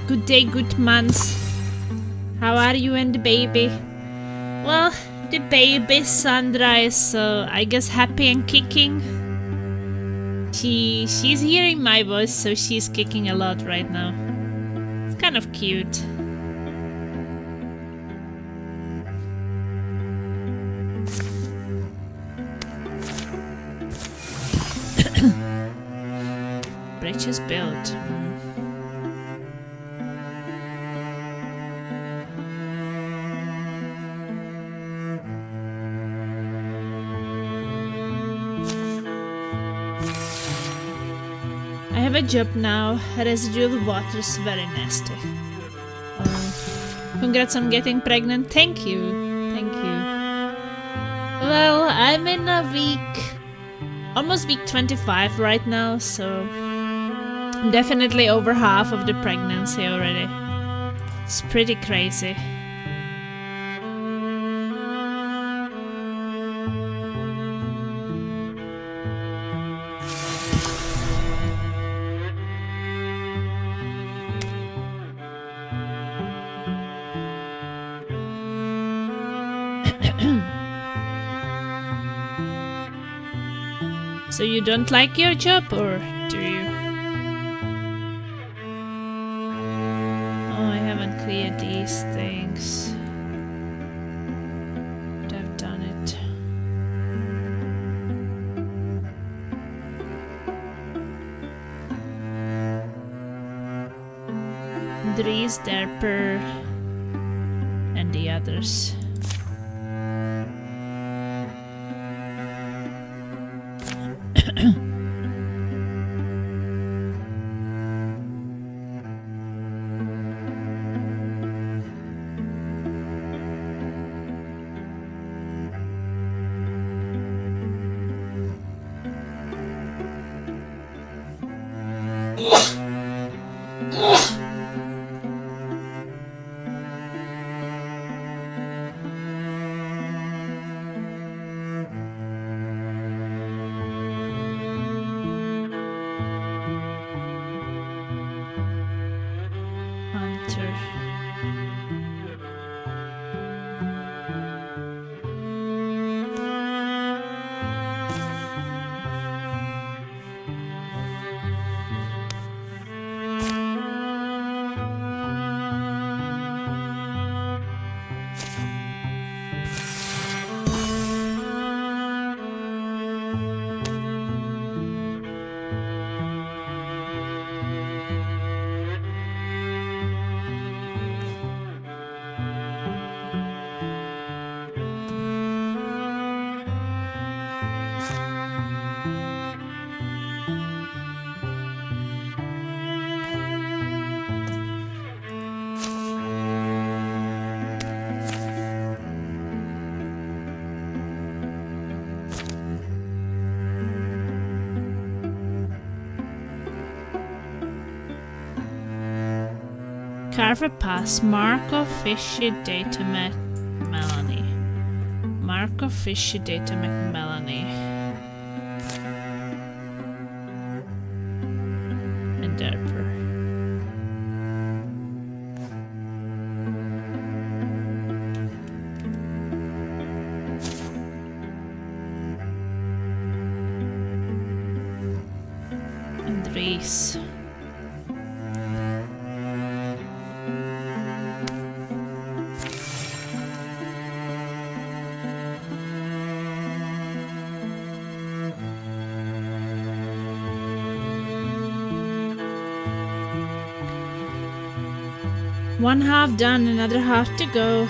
Good day, good months. How are you and the baby? Well, the baby Sandra is, I guess, happy and kicking. She's hearing my voice, so she's kicking a lot right now. It's kind of cute. Bridge is built. I have a job now. Residual water's very nasty. Congrats on getting pregnant. Thank you. Thank you. Well, I'm in a week, almost week 25 right now, so I'm definitely over half of the pregnancy already. It's pretty crazy. So you don't like your job, or do you? Oh, I haven't cleared these things. But I've done it. Dries, Derper, and the others. Hunter. Carve a pass. Mark of fishy data Melanie. Mark of fishy data Melanie. And Derper. And Reese. One half done, another half to go.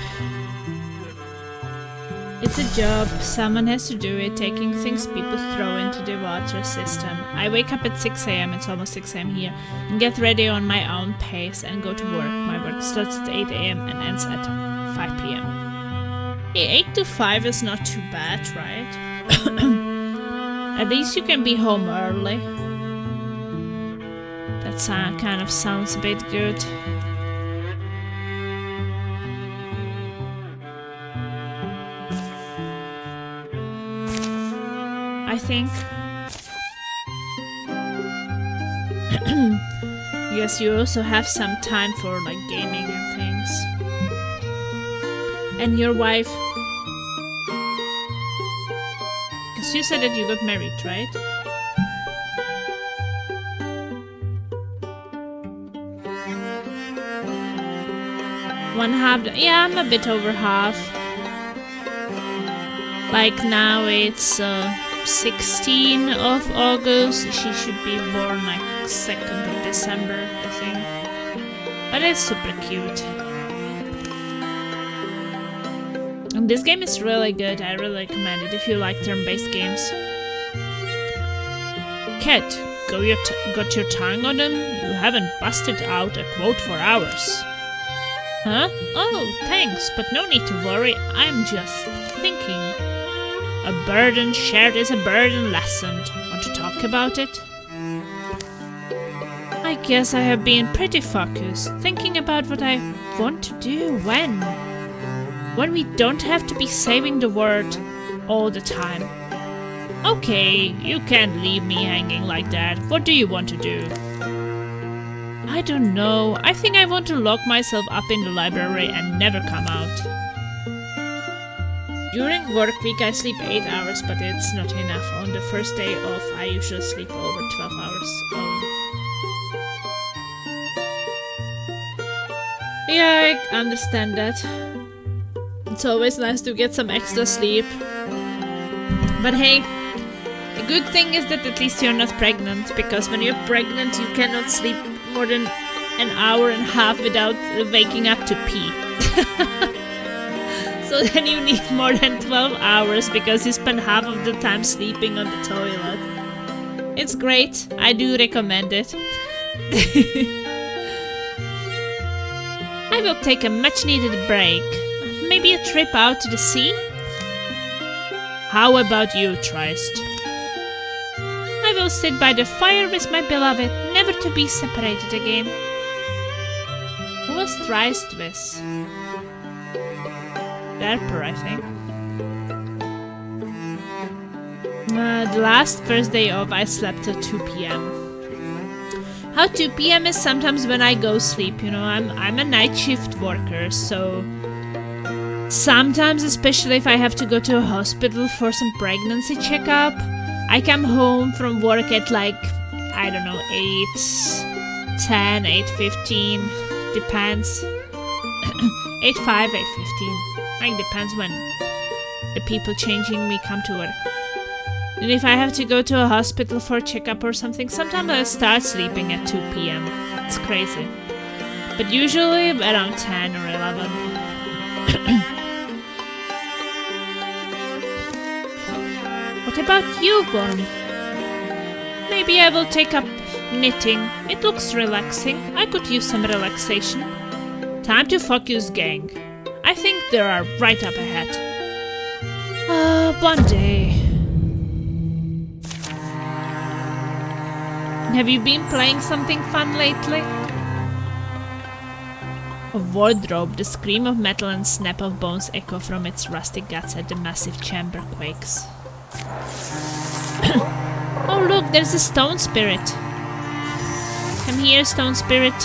It's a job, someone has to do it, taking things people throw into the water system. I wake up at 6 AM, it's almost 6 AM here, and get ready on my own pace and go to work. My work starts at 8 AM and ends at 5 PM. Hey, 8 to 5 is not too bad, right? At least you can be home early. That kind of sounds a bit good. I think. Yes, you also have some time for like gaming and things. And your wife. Because you said that you got married, right? One half. Yeah, I'm a bit over half. Like now it's 16 of August. She should be born like 2nd of December, I think. But it's super cute. And this game is really good. I really recommend it if you like turn-based games. Cat, got your tongue on them? You haven't busted out a quote for hours. Huh? Oh, thanks, but no need to worry. I'm just thinking. A burden shared is a burden lessened. Want to talk about it? I guess I have been pretty focused, thinking about what I want to do when we don't have to be saving the world all the time. Okay, you can't leave me hanging like that. What do you want to do? I don't know. I think I want to lock myself up in the library and never come out. During work week I sleep 8 hours, but it's not enough. On the first day off I usually sleep over 12 hours. Yeah, I understand that. It's always nice to get some extra sleep. But hey, the good thing is that at least you're not pregnant, because when you're pregnant you cannot sleep more than an hour and a half without waking up to pee. So then you need more than 12 hours because you spend half of the time sleeping on the toilet. It's great. I do recommend it. I will take a much needed break. Maybe a trip out to the sea? How about you, Trist? I will sit by the fire with my beloved, never to be separated again. Who was Trist with? Derper, I think. The last first day off I slept till 2 p.m. How 2 p.m. is sometimes when I go sleep, you know, I'm a night shift worker, so sometimes, especially if I have to go to a hospital for some pregnancy checkup, I come home from work at like, I don't know, 8:10, 8:15, depends. 8:05, 8:15. Like, depends when the people changing me come to work. And if I have to go to a hospital for a checkup or something, sometimes I start sleeping at 2 p.m. It's crazy. But usually around 10 or 11. What about you, Worm? Maybe I will take up knitting. It looks relaxing. I could use some relaxation. Time to focus, gang. I think they are right up ahead. One day. Have you been playing something fun lately? A wardrobe, the scream of metal and snap of bones echo from its rusty guts as the massive chamber quakes. Oh look, there's a stone spirit. Come here, stone spirit.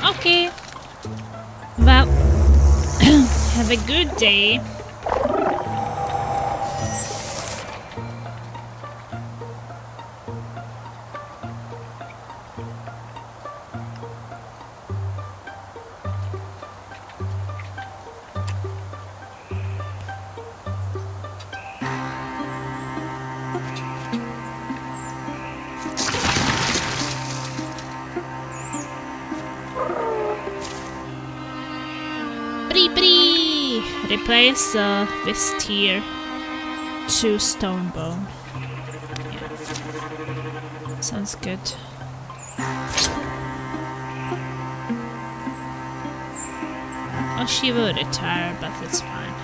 Okay. Well, have a good day. Bree! Replace this tier to stone bone. Yeah. Sounds good. Oh, she will retire, but it's fine.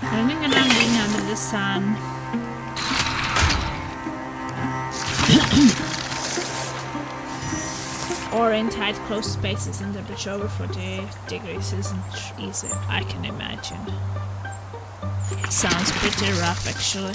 Running around being under the sun. Or in tight closed spaces in temperature over 40 degrees isn't easy, I can imagine. Sounds pretty rough actually.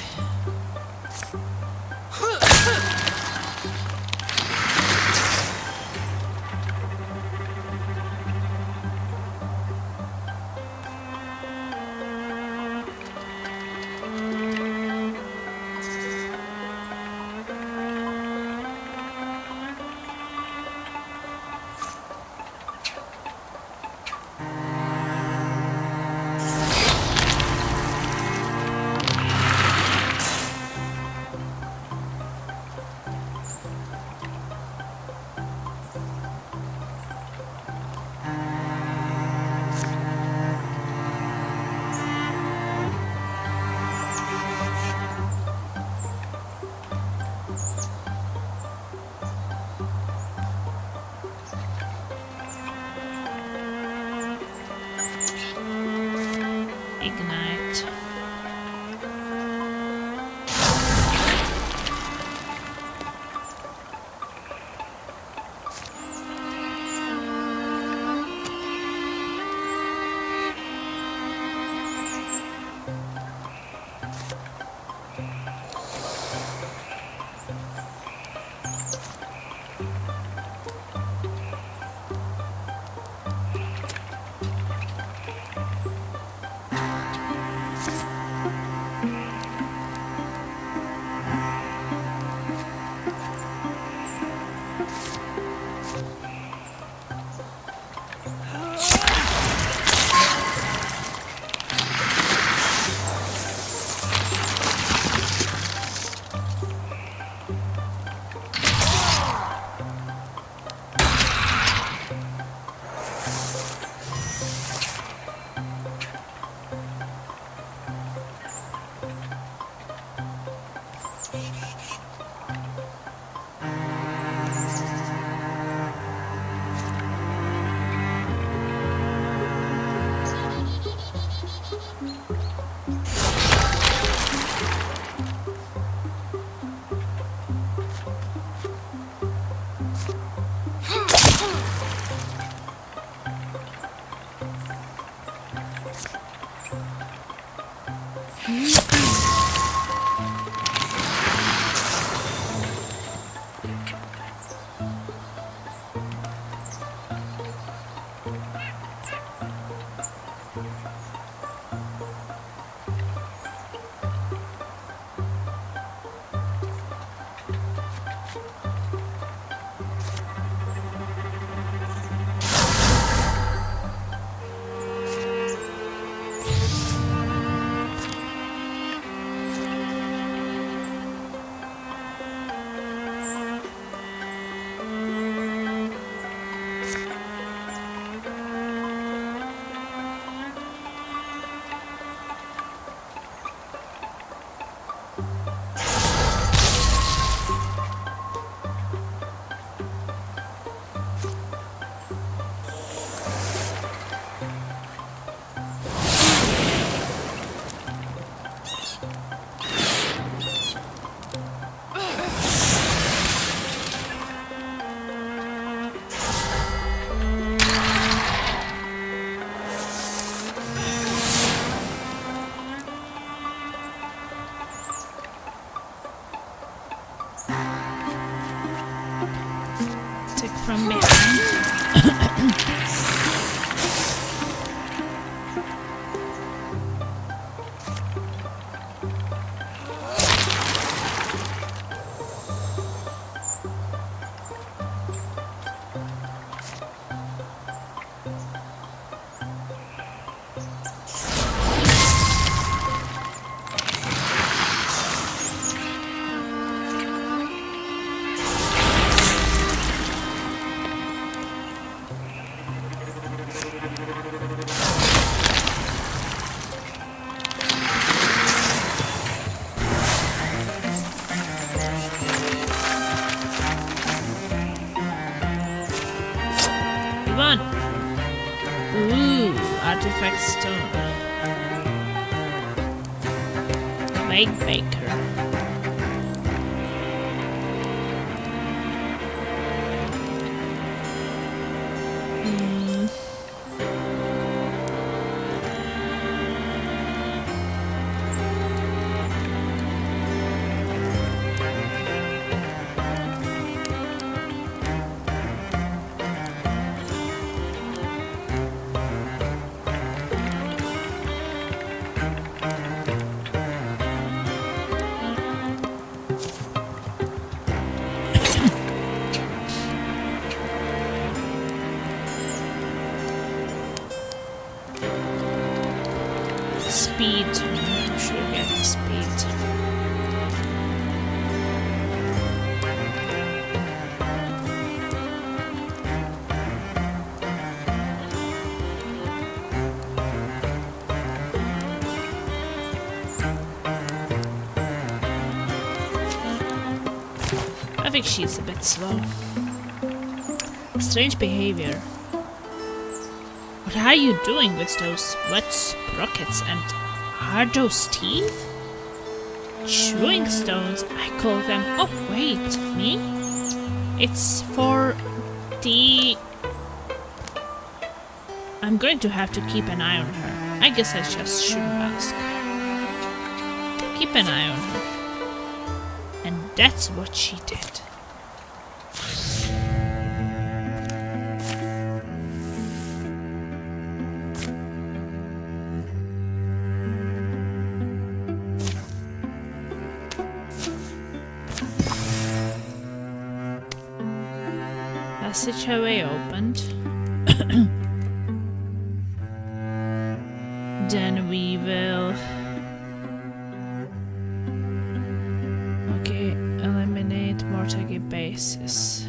from behind. Ooh, artifact stone. Plague Baker. Speed. I'm sure you get the speed. I think she's a bit slow. Strange behavior. What are you doing with those wet sprockets, and are those teeth? Chewing stones, I call them. Oh wait, me? It's for the... I'm going to have to keep an eye on her. I guess I just shouldn't ask. Keep an eye on her. And that's what she did. Passageway opened. Then we will... Okay, eliminate Mortagi bases.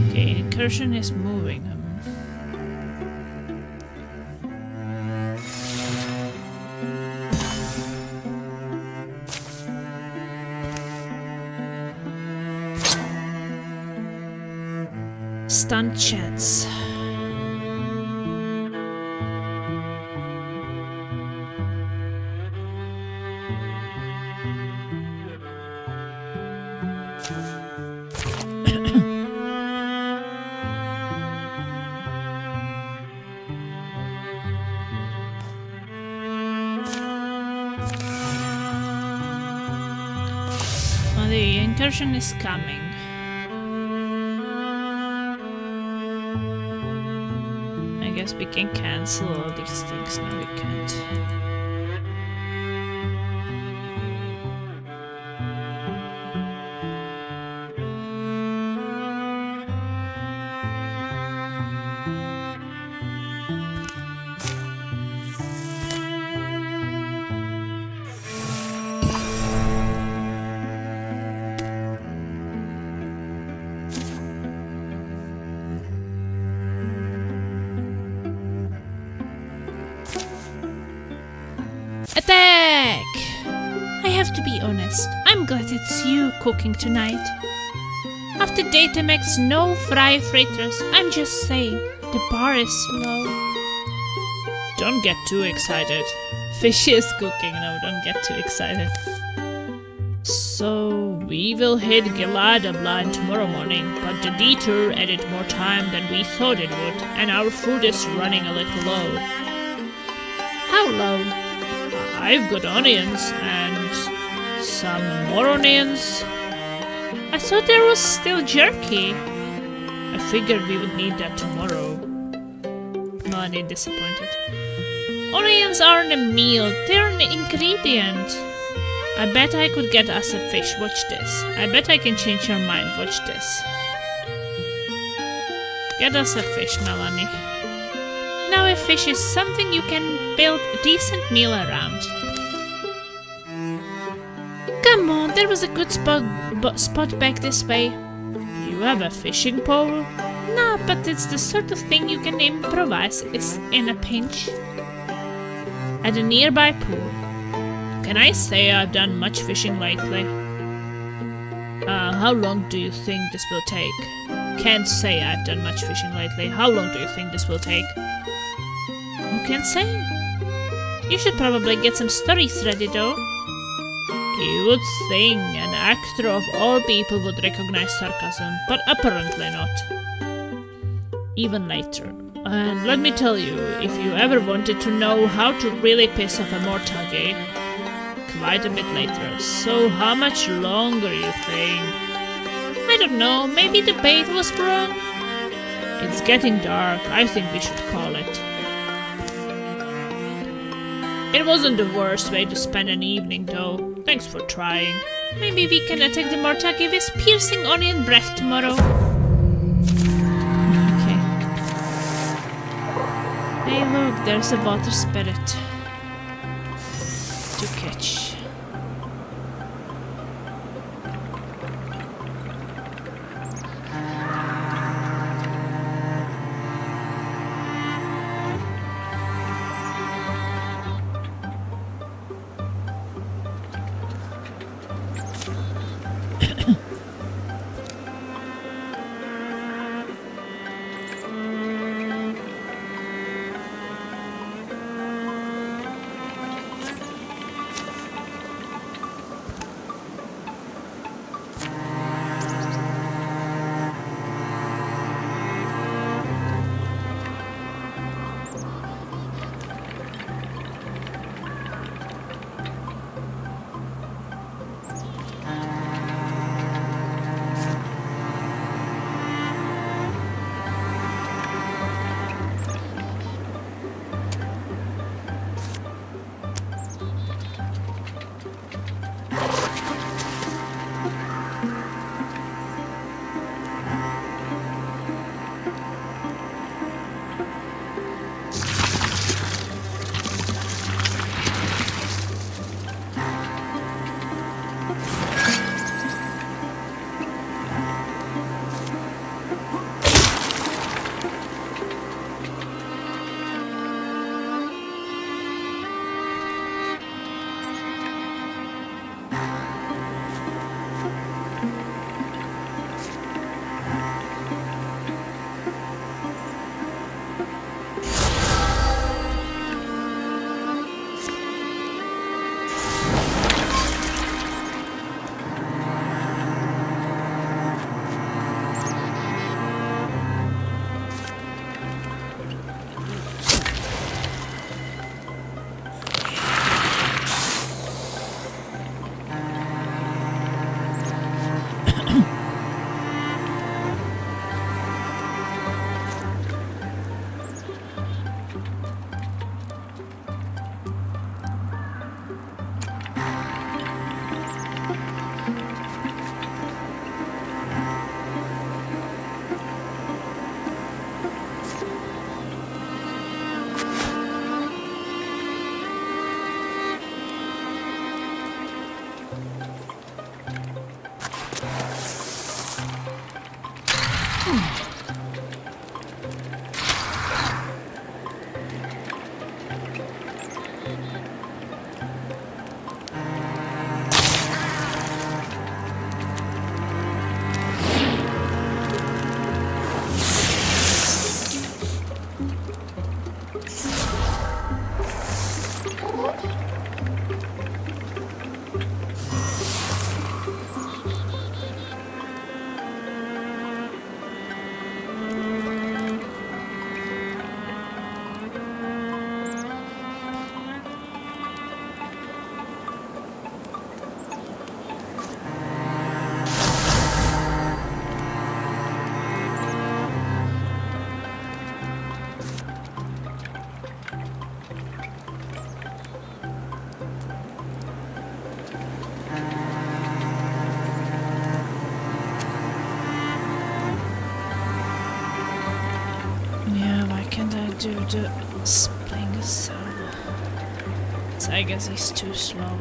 Okay, incursion is moving. Stunt chats. Well, the incursion is coming. I guess we can cancel all these things. No, we can't. Attack! I have to be honest, I'm glad it's you cooking tonight. After Datamax no fry fritters, I'm just saying, the bar is low. Don't get too excited. Fish is cooking, no, don't get too excited. So, we will hit Giladablan tomorrow morning, but the detour added more time than we thought it would, and our food is running a little low. How low? I've got onions and some more onions. I thought there was still jerky. I figured we would need that tomorrow. Not disappointed. Onions aren't a meal, they're an ingredient. I bet I could get us a fish. Watch this. I bet I can change your mind. Watch this. Get us a fish, Melanie. Now a fish is something you can build a decent meal around. Come on, there was a good spot back this way. You have a fishing pole? No, but it's the sort of thing you can improvise in a pinch. At a nearby pool. Can I say I've done much fishing lately? How long do you think this will take? Can't say I've done much fishing lately. How long do you think this will take? Who can say? You should probably get some stories ready though. You would think an actor of all people would recognize sarcasm, but apparently not. Even later. And let me tell you, if you ever wanted to know how to really piss off a mortgagee, quite a bit later. So how much longer you think? I don't know, maybe the bait was wrong? It's getting dark, I think we should call it. It wasn't the worst way to spend an evening though. Thanks for trying. Maybe we can attack the mortgagee with piercing onion breath tomorrow. Okay. Hey look, there's a water spirit to catch. Dude is playing a song. So I guess he's too slow.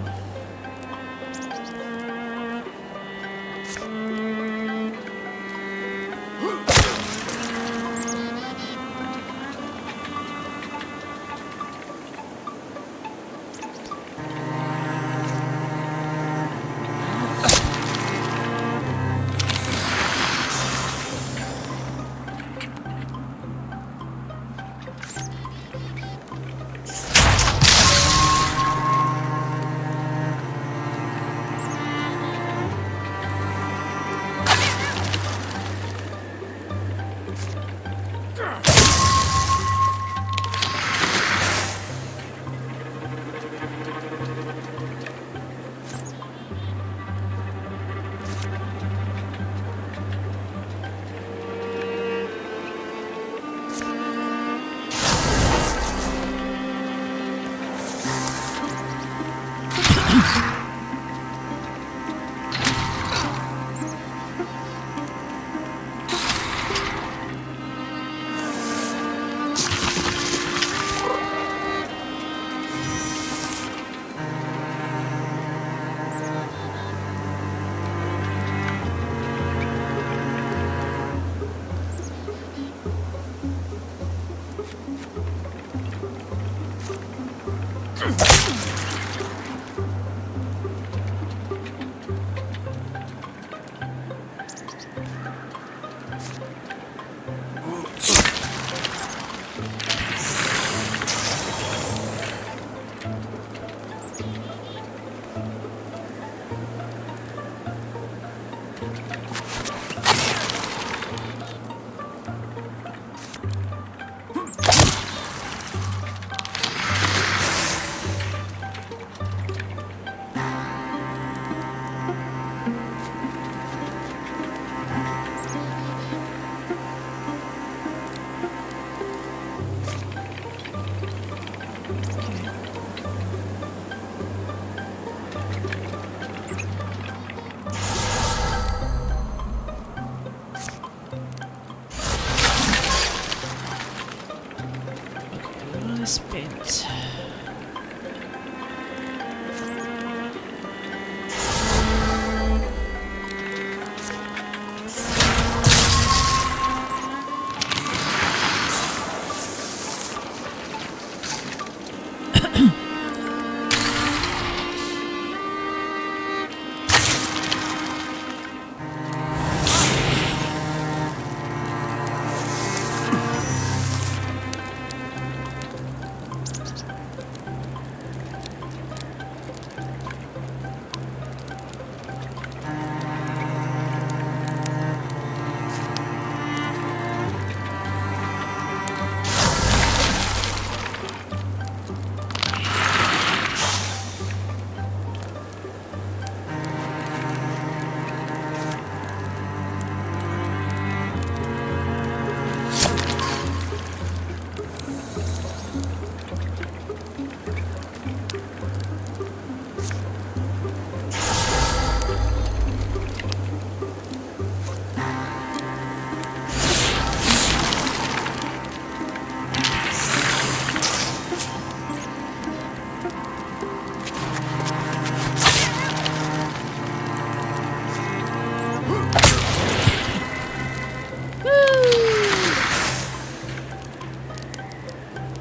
Spit.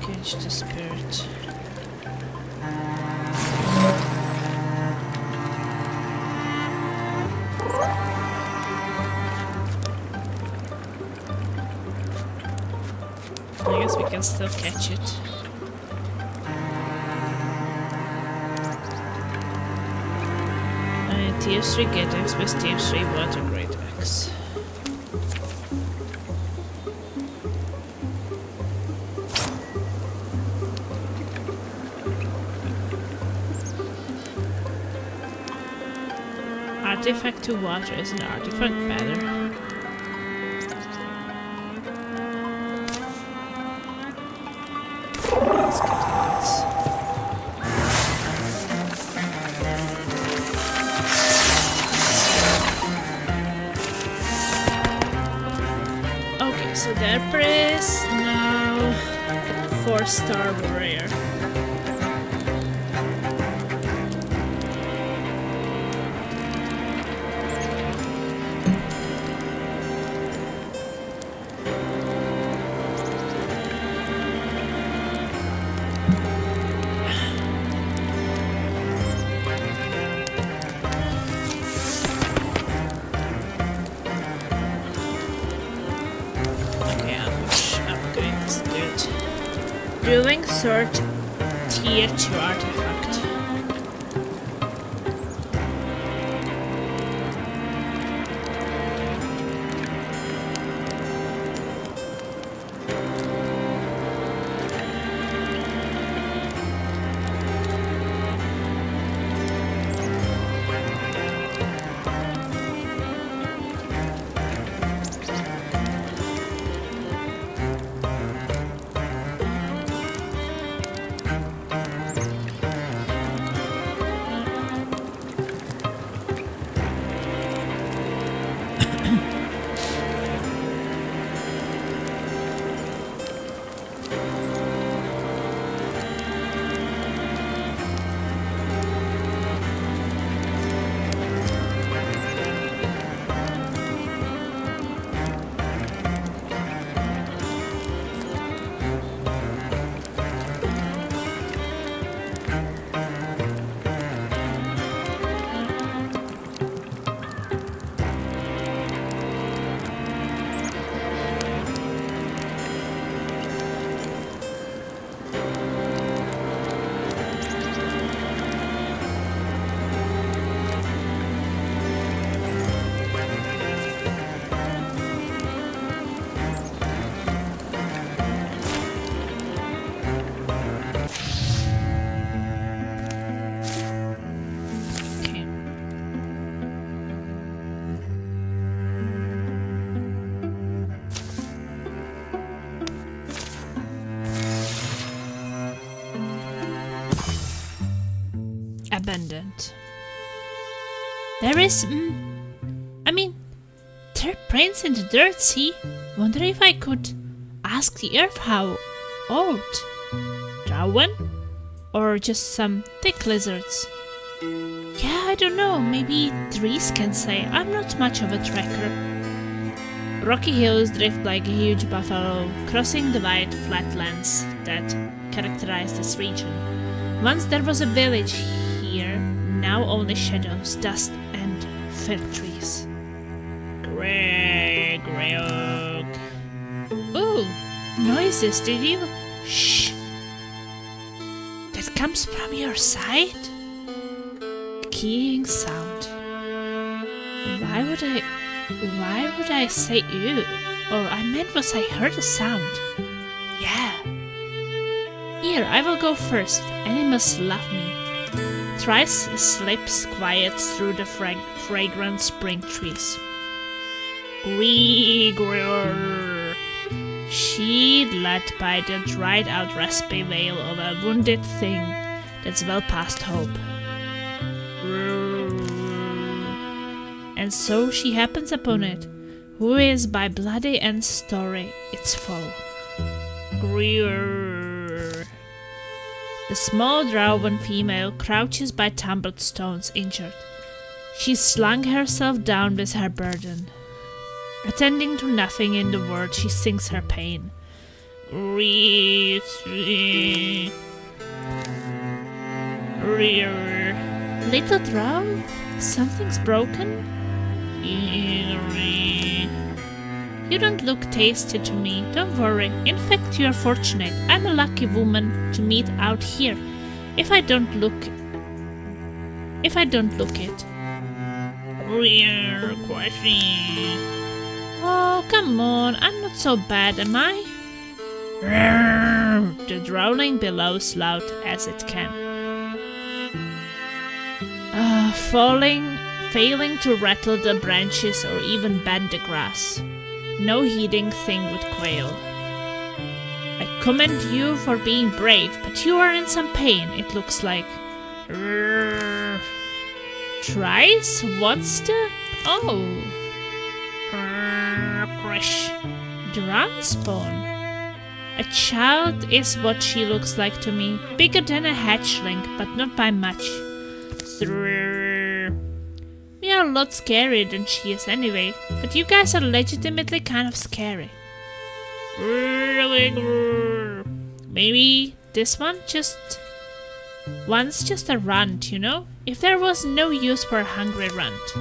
Catch the spirit. I guess we can still catch it. TF3 Get X with TF3 Water Great X. Artifact to water is an artifact better. Let's get it. Okay, so there press now. 4-star warrior. Doing third tier 2 artifact. Abandoned. There is, there are prints in the dirt, see? Wonder if I could ask the earth how old? Drowen? Or just some thick lizards? Yeah, I don't know, maybe trees can say. I'm not much of a trekker. Rocky hills drift like a huge buffalo, crossing the wide flatlands that characterize this region. Once there was a village here, now only shadows, dust, and fir trees. Greg. Ooh, noises, did you? Shh. That comes from your side? Keying sound. Why would I say ew? Or I meant was I heard a sound. Yeah. Here, I will go first. Animals love me. Thrice slips quiet through the fragrant spring trees. Grigor. She led by the dried out raspy wail of a wounded thing that's well past hope. And so she happens upon it, who is by bloody and story its foe. Greer. The small Drowen female crouches by tumbled stones, injured. She slung herself down with her burden. Attending to nothing in the world, she sings her pain. Greer. Little Drow? Something's broken? You don't look tasty to me, don't worry. In fact, you are fortunate. I'm a lucky woman to meet out here. If I don't look it. Rear question. Oh, come on. I'm not so bad, am I? The drowning billows loud as it can. Failing to rattle the branches or even bend the grass. No heeding thing would quail. I commend you for being brave, but you are in some pain, it looks like. Tries? What's the... Oh. Crash. Drown spawn. A child is what she looks like to me. Bigger than a hatchling, but not by much. We are a lot scarier than she is anyway, but you guys are legitimately kind of scary. Maybe this one's just a runt, you know? If there was no use for a hungry runt,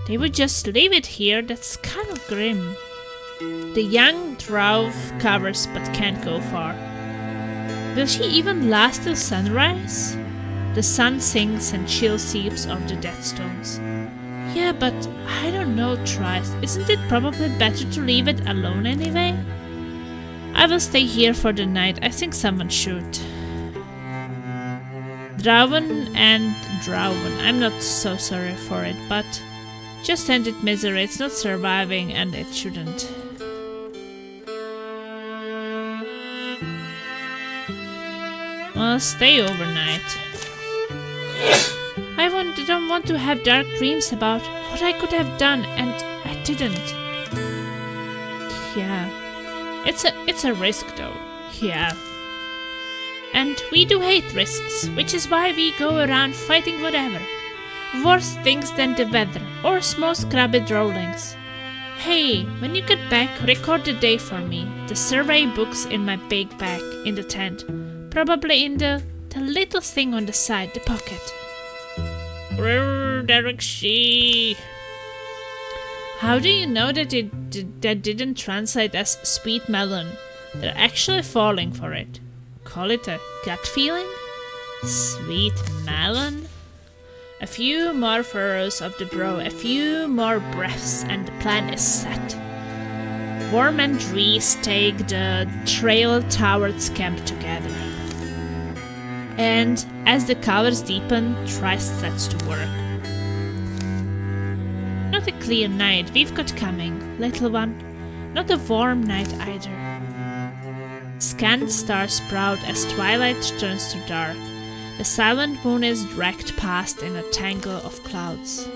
they would just leave it here. That's kind of grim. The young drow covers but can't go far. Will she even last till sunrise? The sun sinks and chill seeps off the dead stones. Yeah, but I don't know, Trice. Isn't it probably better to leave it alone anyway? I will stay here for the night. I think someone should. Drowen and Drowen. I'm not so sorry for it, but just ended misery. It's not surviving and it shouldn't. Well, stay overnight. I don't want to have dark dreams about what I could have done, and I didn't. Yeah. It's a risk though. Yeah. And we do hate risks, which is why we go around fighting whatever. Worse things than the weather, or small scrubby drawlings. Hey, when you get back, record the day for me. The survey book's in my big bag, in the tent. Probably in the little thing on the side, the pocket. Derek she. How do you know that that didn't translate as sweet melon? They're actually falling for it. Call it a gut feeling? Sweet melon? A few more furrows of the brow, a few more breaths, and the plan is set. Worm and Reese take the trail towards camp together. And as the colors deepen, Trice sets to work. Not a clear night we've got coming, little one. Not a warm night either. Scant stars sprout as twilight turns to dark. The silent moon is dragged past in a tangle of clouds.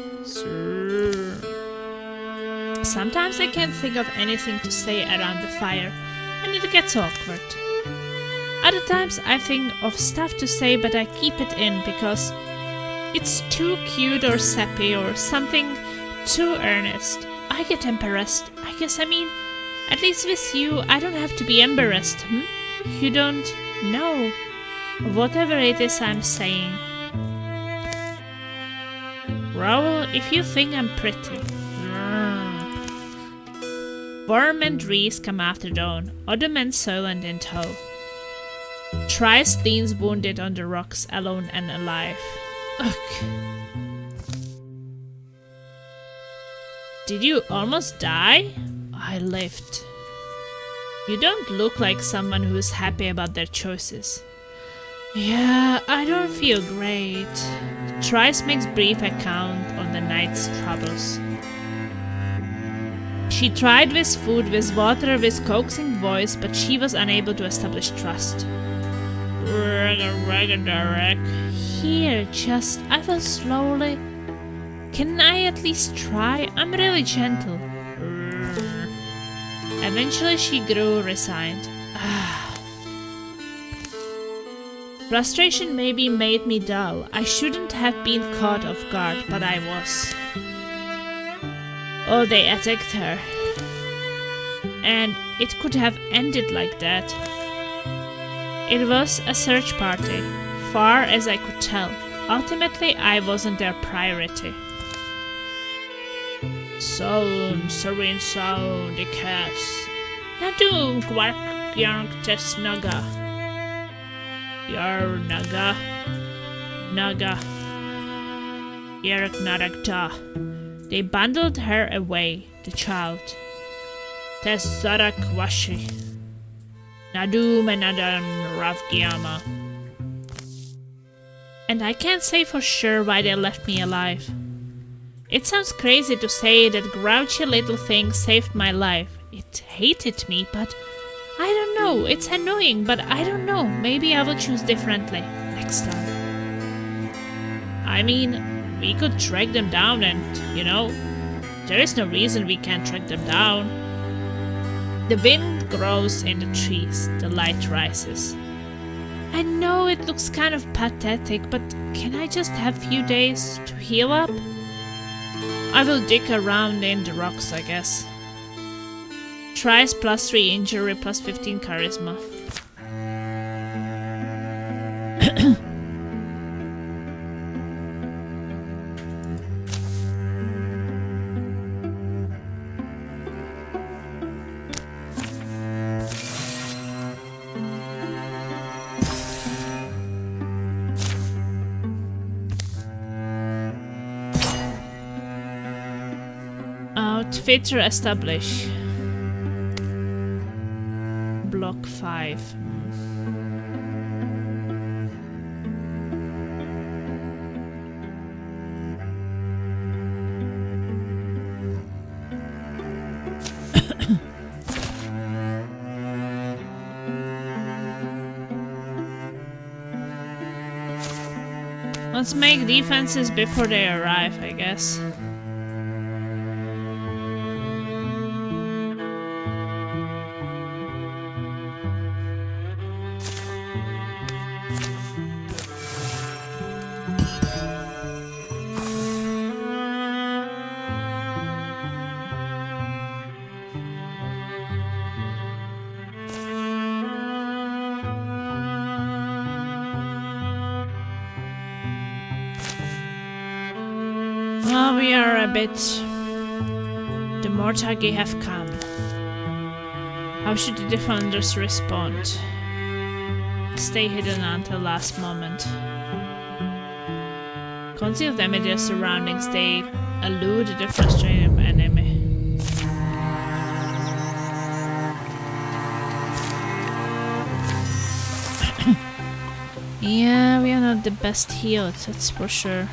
Sometimes I can't think of anything to say around the fire, and it gets awkward. Other times I think of stuff to say, but I keep it in because it's too cute or sappy or something too earnest. I get embarrassed. I mean, at least with you, I don't have to be embarrassed, You don't know. Whatever it is I'm saying. Growl if you think I'm pretty. Worm and Reese come after dawn, Odom and Soylent in tow. Trice leans wounded on the rocks, alone and alive. Ugh. Did you almost die? I lived. You don't look like someone who's happy about their choices. Yeah, I don't feel great. Trice makes brief account on the night's troubles. She tried with food, with water, with coaxing voice, but she was unable to establish trust. Here, I will slowly. Can I at least try? I'm really gentle. Eventually she grew resigned. Frustration maybe made me dull. I shouldn't have been caught off guard, but I was. Oh, they attacked her. And it could have ended like that. It was a search party, far as I could tell. Ultimately, I wasn't their priority. Sound, serene sound, the cast. Nadung gwark yark tesnaga. Yar naga. Naga. Yark narakta. They bundled her away, the child. Tesarak washi. Nadum and Adam Ravgiama. And I can't say for sure why they left me alive. It sounds crazy to say that grouchy little thing saved my life. It hated me, but I don't know. It's annoying, but I don't know. Maybe I will choose differently next time. I mean, we could track them down and, there is no reason we can't track them down. The wind grows in the trees, the light rises. I know it looks kind of pathetic, but can I just have a few days to heal up? I will dig around in the rocks, I guess. Tries +3 injury, +15 charisma. Outfitter establish. Block 5. Let's make defenses before they arrive, I guess. Well, we are a bit... The Mortagi have come. How should the defenders respond? Stay hidden until last moment. Conceal them in their surroundings, they elude the frustrated enemy. Yeah, we are not the best healed, that's for sure.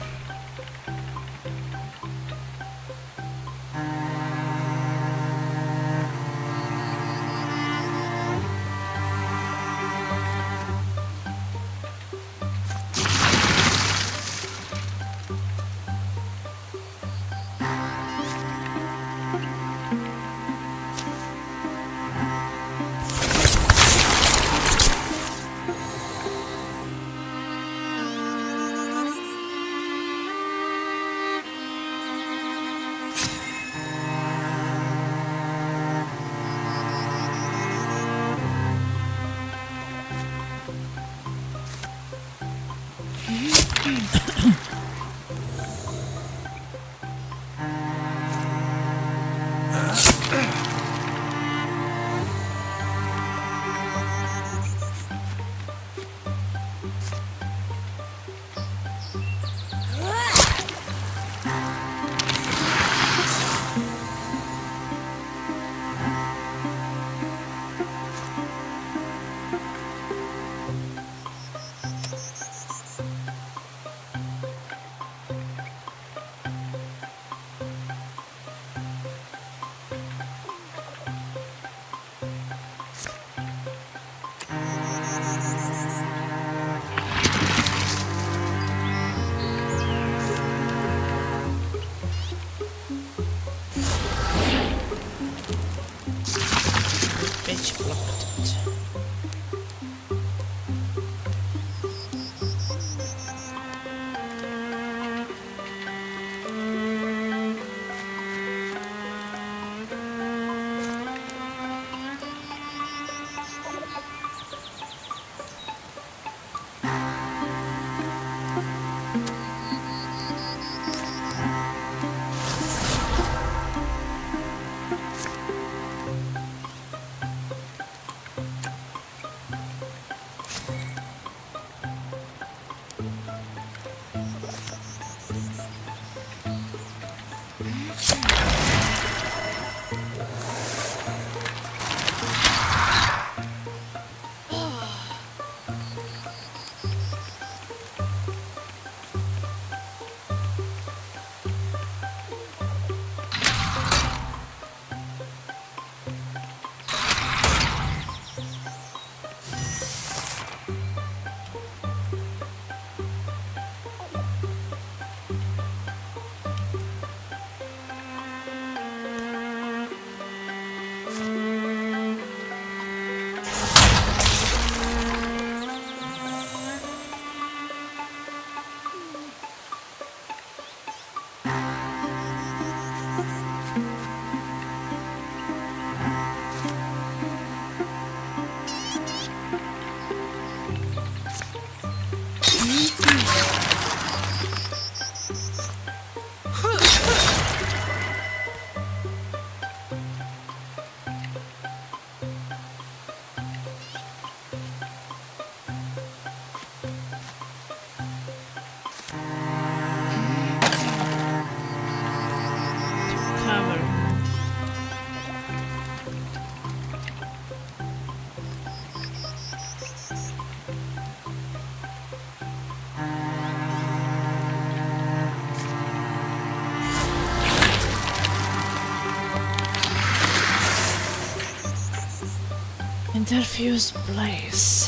Interfuse place.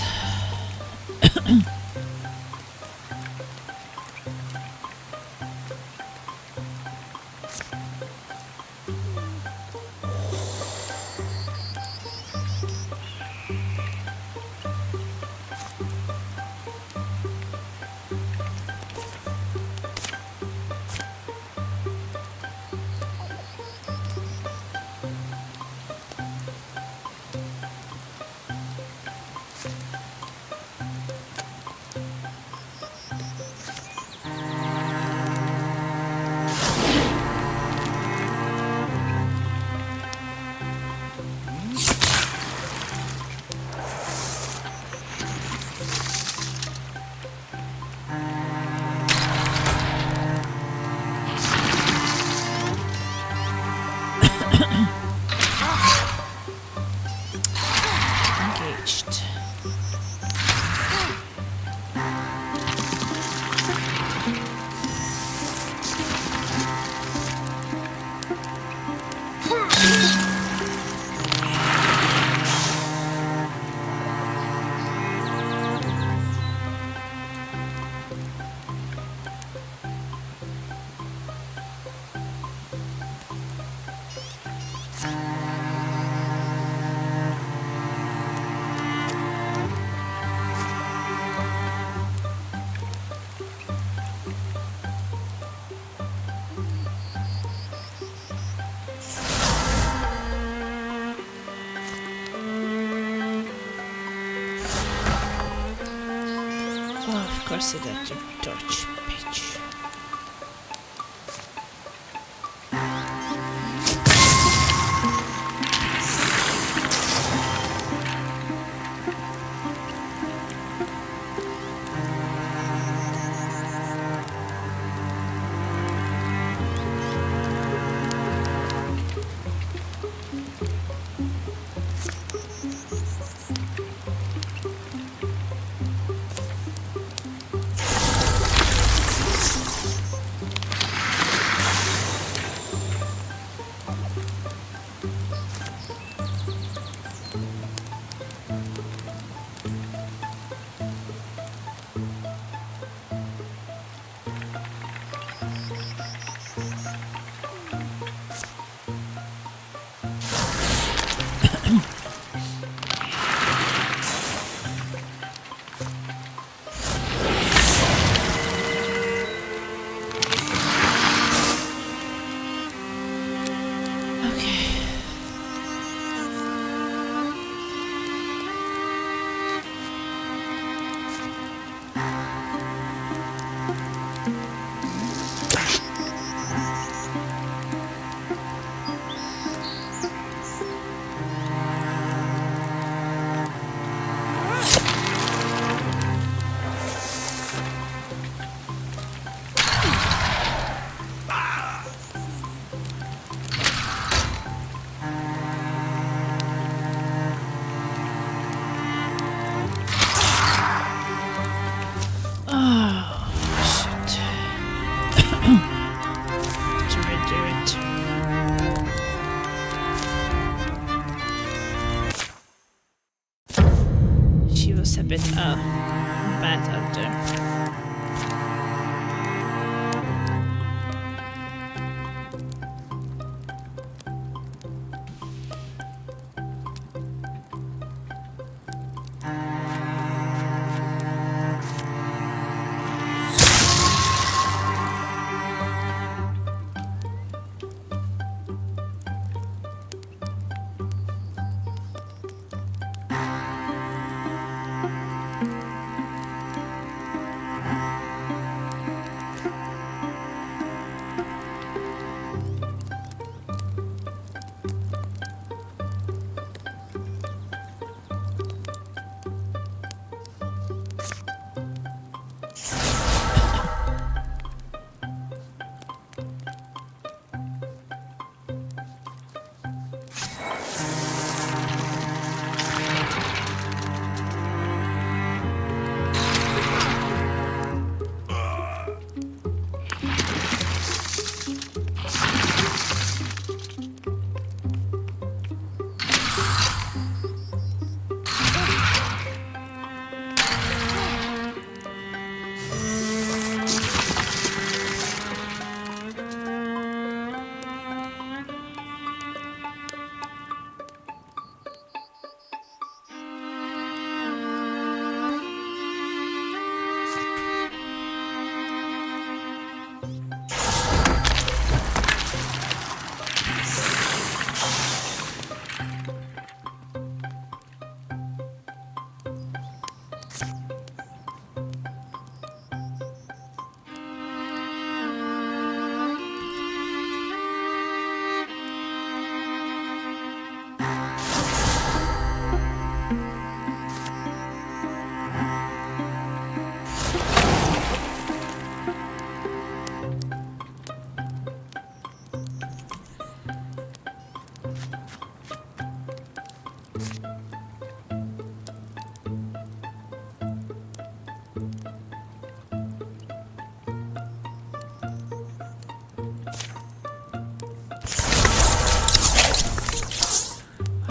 Engaged. Of course it had to torch page. A bit bad out there.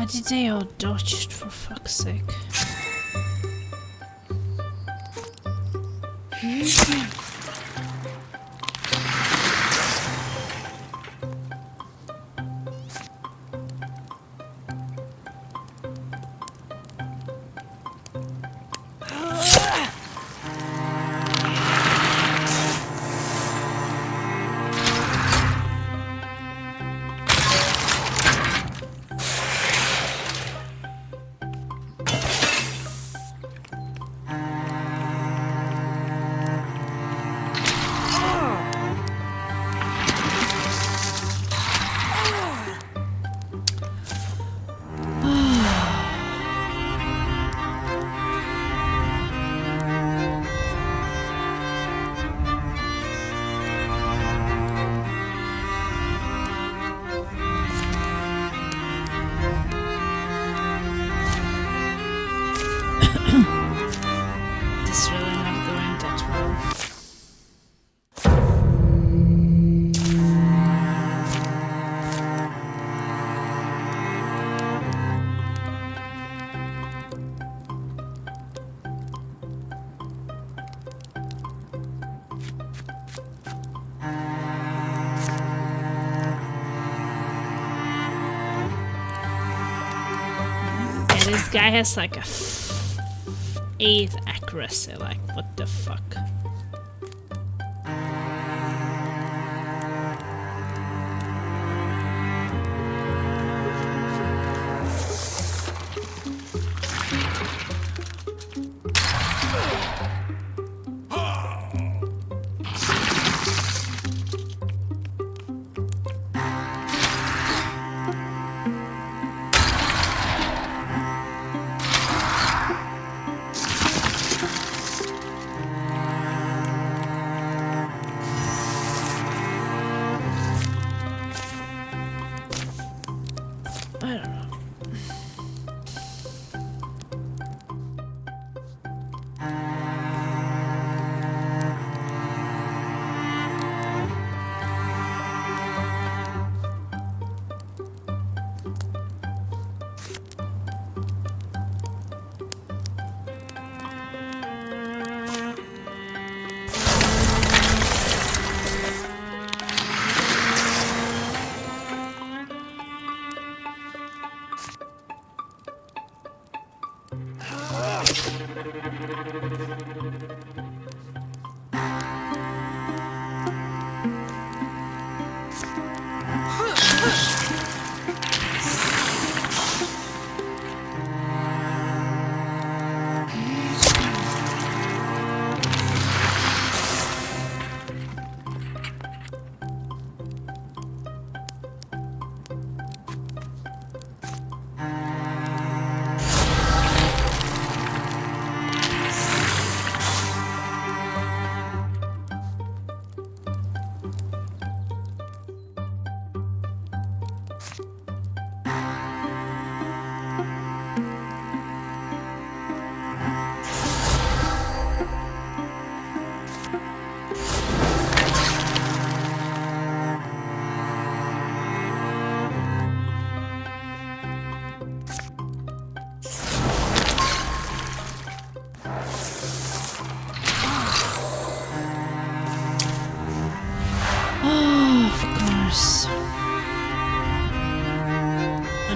did they all dodged, for fuck's sake? This really not going that well. Yeah, this guy has like a 8 accuracy, like what the fuck? I don't know.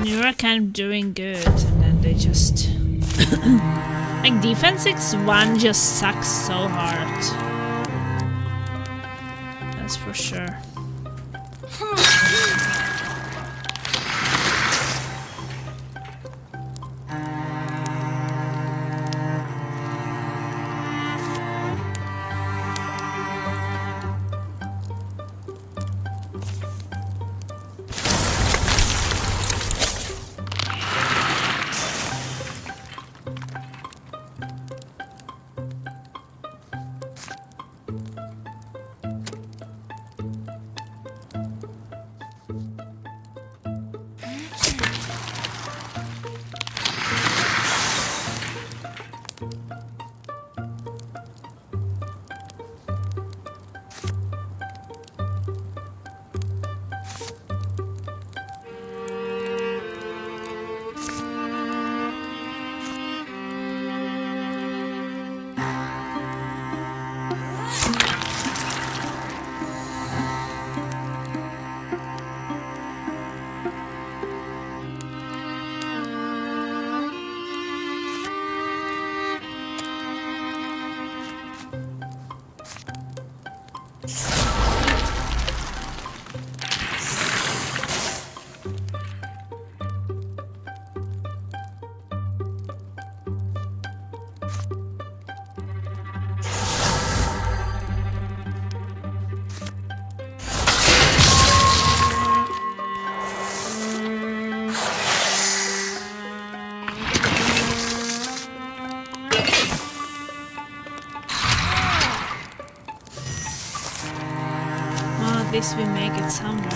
You're kind of doing good, and then they just like defense 6-1 just sucks so hard. That's for sure. At least we make it somewhere.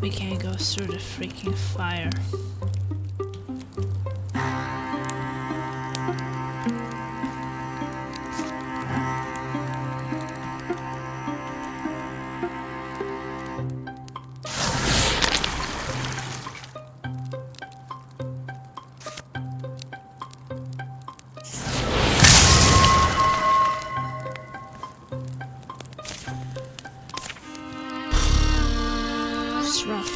We can't go through the freaking fire. It's rough.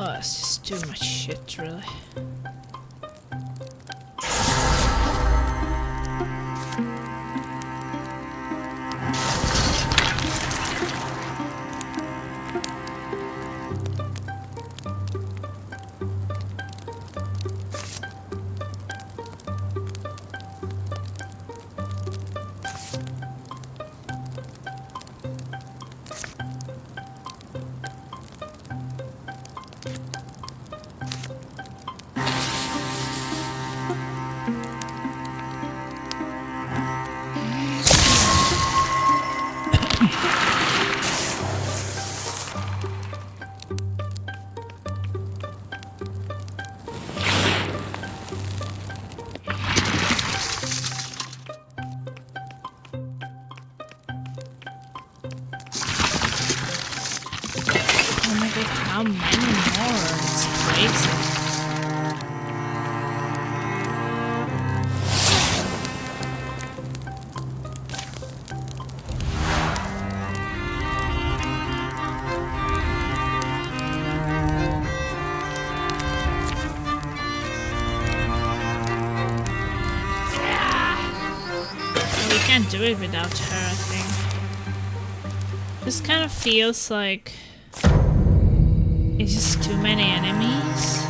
Oh, it's just too much shit, really. Oh my god, how many more? It's crazy. We can't do it without her, I think. This kind of feels like it's just too many enemies.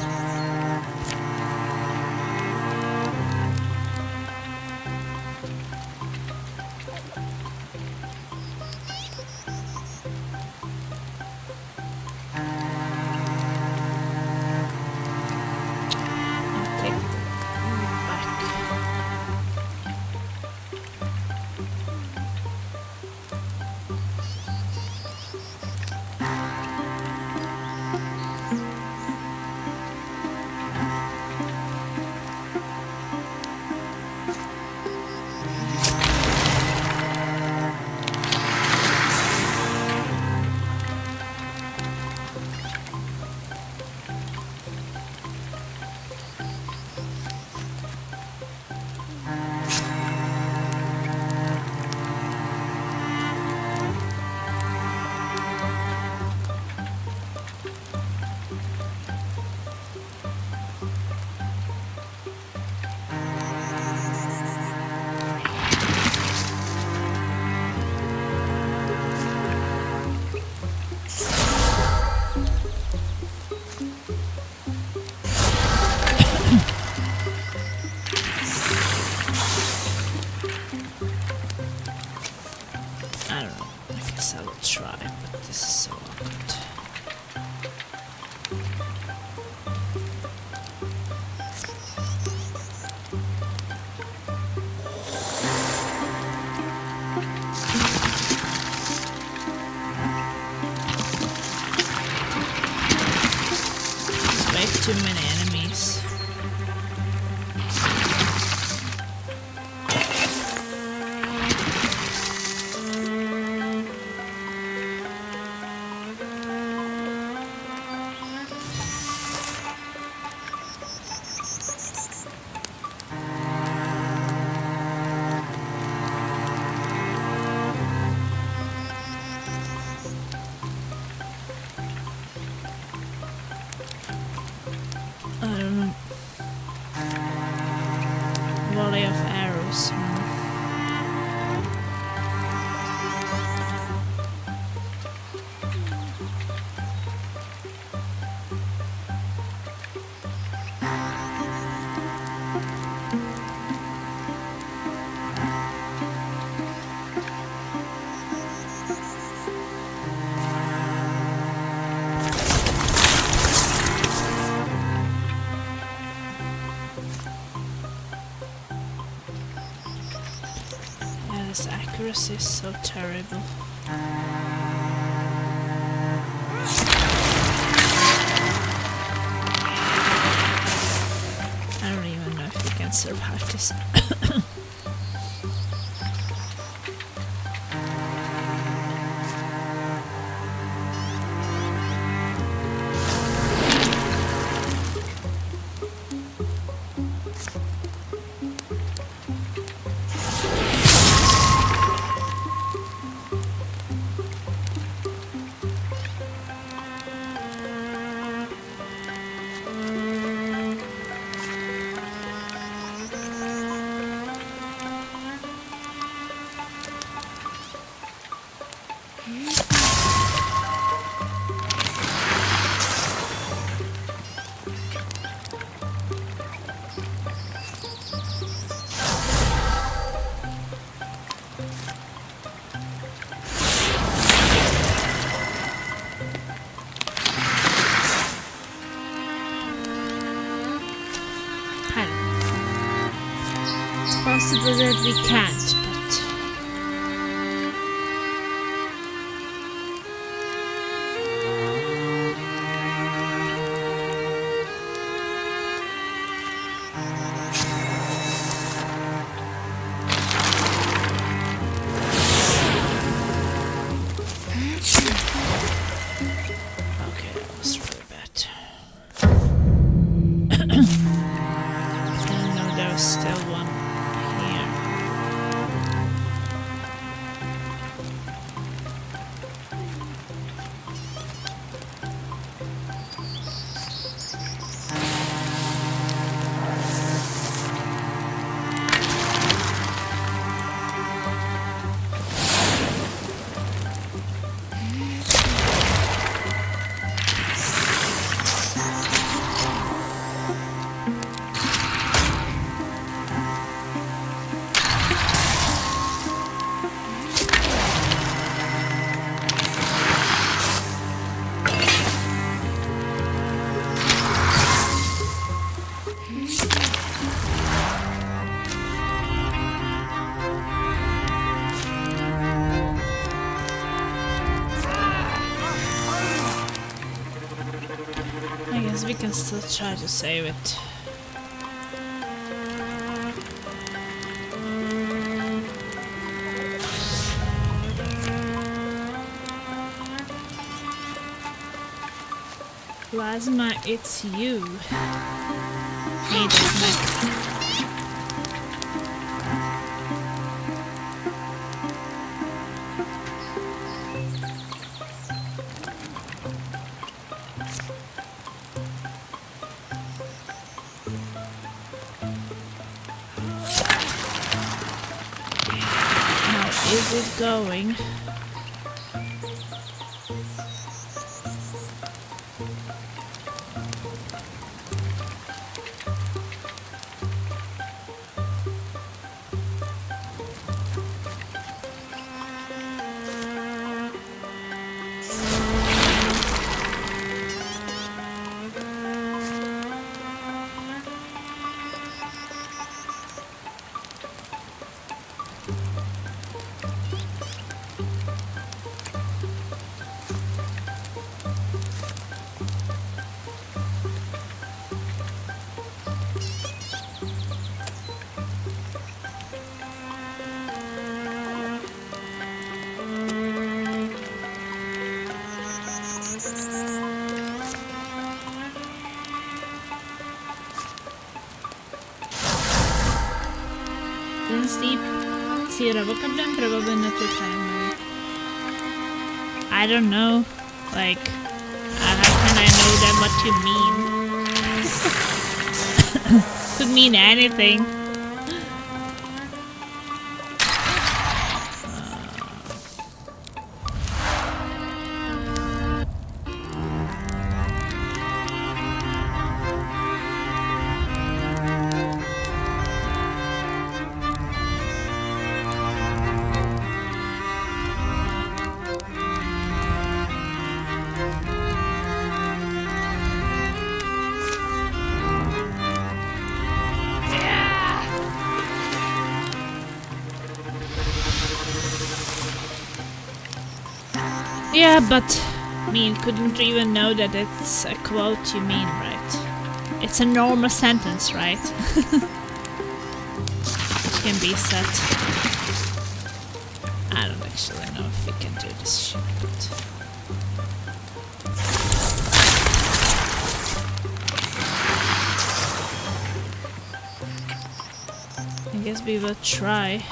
I'll take it back. guess I will try, but this is so awkward. There's way too many enemies. Volley of arrows. This accuracy is so terrible. I don't even know if we can survive this. It's possible that we can't, but okay, that was really bad. And no, there was still one here. I guess we can still try to save it. Plasma, it's you. Need it. How is it going? Mountains deep. Sierra vocabulary probably not your primary. I don't know. Like, how can I know then what you mean? Could mean anything. Yeah, but I mean, couldn't you even know that it's a quote you mean, right? It's a normal sentence, right? It can be said. I don't actually know if we can do this shit, but... I guess we will try.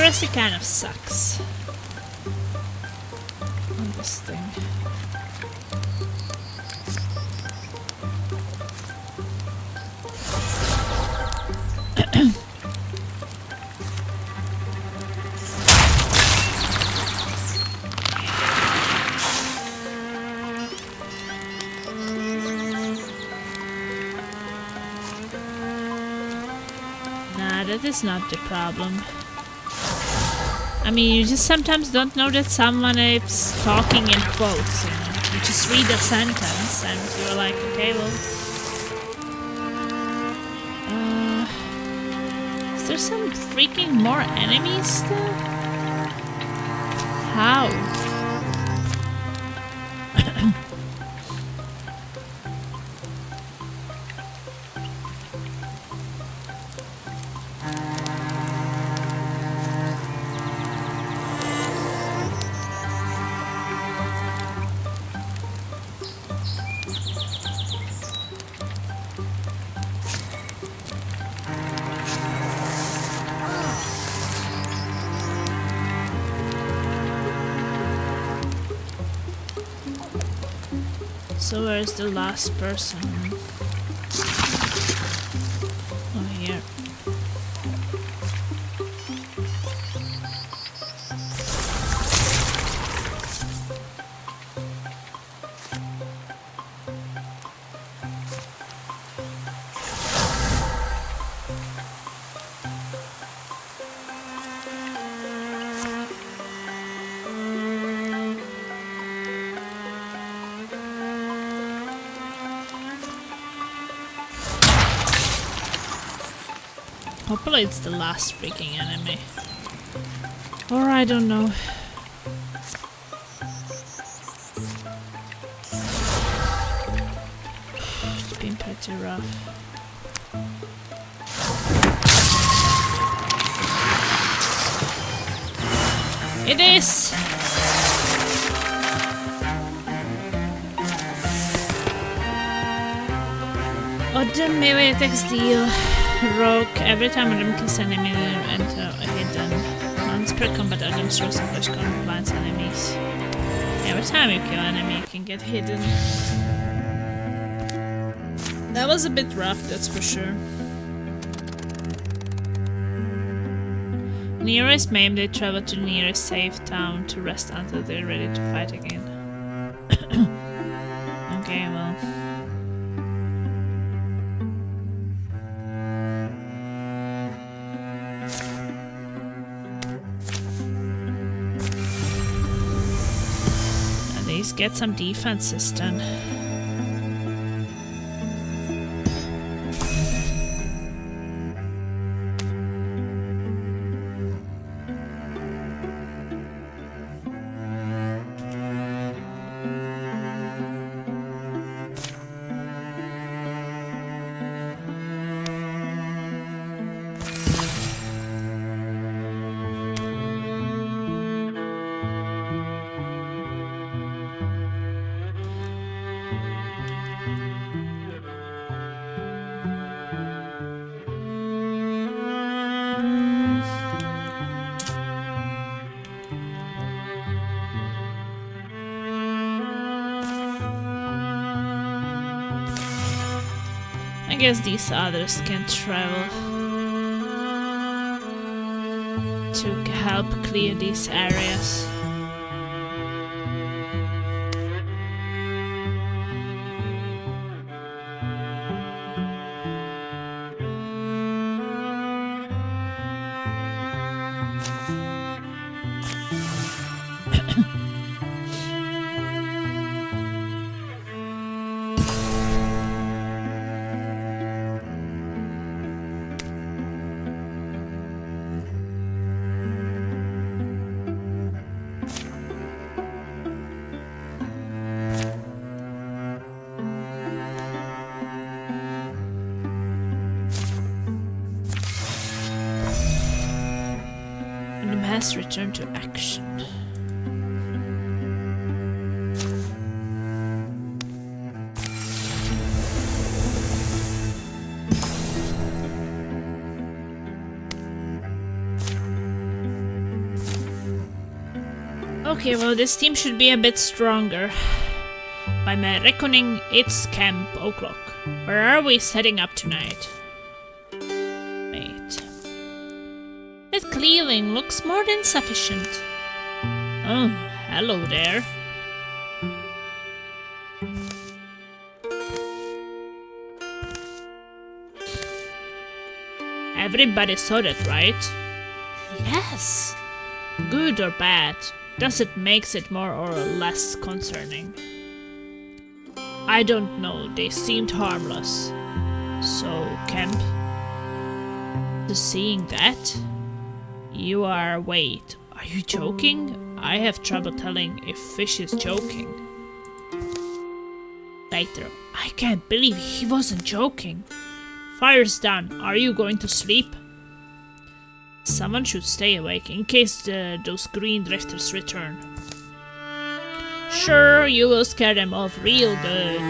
Accuracy kind of sucks on this thing. Nah, that is not the problem. I mean, you just sometimes don't know that someone is talking in quotes, you know. You just read a sentence and you're like, okay, well... is there some freaking more enemies still? How? So where's the last person? Oh, here. Hopefully it's the last freaking enemy. Or I don't know. It's been pretty rough. It is! Odd melee attacks deal rogue every time an enemy kills an enemy enter a hidden. Once per combat item throws and flash gun blinds enemies. Every time you kill an enemy you can get hidden. That was a bit rough, that's for sure. Nearest maimed, they travel to the nearest safe town to rest until they're ready to fight again. Okay, well. At least get some defenses done. guess these others can travel to help clear these areas. Has returned to action. Okay, well, this team should be a bit stronger. By my reckoning, it's Camp O'Clock. Where are we setting up tonight? Wait. That clearing looks more than sufficient. Oh, hello there. Everybody saw that, right? Yes. Good or bad? Does it make it more or less concerning? I don't know, they seemed harmless. So, Camp? To seeing that? You are... wait, are you joking? I have trouble telling if Fish is joking. Later, I can't believe he wasn't joking. Fire's done, are you going to sleep? Someone should stay awake in case those green drifters return. Sure, you will scare them off real good.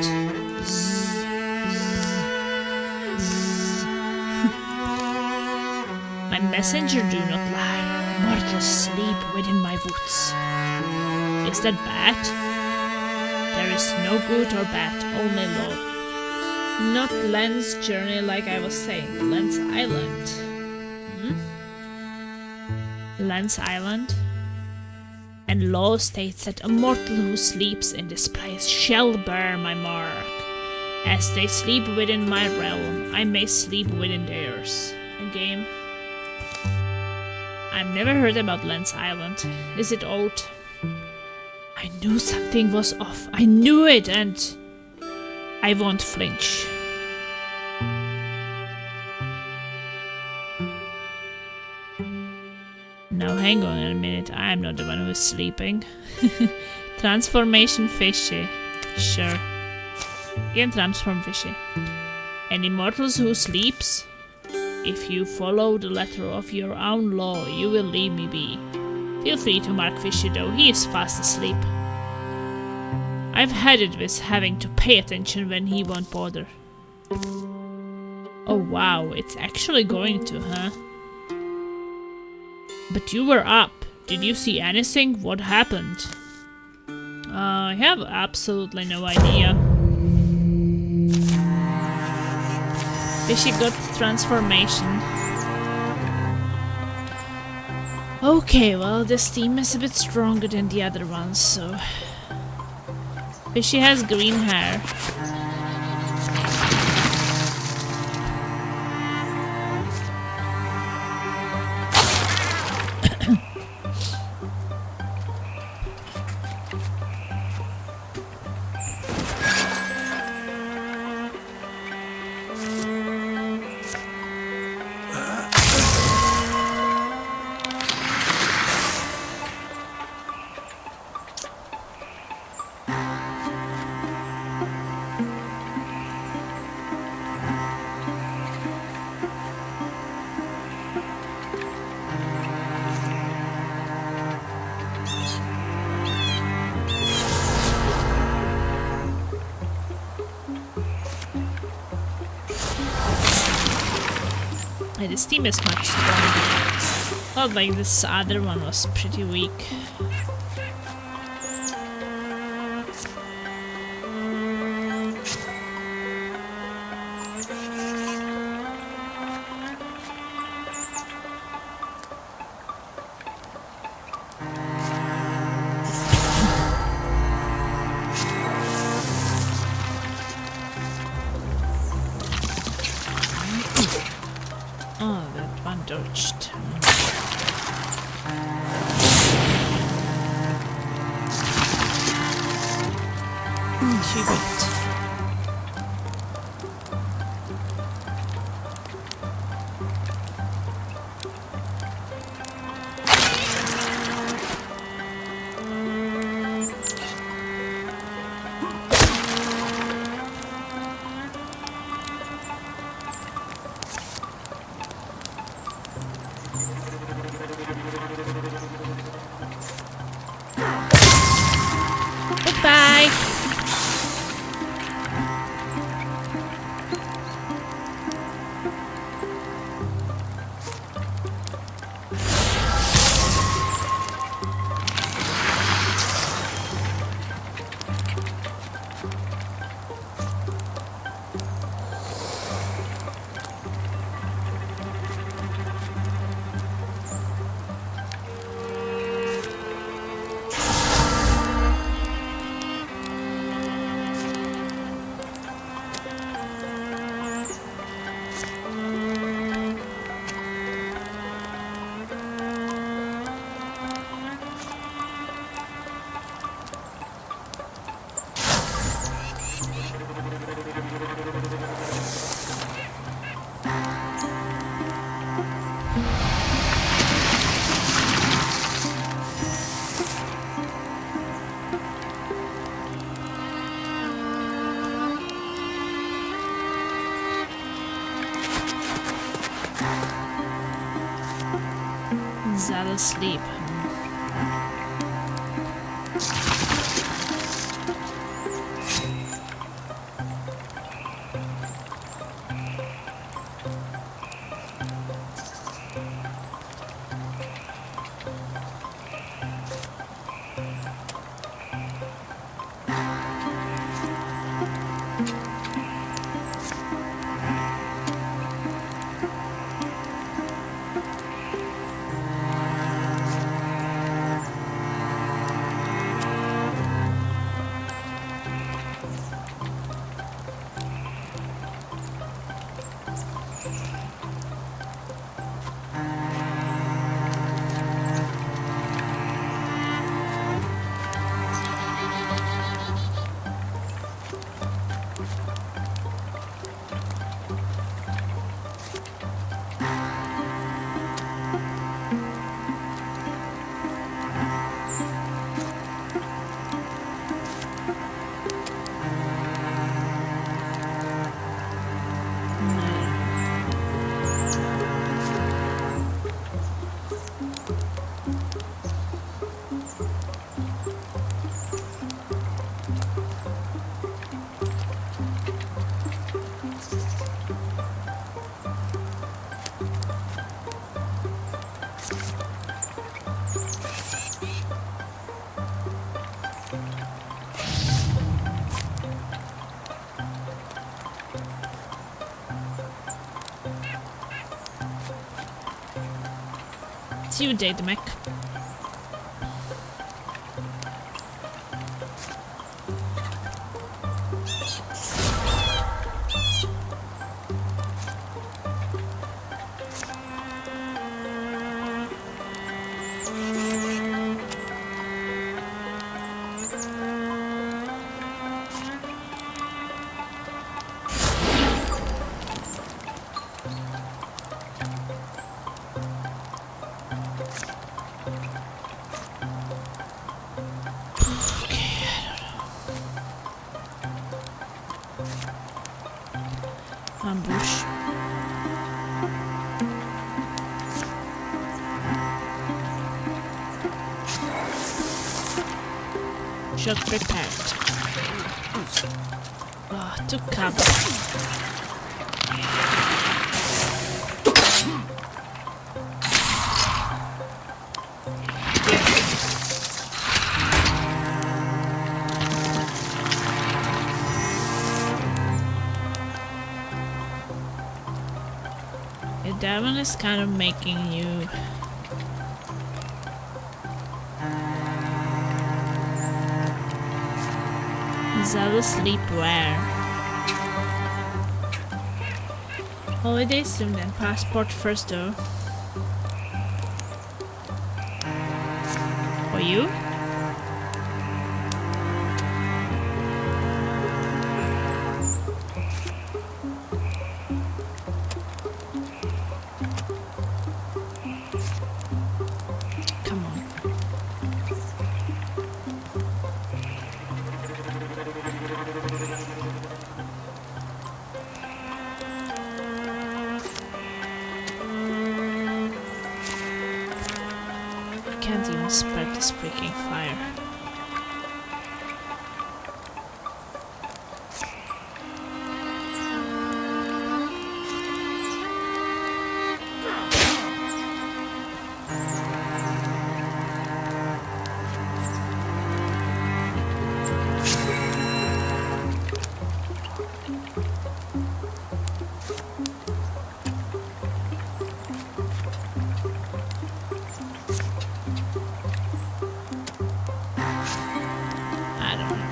My messenger do not lie. Mortals sleep within my woods. Is that bad? There is no good or bad, only law. Not Len's journey like I was saying. Len's Island. Len's Island? And law states that a mortal who sleeps in this place shall bear my mark. As they sleep within my realm, I may sleep within theirs. A game. I've never heard about Len's Island. Is it old? I knew something was off. I knew it, and I won't flinch. Now hang on a minute, I am not the one who is sleeping. Transformation fishy. Sure. You can transform fishy. And immortals who sleeps? If you follow the letter of your own law, you will leave me be. Feel free to mark Fishy though, he is fast asleep. I've had it with having to pay attention when he won't bother. Oh wow, it's actually going to, huh? But you were up. Did you see anything? What happened? I have absolutely no idea. Fishy got transformation. Okay, well, this team is a bit stronger than the other ones, so... Fishy has green hair. This team is much stronger. Not like this other one was pretty weak. Cubit. Goodbye. Saddle asleep. See you, Daedamic. Ambush. Shot prepared. Oh, to cover. That one is kind of making you Zella sleep where? Holiday soon then. Passport first though. For you? can't even spread this freaking fire. I don't know.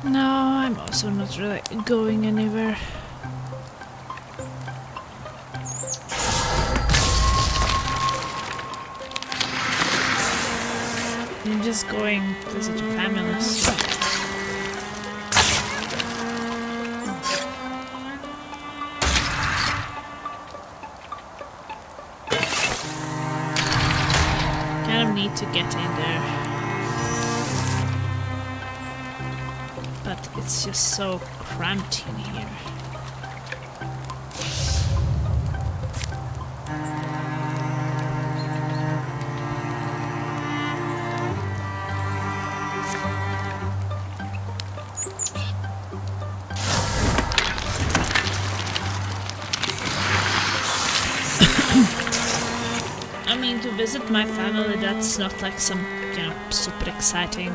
No, I'm also not really going anywhere. I'm just going to visit families. Kind of need to get in there. But it's just so cramped in here. I mean, to visit my family, that's not like some, super exciting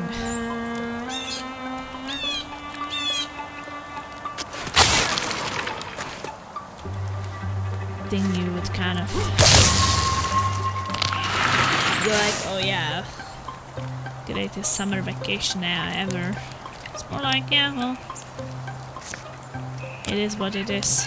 thing you would kind of be like, oh yeah, greatest summer vacation ever. It's more like, yeah, well, it is what it is.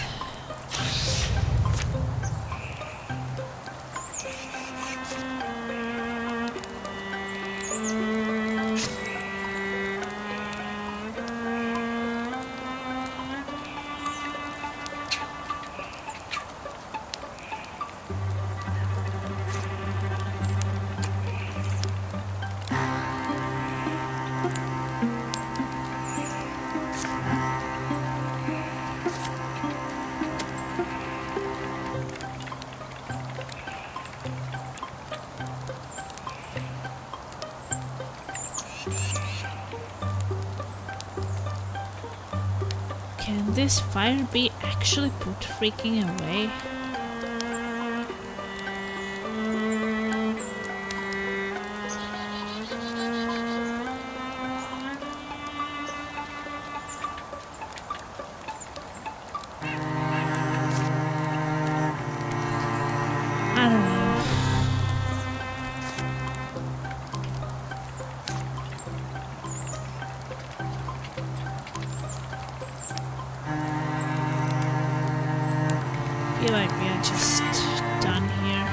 Can this fire be actually put freaking away? I don't know. I feel like we are just done here.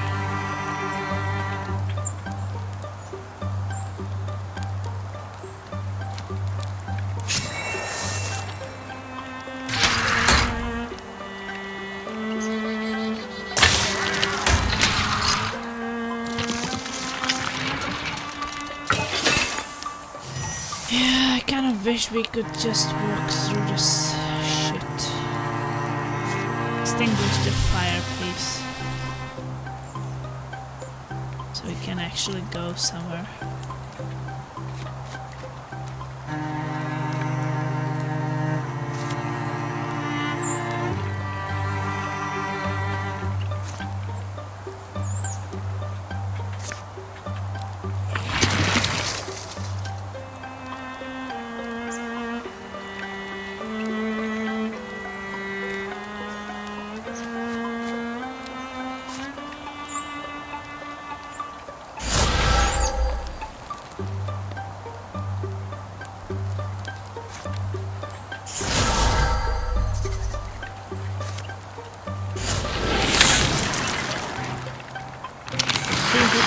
Yeah, I kind of wish we could just walk through this shit. Extinguish the fire, please. So we can actually go somewhere.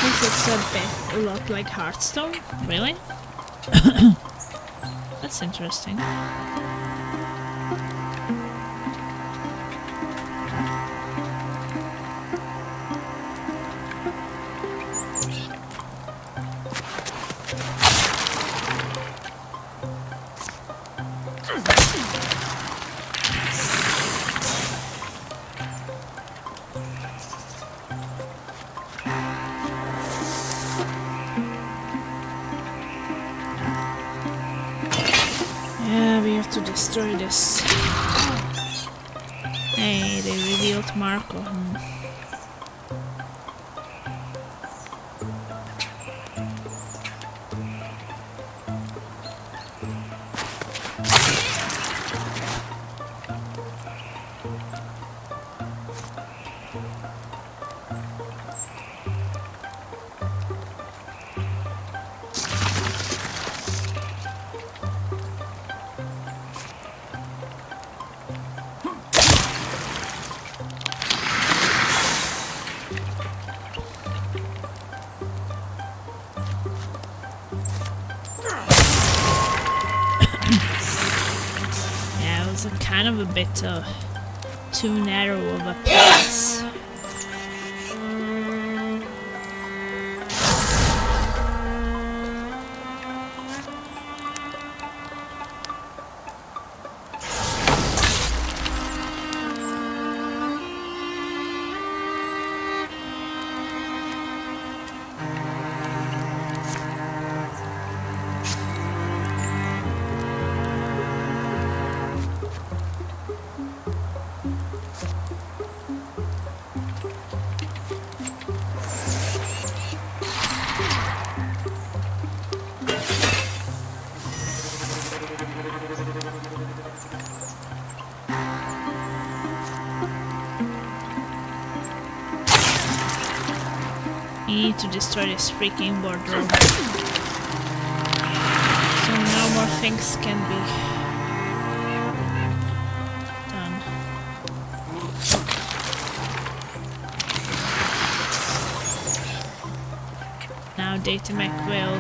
Because it's a lot like Hearthstone? Really? That's interesting. Yeah, we have to destroy this. Hey, they revealed Marco. Kind of a bit too narrow of a place. Need to destroy this freaking wardrobe. So no more things can be done. Now Datamec will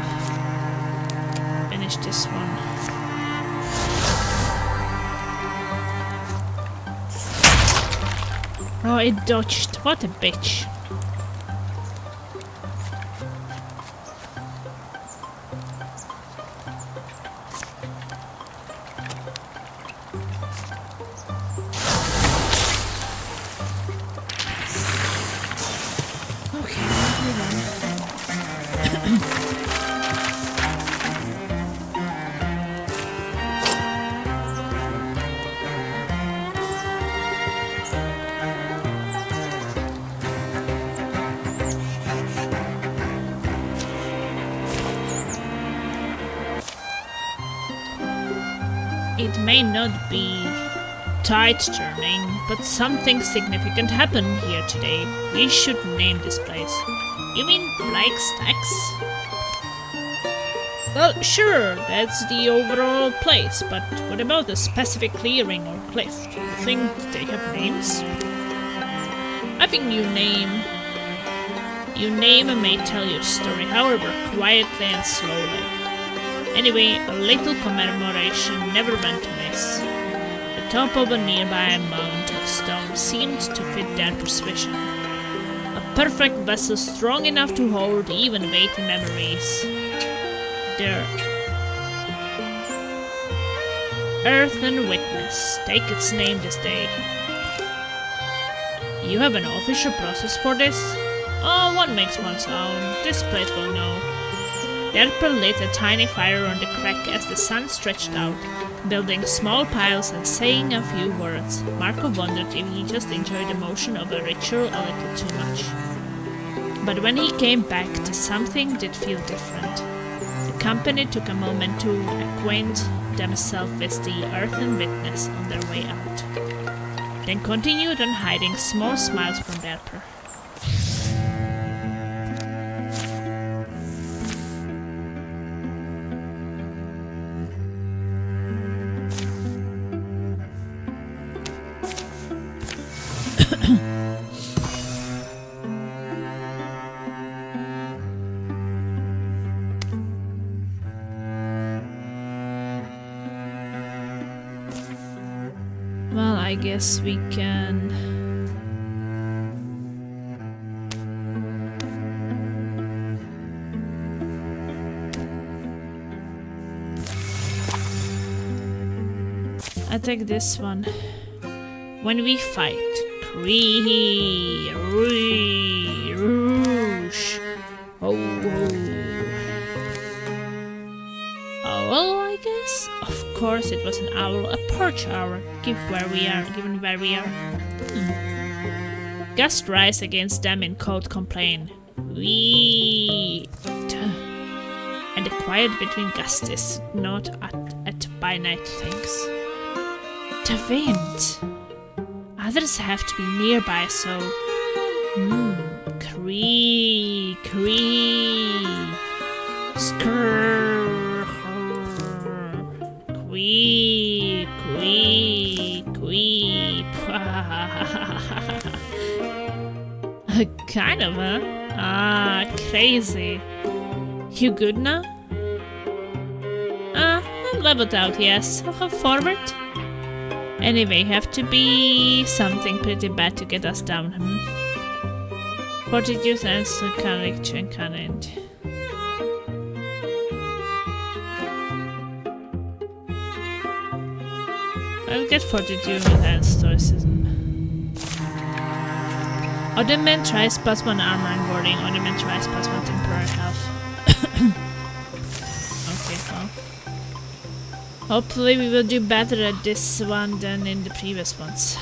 finish this one. Oh, it dodged. What a bitch. It may not be tide turning, but something significant happened here today. We should name this place. You mean Black Stacks? Well, sure, that's the overall place, but what about the specific clearing or cliff? Do you think they have names? I think you name and may tell your story, however, quietly and slowly. Anyway, a little commemoration never went amiss. The top of a nearby mound of stone seemed to fit their persuasion. A perfect vessel strong enough to hold even weighty memories. Their earthen witness take its name this day. You have an official process for this? Oh, one makes one's own. This place will know. Derper lit a tiny fire on the crack as the sun stretched out, building small piles and saying a few words. Marco wondered if he just enjoyed the motion of a ritual a little too much. But when he came back to something did feel different. The company took a moment to acquaint themselves with the earthen witness on their way out, then continued on hiding small smiles from Derper. Well, I guess we can... I take this one. When we fight, Kree, Roosh. Oh. Owl, I guess? Of course it was an owl, a perch owl, given where we are. Gust rise against them in cold complaint. Wheat. And the quiet between gusts is not at by night things. The wind. Others have to be nearby, so... Cree. Skrrr. Quee. Kind of, huh? Ah, crazy. You good now? I'm leveled out, yes. Forward? Anyway, have to be something pretty bad to get us down, Fortitude and courage and cunning. I'll get fortitude and stoicism. Overland tries +1 armor and warding. Overland tries +1 temporary health. Okay, well. Hopefully we will do better at this one than in the previous ones.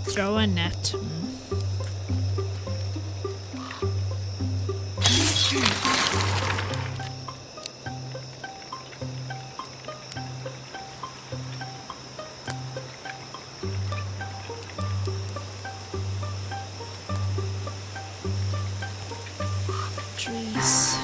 Throw a net. Trees.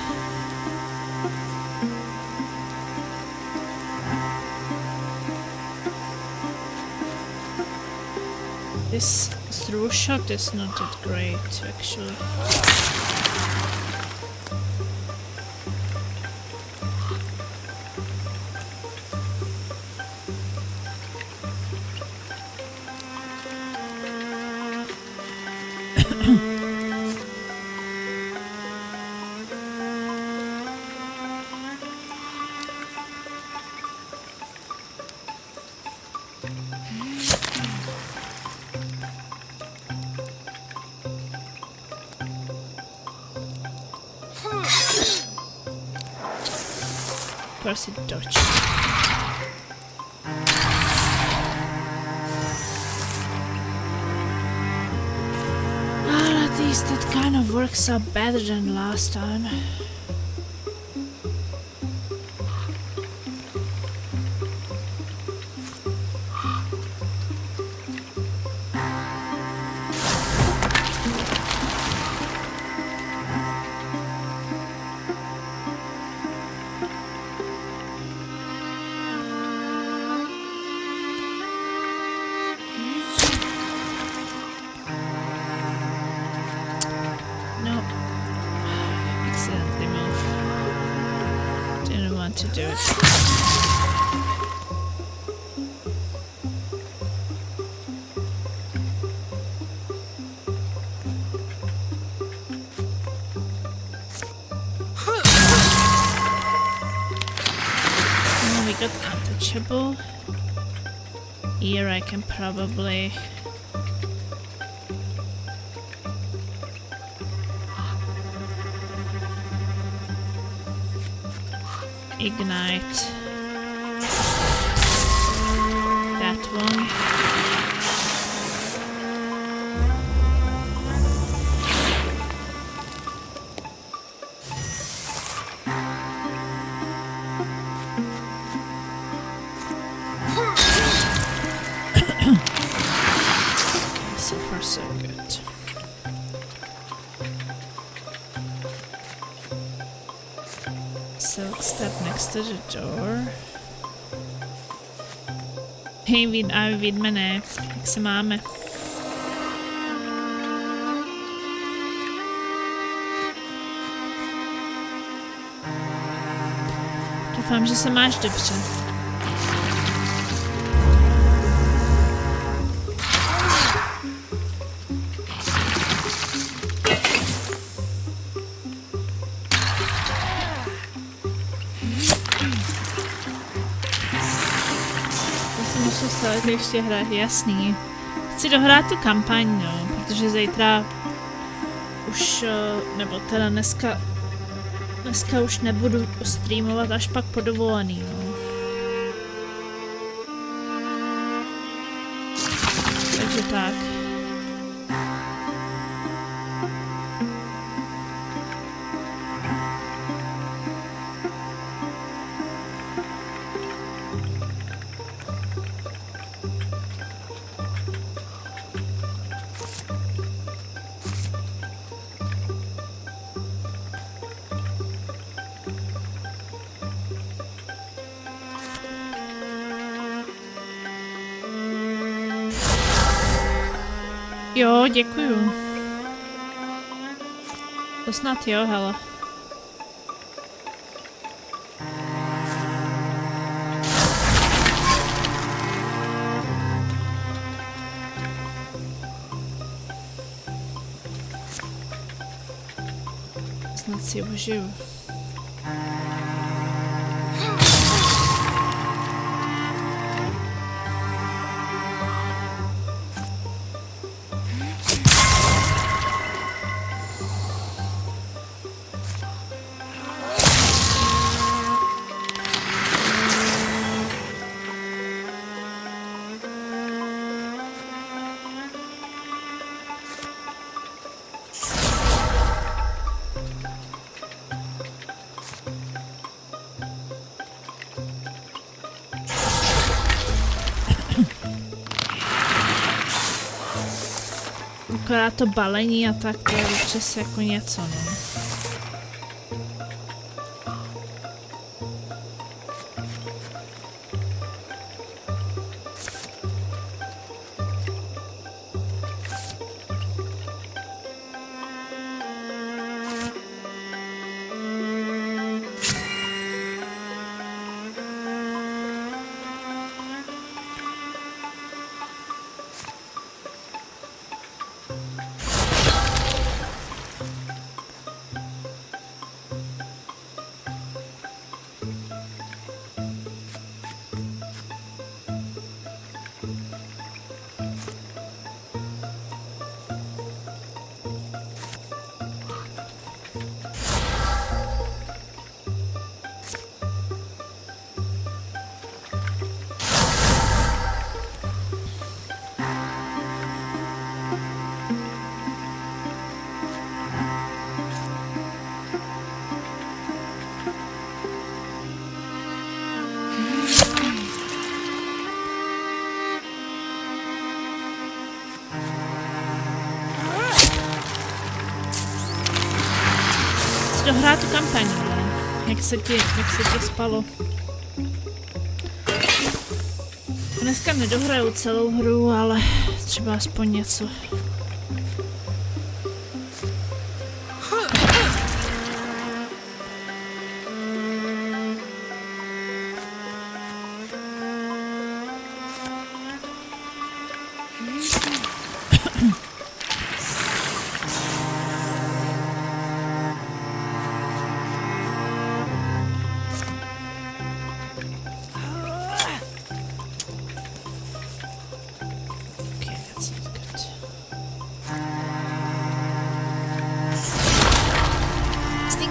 This through shot is not that great, actually. Of course it dodged. Well, at least it kind of works out better than last time. To do it. got untouchable. Here I can probably... ignite that one. So far so good. So step next to the door. Hej, vidme ne, jak se máme. Doufám, že se máš dobře. To ještě hrát, jasný. Chci dohrát tu kampaň, no, protože zítra už, nebo teda dneska už nebudu streamovat až pak po dovolený, no. Takže tak. Jo, děkuju. To snad jo, hele. Snad si užiju. Akorát to balení a tak, to je občas jako něco, no. Dohrát tu kampaň, ale jak se ti spalo. Dneska nedohraju celou hru, ale třeba aspoň něco.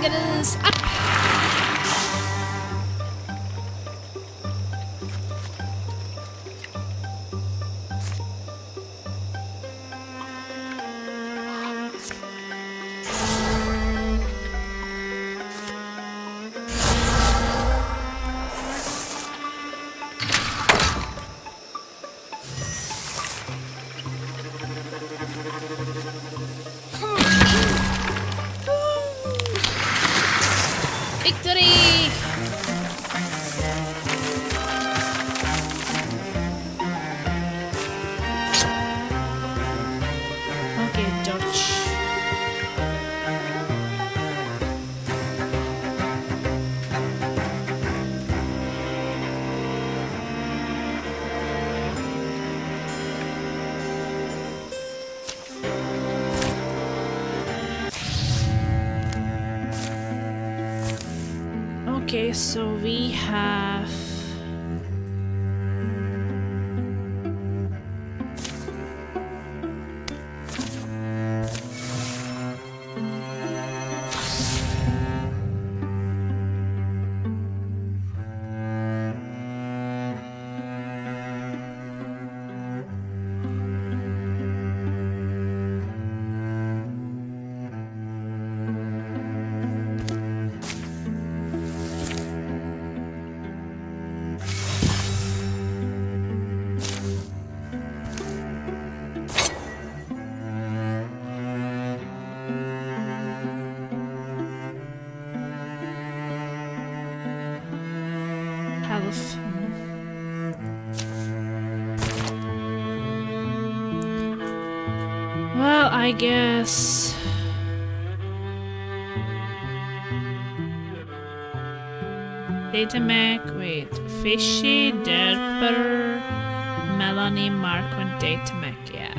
Cannons up! Victory! Okay, dodge. Okay, so we have health. Well, I guess Data Mac, wait, Fishy, Derper, Melanie, Marco, and Data Mac, yeah.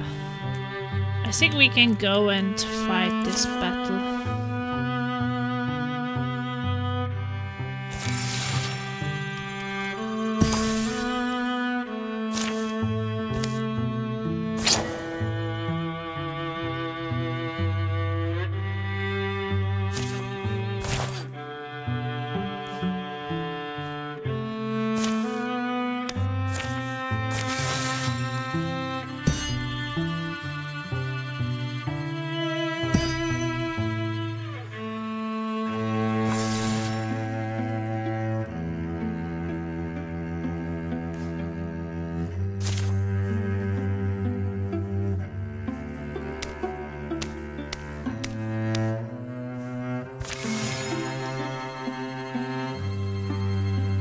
I think we can go and fight this battle.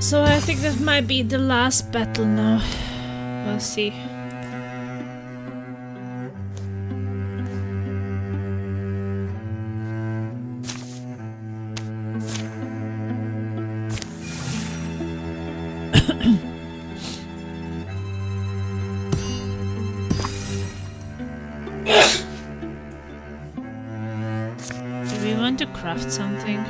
So I think that might be the last battle now. We'll see. Do we want to craft something?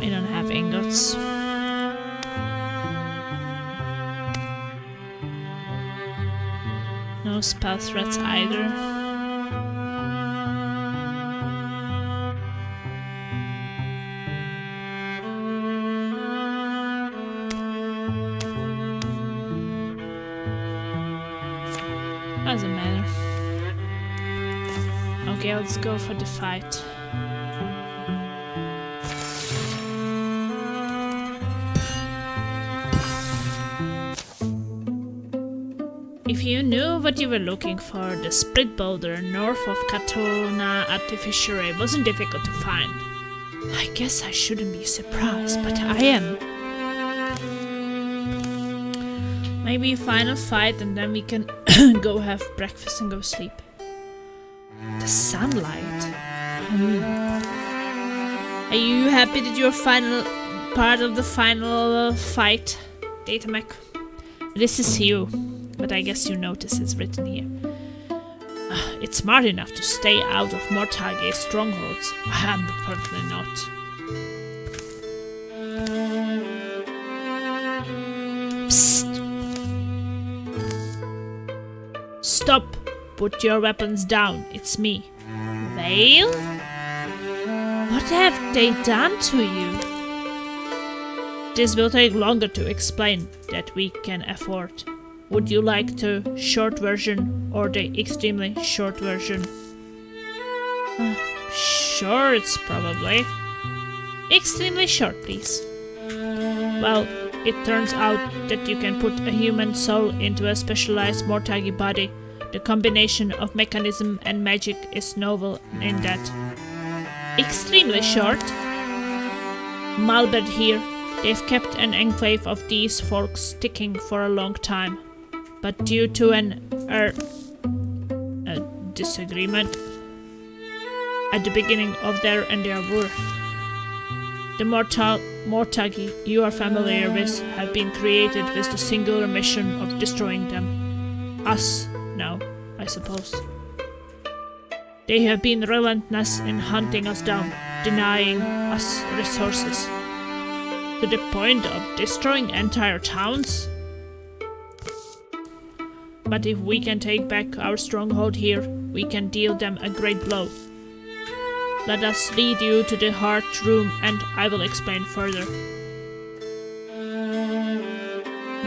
I don't have ingots. No spell threats either. Doesn't matter. Okay, let's go for the fight. If you knew what you were looking for, the split boulder north of Katona Artificery wasn't difficult to find. I guess I shouldn't be surprised, but I am. Maybe final fight and then we can go have breakfast and go sleep. The sunlight. Are you happy that you're part of the final fight, Datamac? This is you. But I guess you notice it's written here. It's smart enough to stay out of Mortage's strongholds. I am apparently not. Psst! Stop! Put your weapons down. It's me. Vale? What have they done to you? This will take longer to explain that we can afford. Would you like the short version or the extremely short version? Short, probably. Extremely short, please. Well, it turns out that you can put a human soul into a specialized Mortagi body. The combination of mechanism and magic is novel in that. Extremely short. Malbert here. They've kept an enclave of these folks ticking for a long time. But due to a disagreement at the beginning of their endeavor, the Mortagi you are familiar with have been created with the singular mission of destroying them. Us, now, I suppose. They have been relentless in hunting us down, denying us resources, to the point of destroying entire towns. But if we can take back our stronghold here, we can deal them a great blow. Let us lead you to the heart room and I will explain further.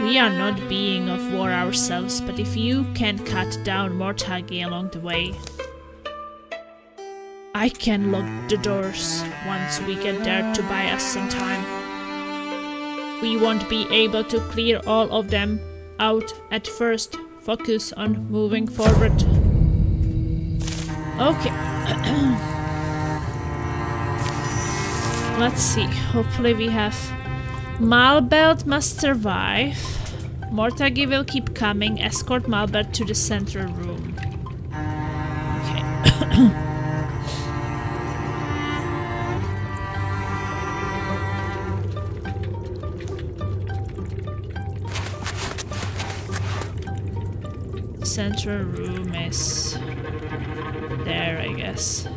We are not being of war ourselves, but if you can cut down Mortagi along the way, I can lock the doors once we get there to buy us some time. We won't be able to clear all of them out at first. Focus on moving forward. Okay. Let's see. Hopefully we have... Malbert must survive. Mortagi will keep coming. Escort Malbert to the central room. Okay. Central room is there, I guess.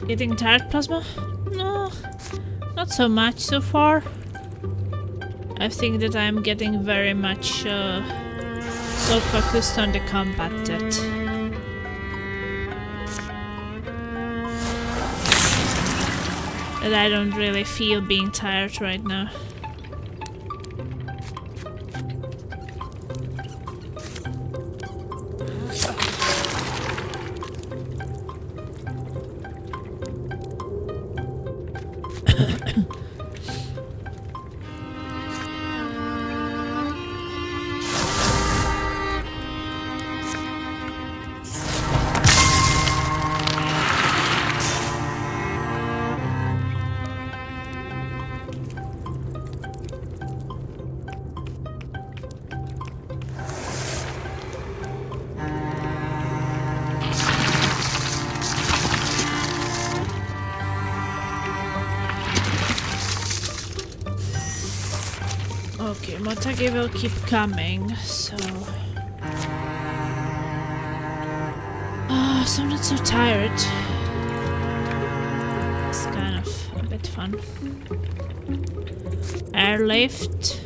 Getting tired, Plasma? No, not so much so far. I think that I'm getting very much so focused on the combat that I don't really feel being tired right now. Okay, Mortagi will keep coming, so... so I'm not so tired. It's kind of a bit fun. Airlift.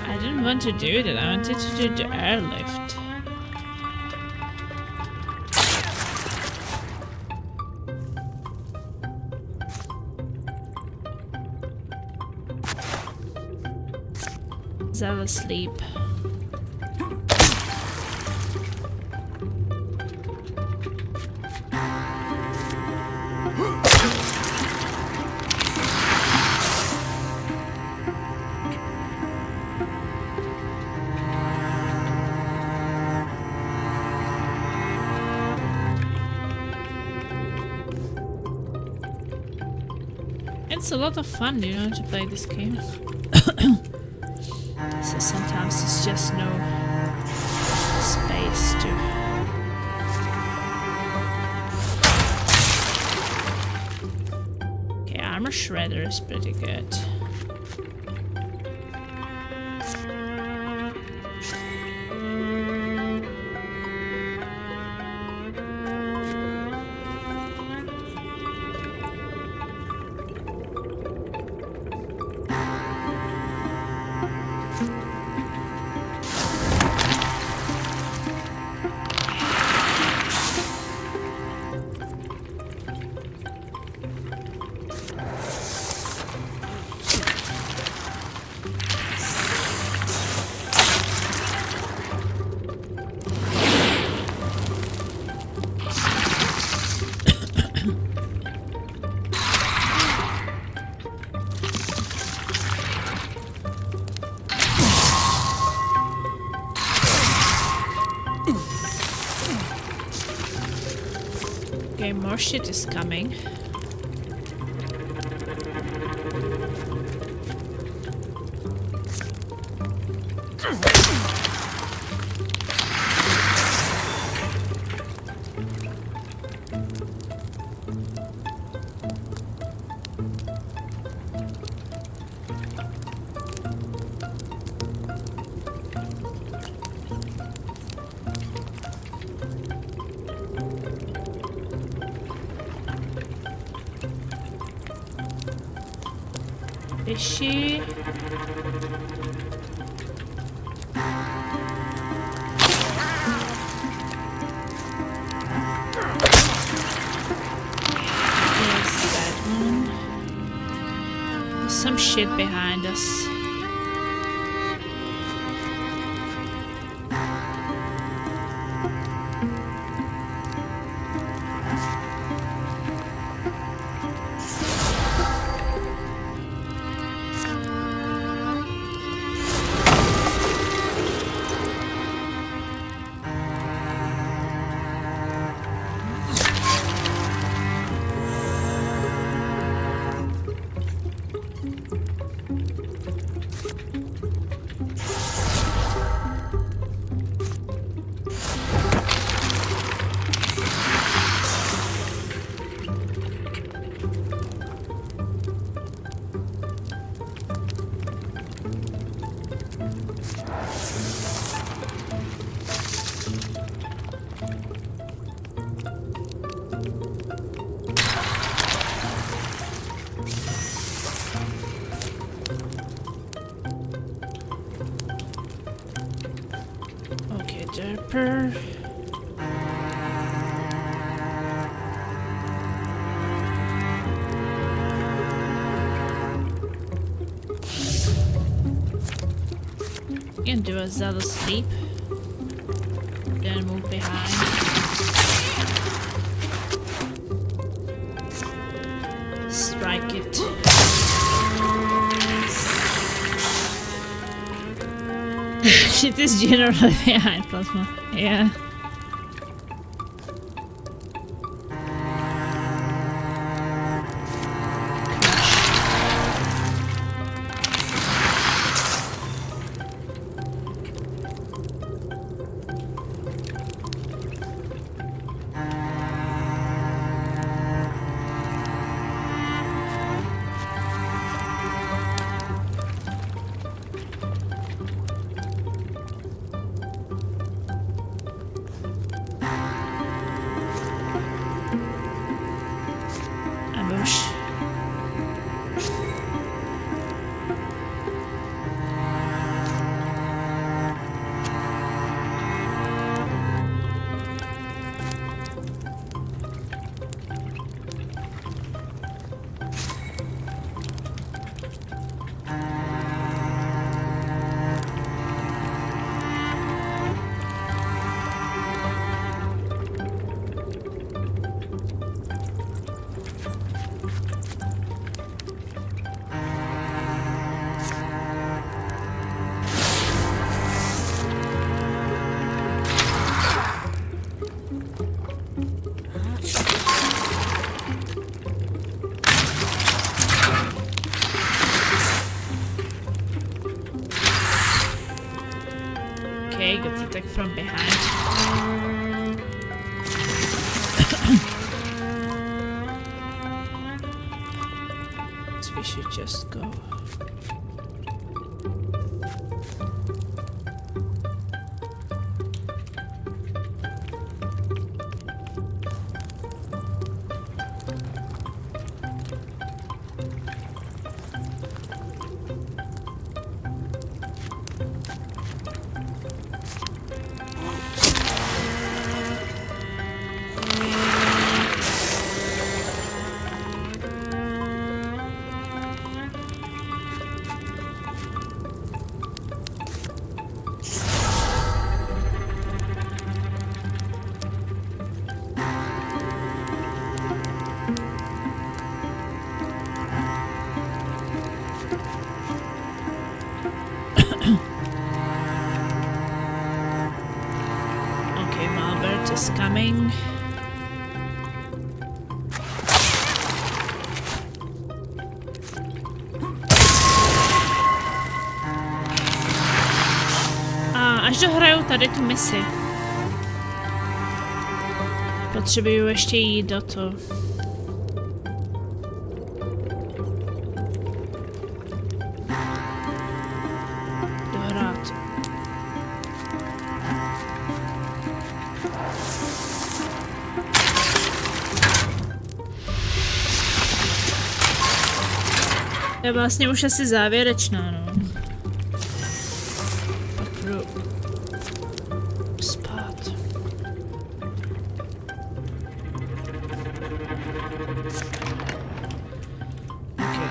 I don't didn't want to do that. I wanted to do the airlift. I was asleep. It's a lot of fun, you know, to play this game. So sometimes there's just no space to... Okay, armor shredder is pretty good. Okay, more shit is coming. Is she? There's some shit behind us. Derper. You can do a zealous sleep. Then move behind. Strike it. Shit is generally behind Plasma. Yeah. from behind. So we should just go. Is coming. Až dohraju tady tu misi. Potřebuju ještě jít do toho. Dohrát. To je vlastně už asi závěrečná, no. Tak budu spát. Okay.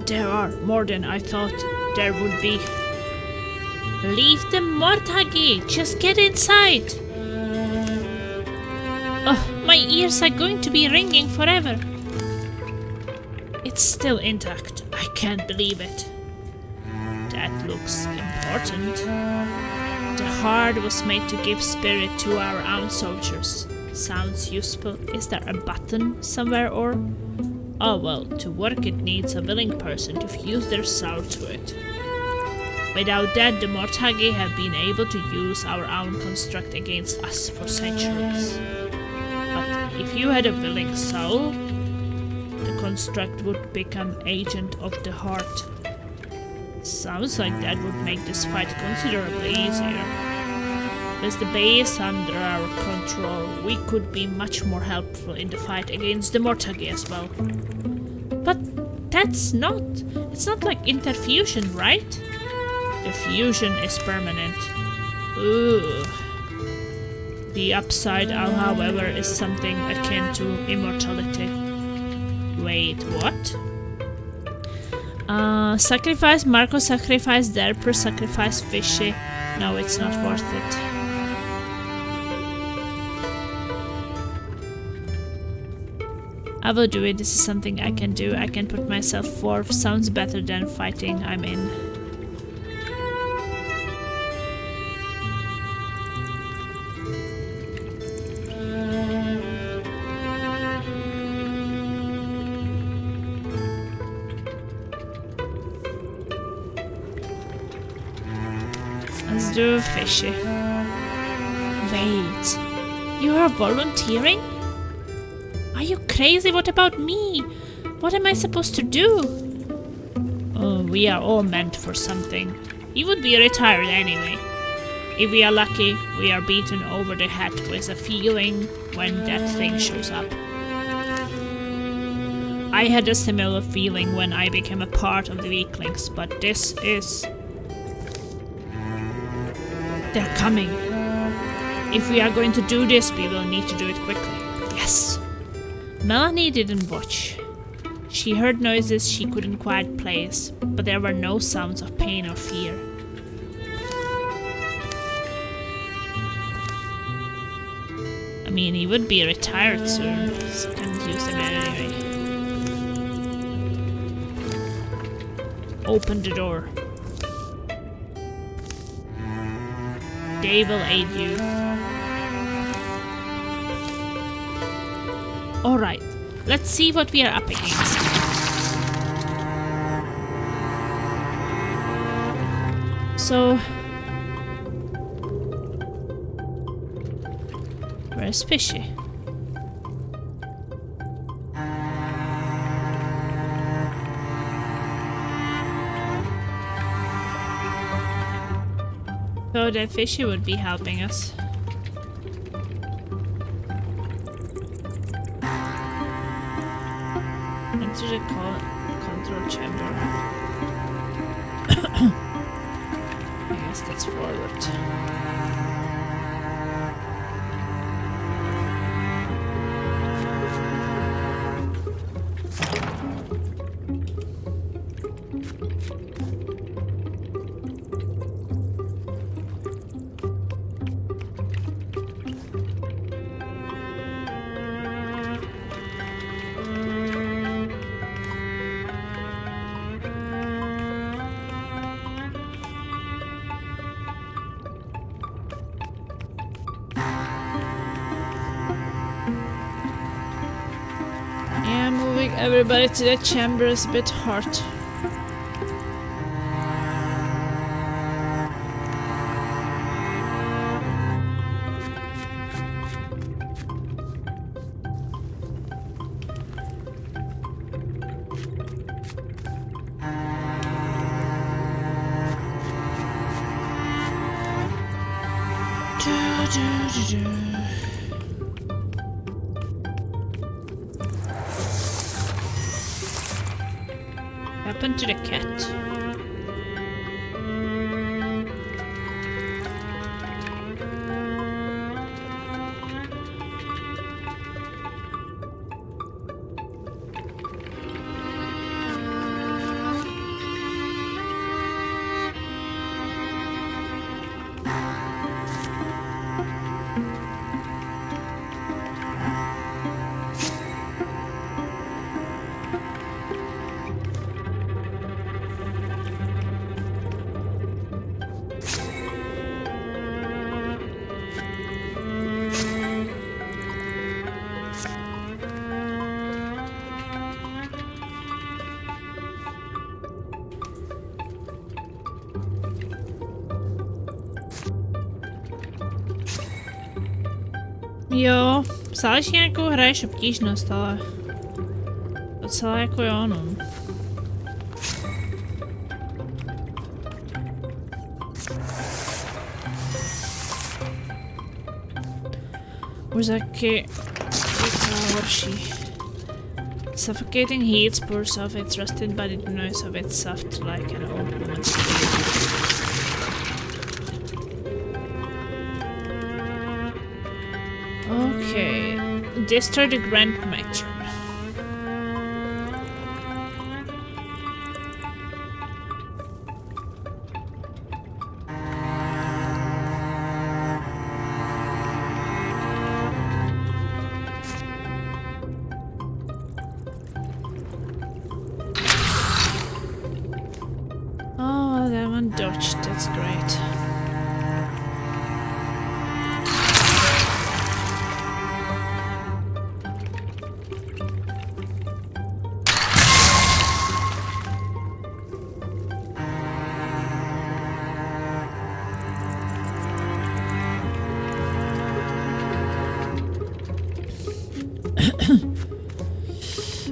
There are more than I thought there would be. Leave the Mortagi! Just get inside! Oh, my ears are going to be ringing forever. It's still intact. I can't believe it. That looks important. The heart was made to give spirit to our own soldiers. Sounds useful. Is there a button somewhere or? Oh well, to work it needs a willing person to fuse their soul to it. Without that, the Mortagi have been able to use our own construct against us for centuries. But if you had a willing soul, the construct would become agent of the heart. Sounds like that would make this fight considerably easier. With the base under our control, we could be much more helpful in the fight against the Mortagi as well. But it's not like interfusion, right? The fusion is permanent. Ooh. The upside, however, is something akin to immortality. Wait, what? Sacrifice, Marco sacrifice, Derper sacrifice, Fishy. No, it's not worth it. I will do it. This is something I can do. I can put myself forth. Sounds better than fighting. I'm in. Let's do Fishy. Wait, you are volunteering? Are you crazy? What about me? What am I supposed to do? Oh, we are all meant for something. You would be retired anyway. If we are lucky, we are beaten over the head with a feeling when that thing shows up. I had a similar feeling when I became a part of the weaklings, but this is... They're coming. If we are going to do this, we will need to do it quickly. Yes. Melanie didn't watch. She heard noises she couldn't quite place, but there were no sounds of pain or fear. I mean, he would be retired soon, so I couldn't use him anyway. Open the door. They will aid you. Alright, Let's see what we are up against. So... where's Fishy? So that Fishy would be helping us. Into the control chamber. I guess that's forward. Yeah, moving everybody to the chamber is a bit hard. What happened to the cat? Jo, záleží nějakou hraješ obtížnost, ale docela jako jo, no. Už taky docela horší. Suffocating heat spurs off its rusted body, the noise of its soft like an old woman's. Okay, destroy the Grand Matron. Oh, that one dodged, that's great.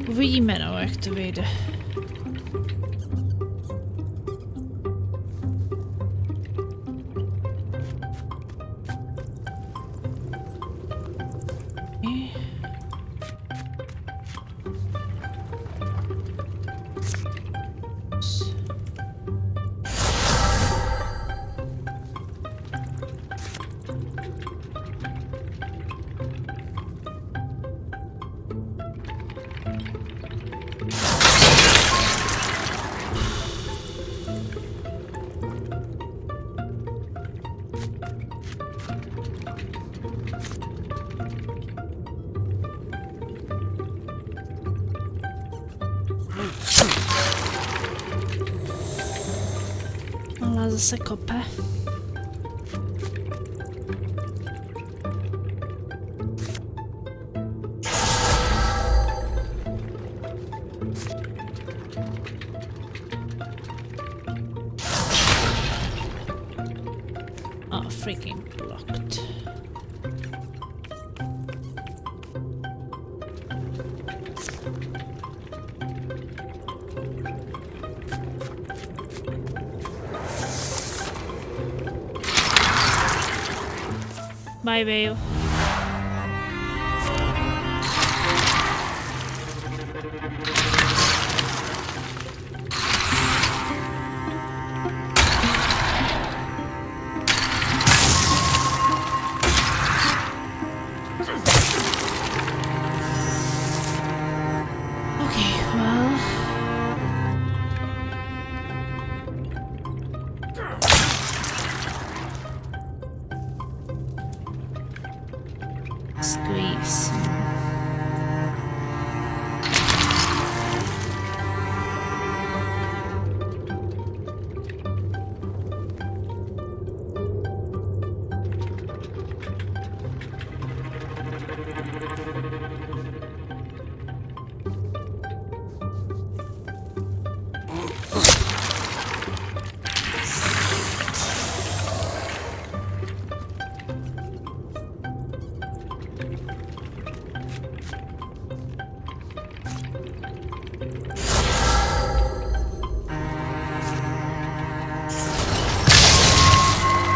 Uvidíme, no, jak to vyjde. Ale zase kope. freaking blocked. Bye, Vale. Squeeze.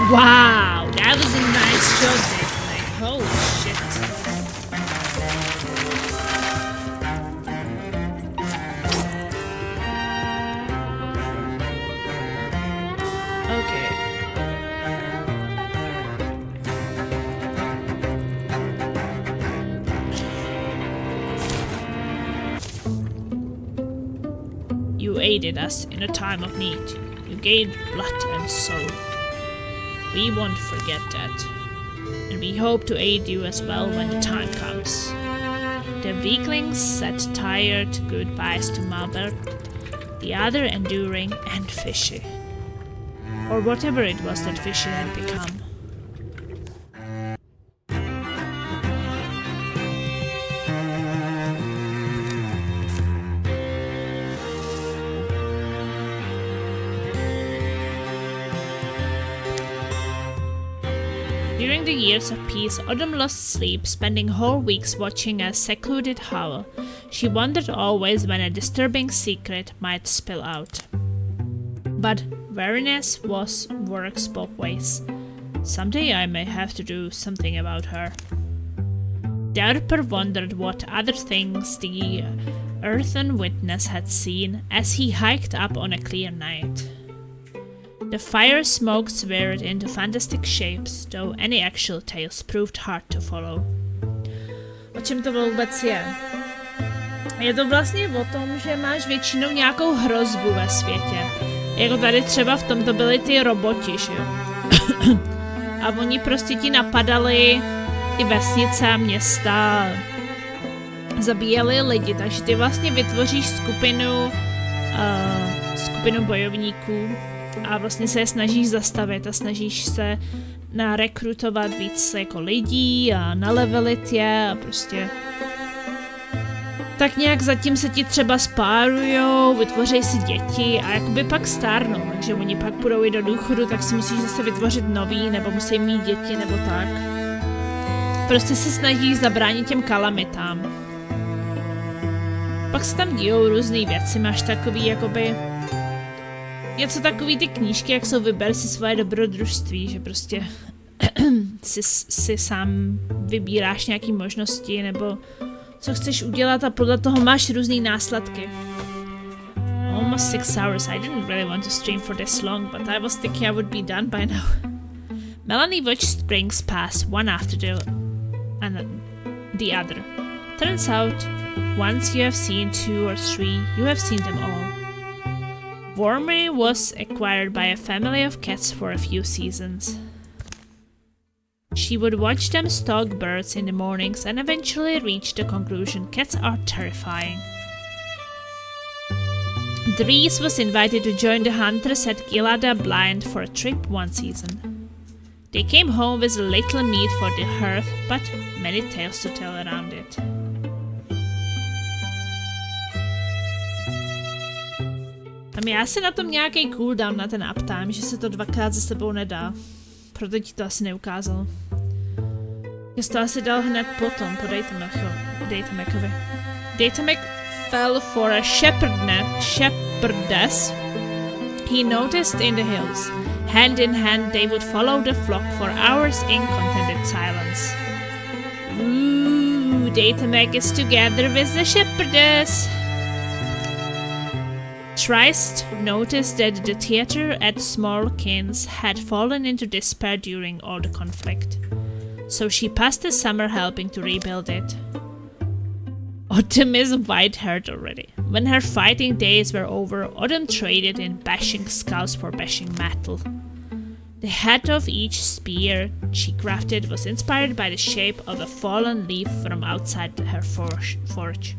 Wow, that was a nice shot, Daphne. Holy shit. Okay. You aided us in a time of need. You gave blood and soul. We won't forget that, and we hope to aid you as well when the time comes. The weaklings said tired goodbyes to Malbert, the other enduring and Fishy. Or whatever it was that Fishy had become. During the years of peace, Autumn lost sleep, spending whole weeks watching a secluded hovel. She wondered always when a disturbing secret might spill out. But wariness works both ways. Someday I may have to do something about her. Darper wondered what other things the earthen witness had seen as he hiked up on a clear night. The fire smoke swirled into fantastic shapes, though any actual tales proved hard to follow. O čem to vůbec je? Je to vlastně o tom, že máš většinou nějakou hrozbu ve světě. Jako tady třeba v tomto byly ty roboti, že jo? A oni prostě ti napadali ty vesnice a města, zabíjeli lidi, takže ty vlastně vytvoříš skupinu bojovníků a vlastně se je snažíš zastavit a snažíš se narekrutovat víc jako lidí a nalevelit je a prostě tak nějak zatím se ti třeba spárujou, vytvoří si děti a jakoby pak stárnou, takže oni pak půjdou i do důchodu, tak si musíš zase vytvořit nový, nebo musí mít děti, nebo tak. Prostě se snažíš zabránit těm kalamitám. Pak se tam dějou různý věci, máš takový jakoby něco takový ty knížky, jak jsou vyber si svoje dobrodružství, že prostě si sám vybíráš nějaký možnosti, nebo co chceš udělat a podle toho máš různý následky. Almost 6 hours. I didn't really want to stream for this long, but I was thinking I would be done by now. Melanie watched springs pass one after the other. Turns out, once you have seen 2 or 3, you have seen them all. Wormy was acquired by a family of cats for a few seasons. She would watch them stalk birds in the mornings and eventually reach the conclusion cats are terrifying. Dries was invited to join the hunters at Gilada Blind for a trip one season. They came home with a little meat for the hearth, but many tales to tell around it. Tam je asi na tom nějaký cooldown na ten uptime, že se to dvakrát za sebou nedá. Proto ti to asi neukázalo. Jsi to asi dal hned potom, po Datamekovi. Datamek fell for a shepherdess he noticed in the hills. Hand in hand, they would follow the flock for hours in contented silence. Ooh, Datamek is together with the shepherdess. Trist noticed that the theater at Smallkins had fallen into despair during all the conflict, so she passed the summer helping to rebuild it. Autumn is white-haired already. When her fighting days were over, Autumn traded in bashing skulls for bashing metal. The head of each spear she crafted was inspired by the shape of a fallen leaf from outside her forge.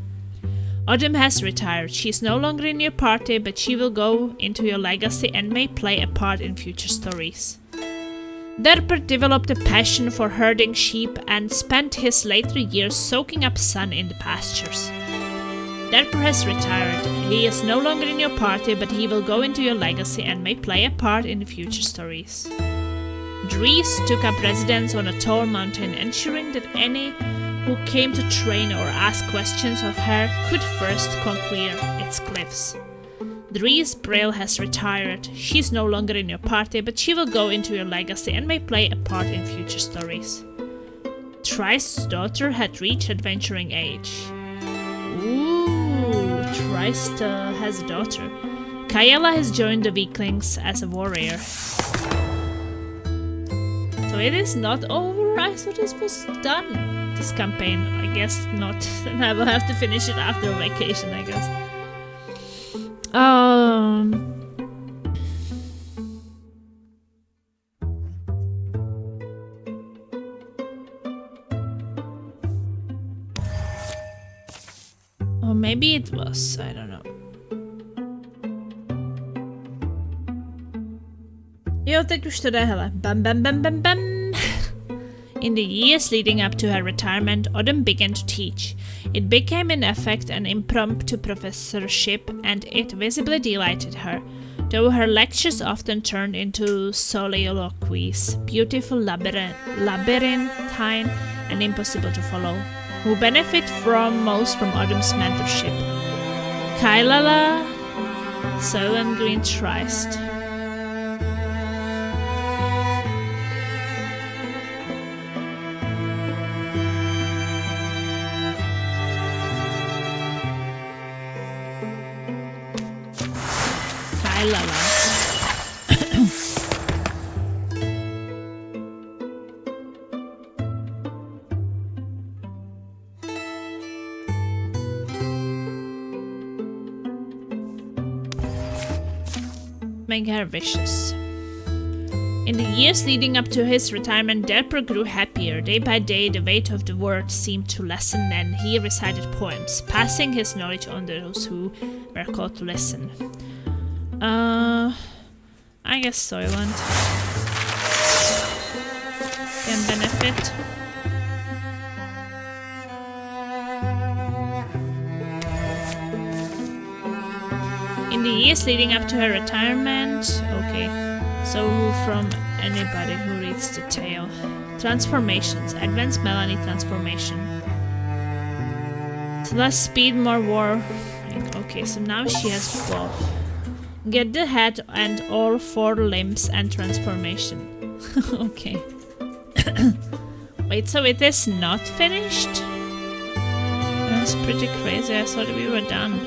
Autumn has retired. She is no longer in your party, but she will go into your legacy and may play a part in future stories. Derper developed a passion for herding sheep and spent his later years soaking up sun in the pastures. Derper has retired. He is no longer in your party, but he will go into your legacy and may play a part in the future stories. Dries took up residence on a tall mountain, ensuring that any who came to train or ask questions of her could first conquer its cliffs. Dries Brill has retired. She's no longer in your party, but she will go into your legacy and may play a part in future stories. Trist's daughter had reached adventuring age. Ooh, Trist has a daughter. Kayela has joined the Weaklings as a warrior. So it is not over. I thought this was done. This campaign, I guess not. And I will have to finish it after vacation, I guess. Or maybe it was, I don't know. Jo, teď už to jde, hele. Bam, bam, bam, bam, bam. In the years leading up to her retirement, Autumn began to teach. It became in effect an impromptu professorship, and it visibly delighted her, though her lectures often turned into soliloquies, beautiful labyrinthine and impossible to follow. Who benefit most from Autumn's mentorship? Kylala, Soylent Green Trist. Make her vicious. In the years leading up to his retirement, Derper grew happier. Day by day, the weight of the word seemed to lessen, and he recited poems, passing his knowledge on those who were called to listen. I guess Soylent can benefit. In the years leading up to her retirement, okay, so from anybody who reads the tale. Transformations, advanced Melanie transformation. So less speed, more war. Okay, so now she has both. Get the head and all 4 limbs and transformation. Okay. Wait, so it is not finished? That's pretty crazy, I thought we were done.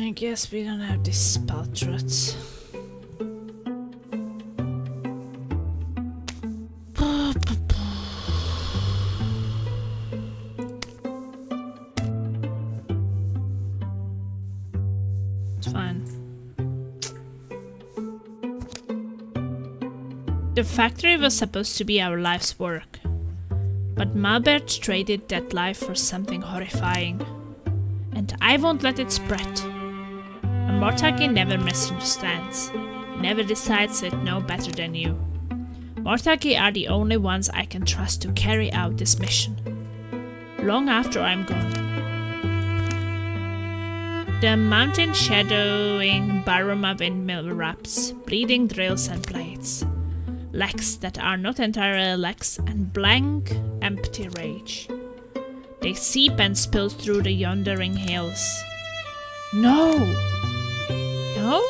I guess we don't have these spell threats. It's fine. The factory was supposed to be our life's work, but Malbert traded that life for something horrifying, and I won't let it spread. A Mortaki never misunderstands, never decides it know better than you. Mortaki are the only ones I can trust to carry out this mission, long after I'm gone. The mountain shadowing Baruma windmill wraps, bleeding drills and blades. Legs that are not entirely legs, and blank, empty rage. They seep and spill through the yondering hills. No! No?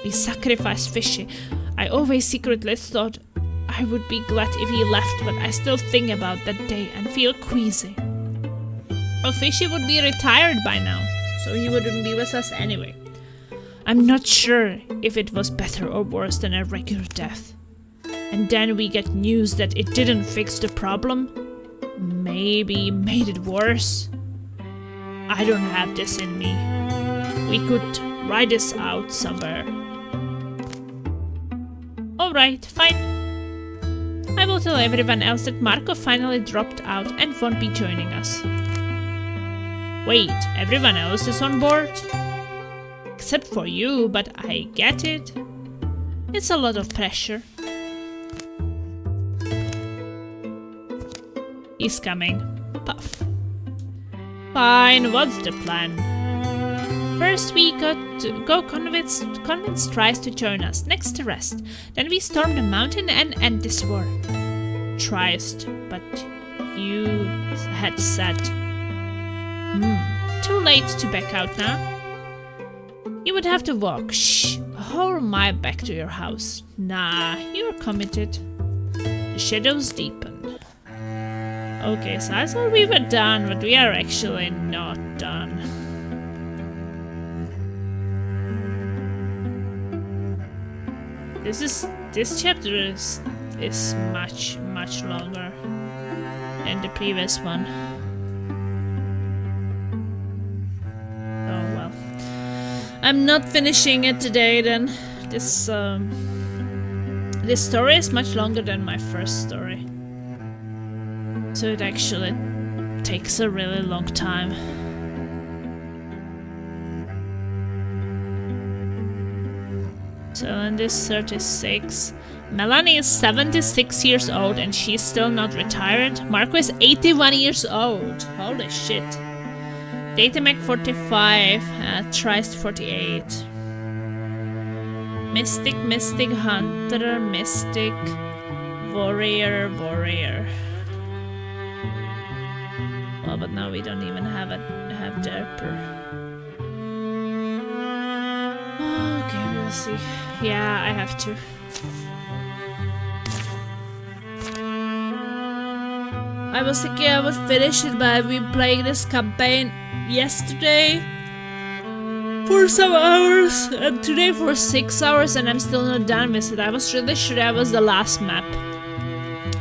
We sacrificed Fishy. I always secretly thought I would be glad if he left, but I still think about that day and feel queasy. Well, Fishy would be retired by now, so he wouldn't be with us anyway. I'm not sure if it was better or worse than a regular death. And then we get news that it didn't fix the problem. Maybe made it worse. I don't have this in me. We could write this out somewhere. Alright, fine. I will tell everyone else that Marco finally dropped out and won't be joining us. Wait, everyone else is on board? Except for you, but I get it. It's a lot of pressure. He's coming. Puff. Fine, what's the plan? First we got to go convince Trice to join us, next to rest. Then we storm the mountain and end this war. Trice, but you had said... Too late to back out now. You would have to walk, a whole mile back to your house. Nah, you're committed. The shadows deepen. Okay, so I thought we were done, but we are actually not done. This chapter is much longer than the previous one. I'm not finishing it today then. This story is much longer than my first story. So it actually takes a really long time. So in this 36, Melanie is 76 years old and she's still not retired. Marco is 81 years old. Holy shit. Datamac 45, Trice 48. Mystic, Hunter, Mystic, Warrior. Well, but now we don't even have Derper. Okay, we'll see. Yeah, I have to. I was thinking I would finish it, but I've been playing this campaign yesterday for some hours and today for 6 hours and I'm still not done with it. I was really sure that was the last map.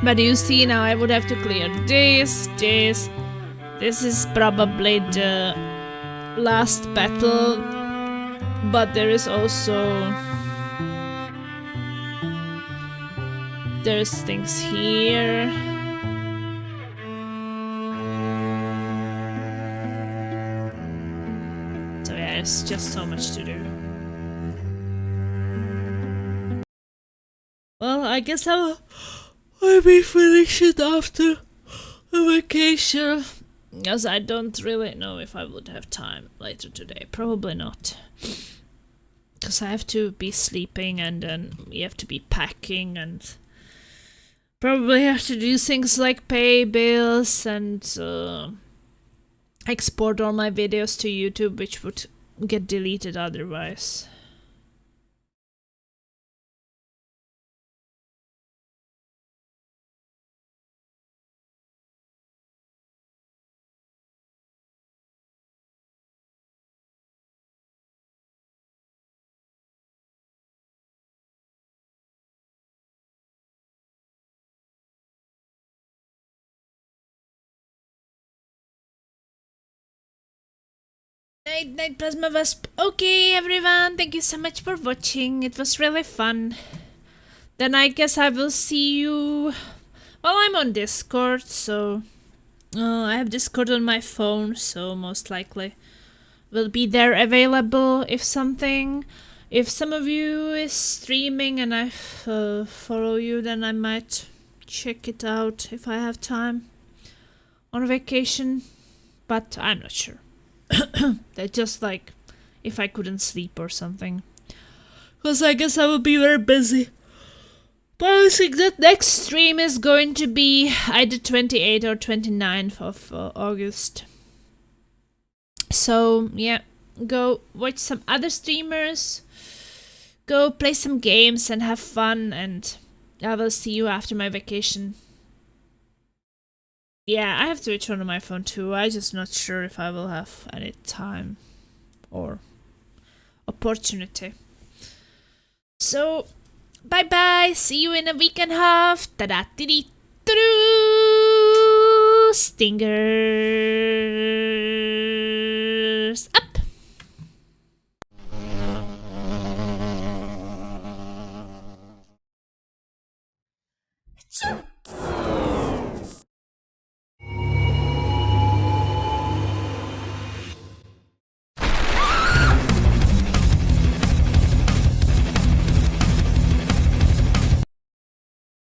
But you see now I would have to clear this. This is probably the last battle. But there is also... there's things here. There's just so much to do. Well, I guess I'll be finishing after a vacation. Because I don't really know if I would have time later today. Probably not. Because I have to be sleeping and then we have to be packing and probably have to do things like pay bills and export all my videos to YouTube, which would get deleted otherwise. night, Plasma Wasp. Okay, everyone, thank you so much for watching. It was really fun. Then I guess I will see you. Well, I'm on Discord, so I have Discord on my phone, so most likely will be there available if something. If some of you is streaming and I follow you, then I might check it out if I have time on vacation, but I'm not sure. That just like if I couldn't sleep or something, because I guess I will be very busy. But I think that next stream is going to be either 28th or 29th of August. So yeah, go watch some other streamers, go play some games and have fun, and I will see you after my vacation. Yeah, I have Twitch on my phone too. I'm just not sure if I will have any time or opportunity. So, bye bye. See you in a week and a half. Ta-da, ti-dee, ta-doo. Stingers up. So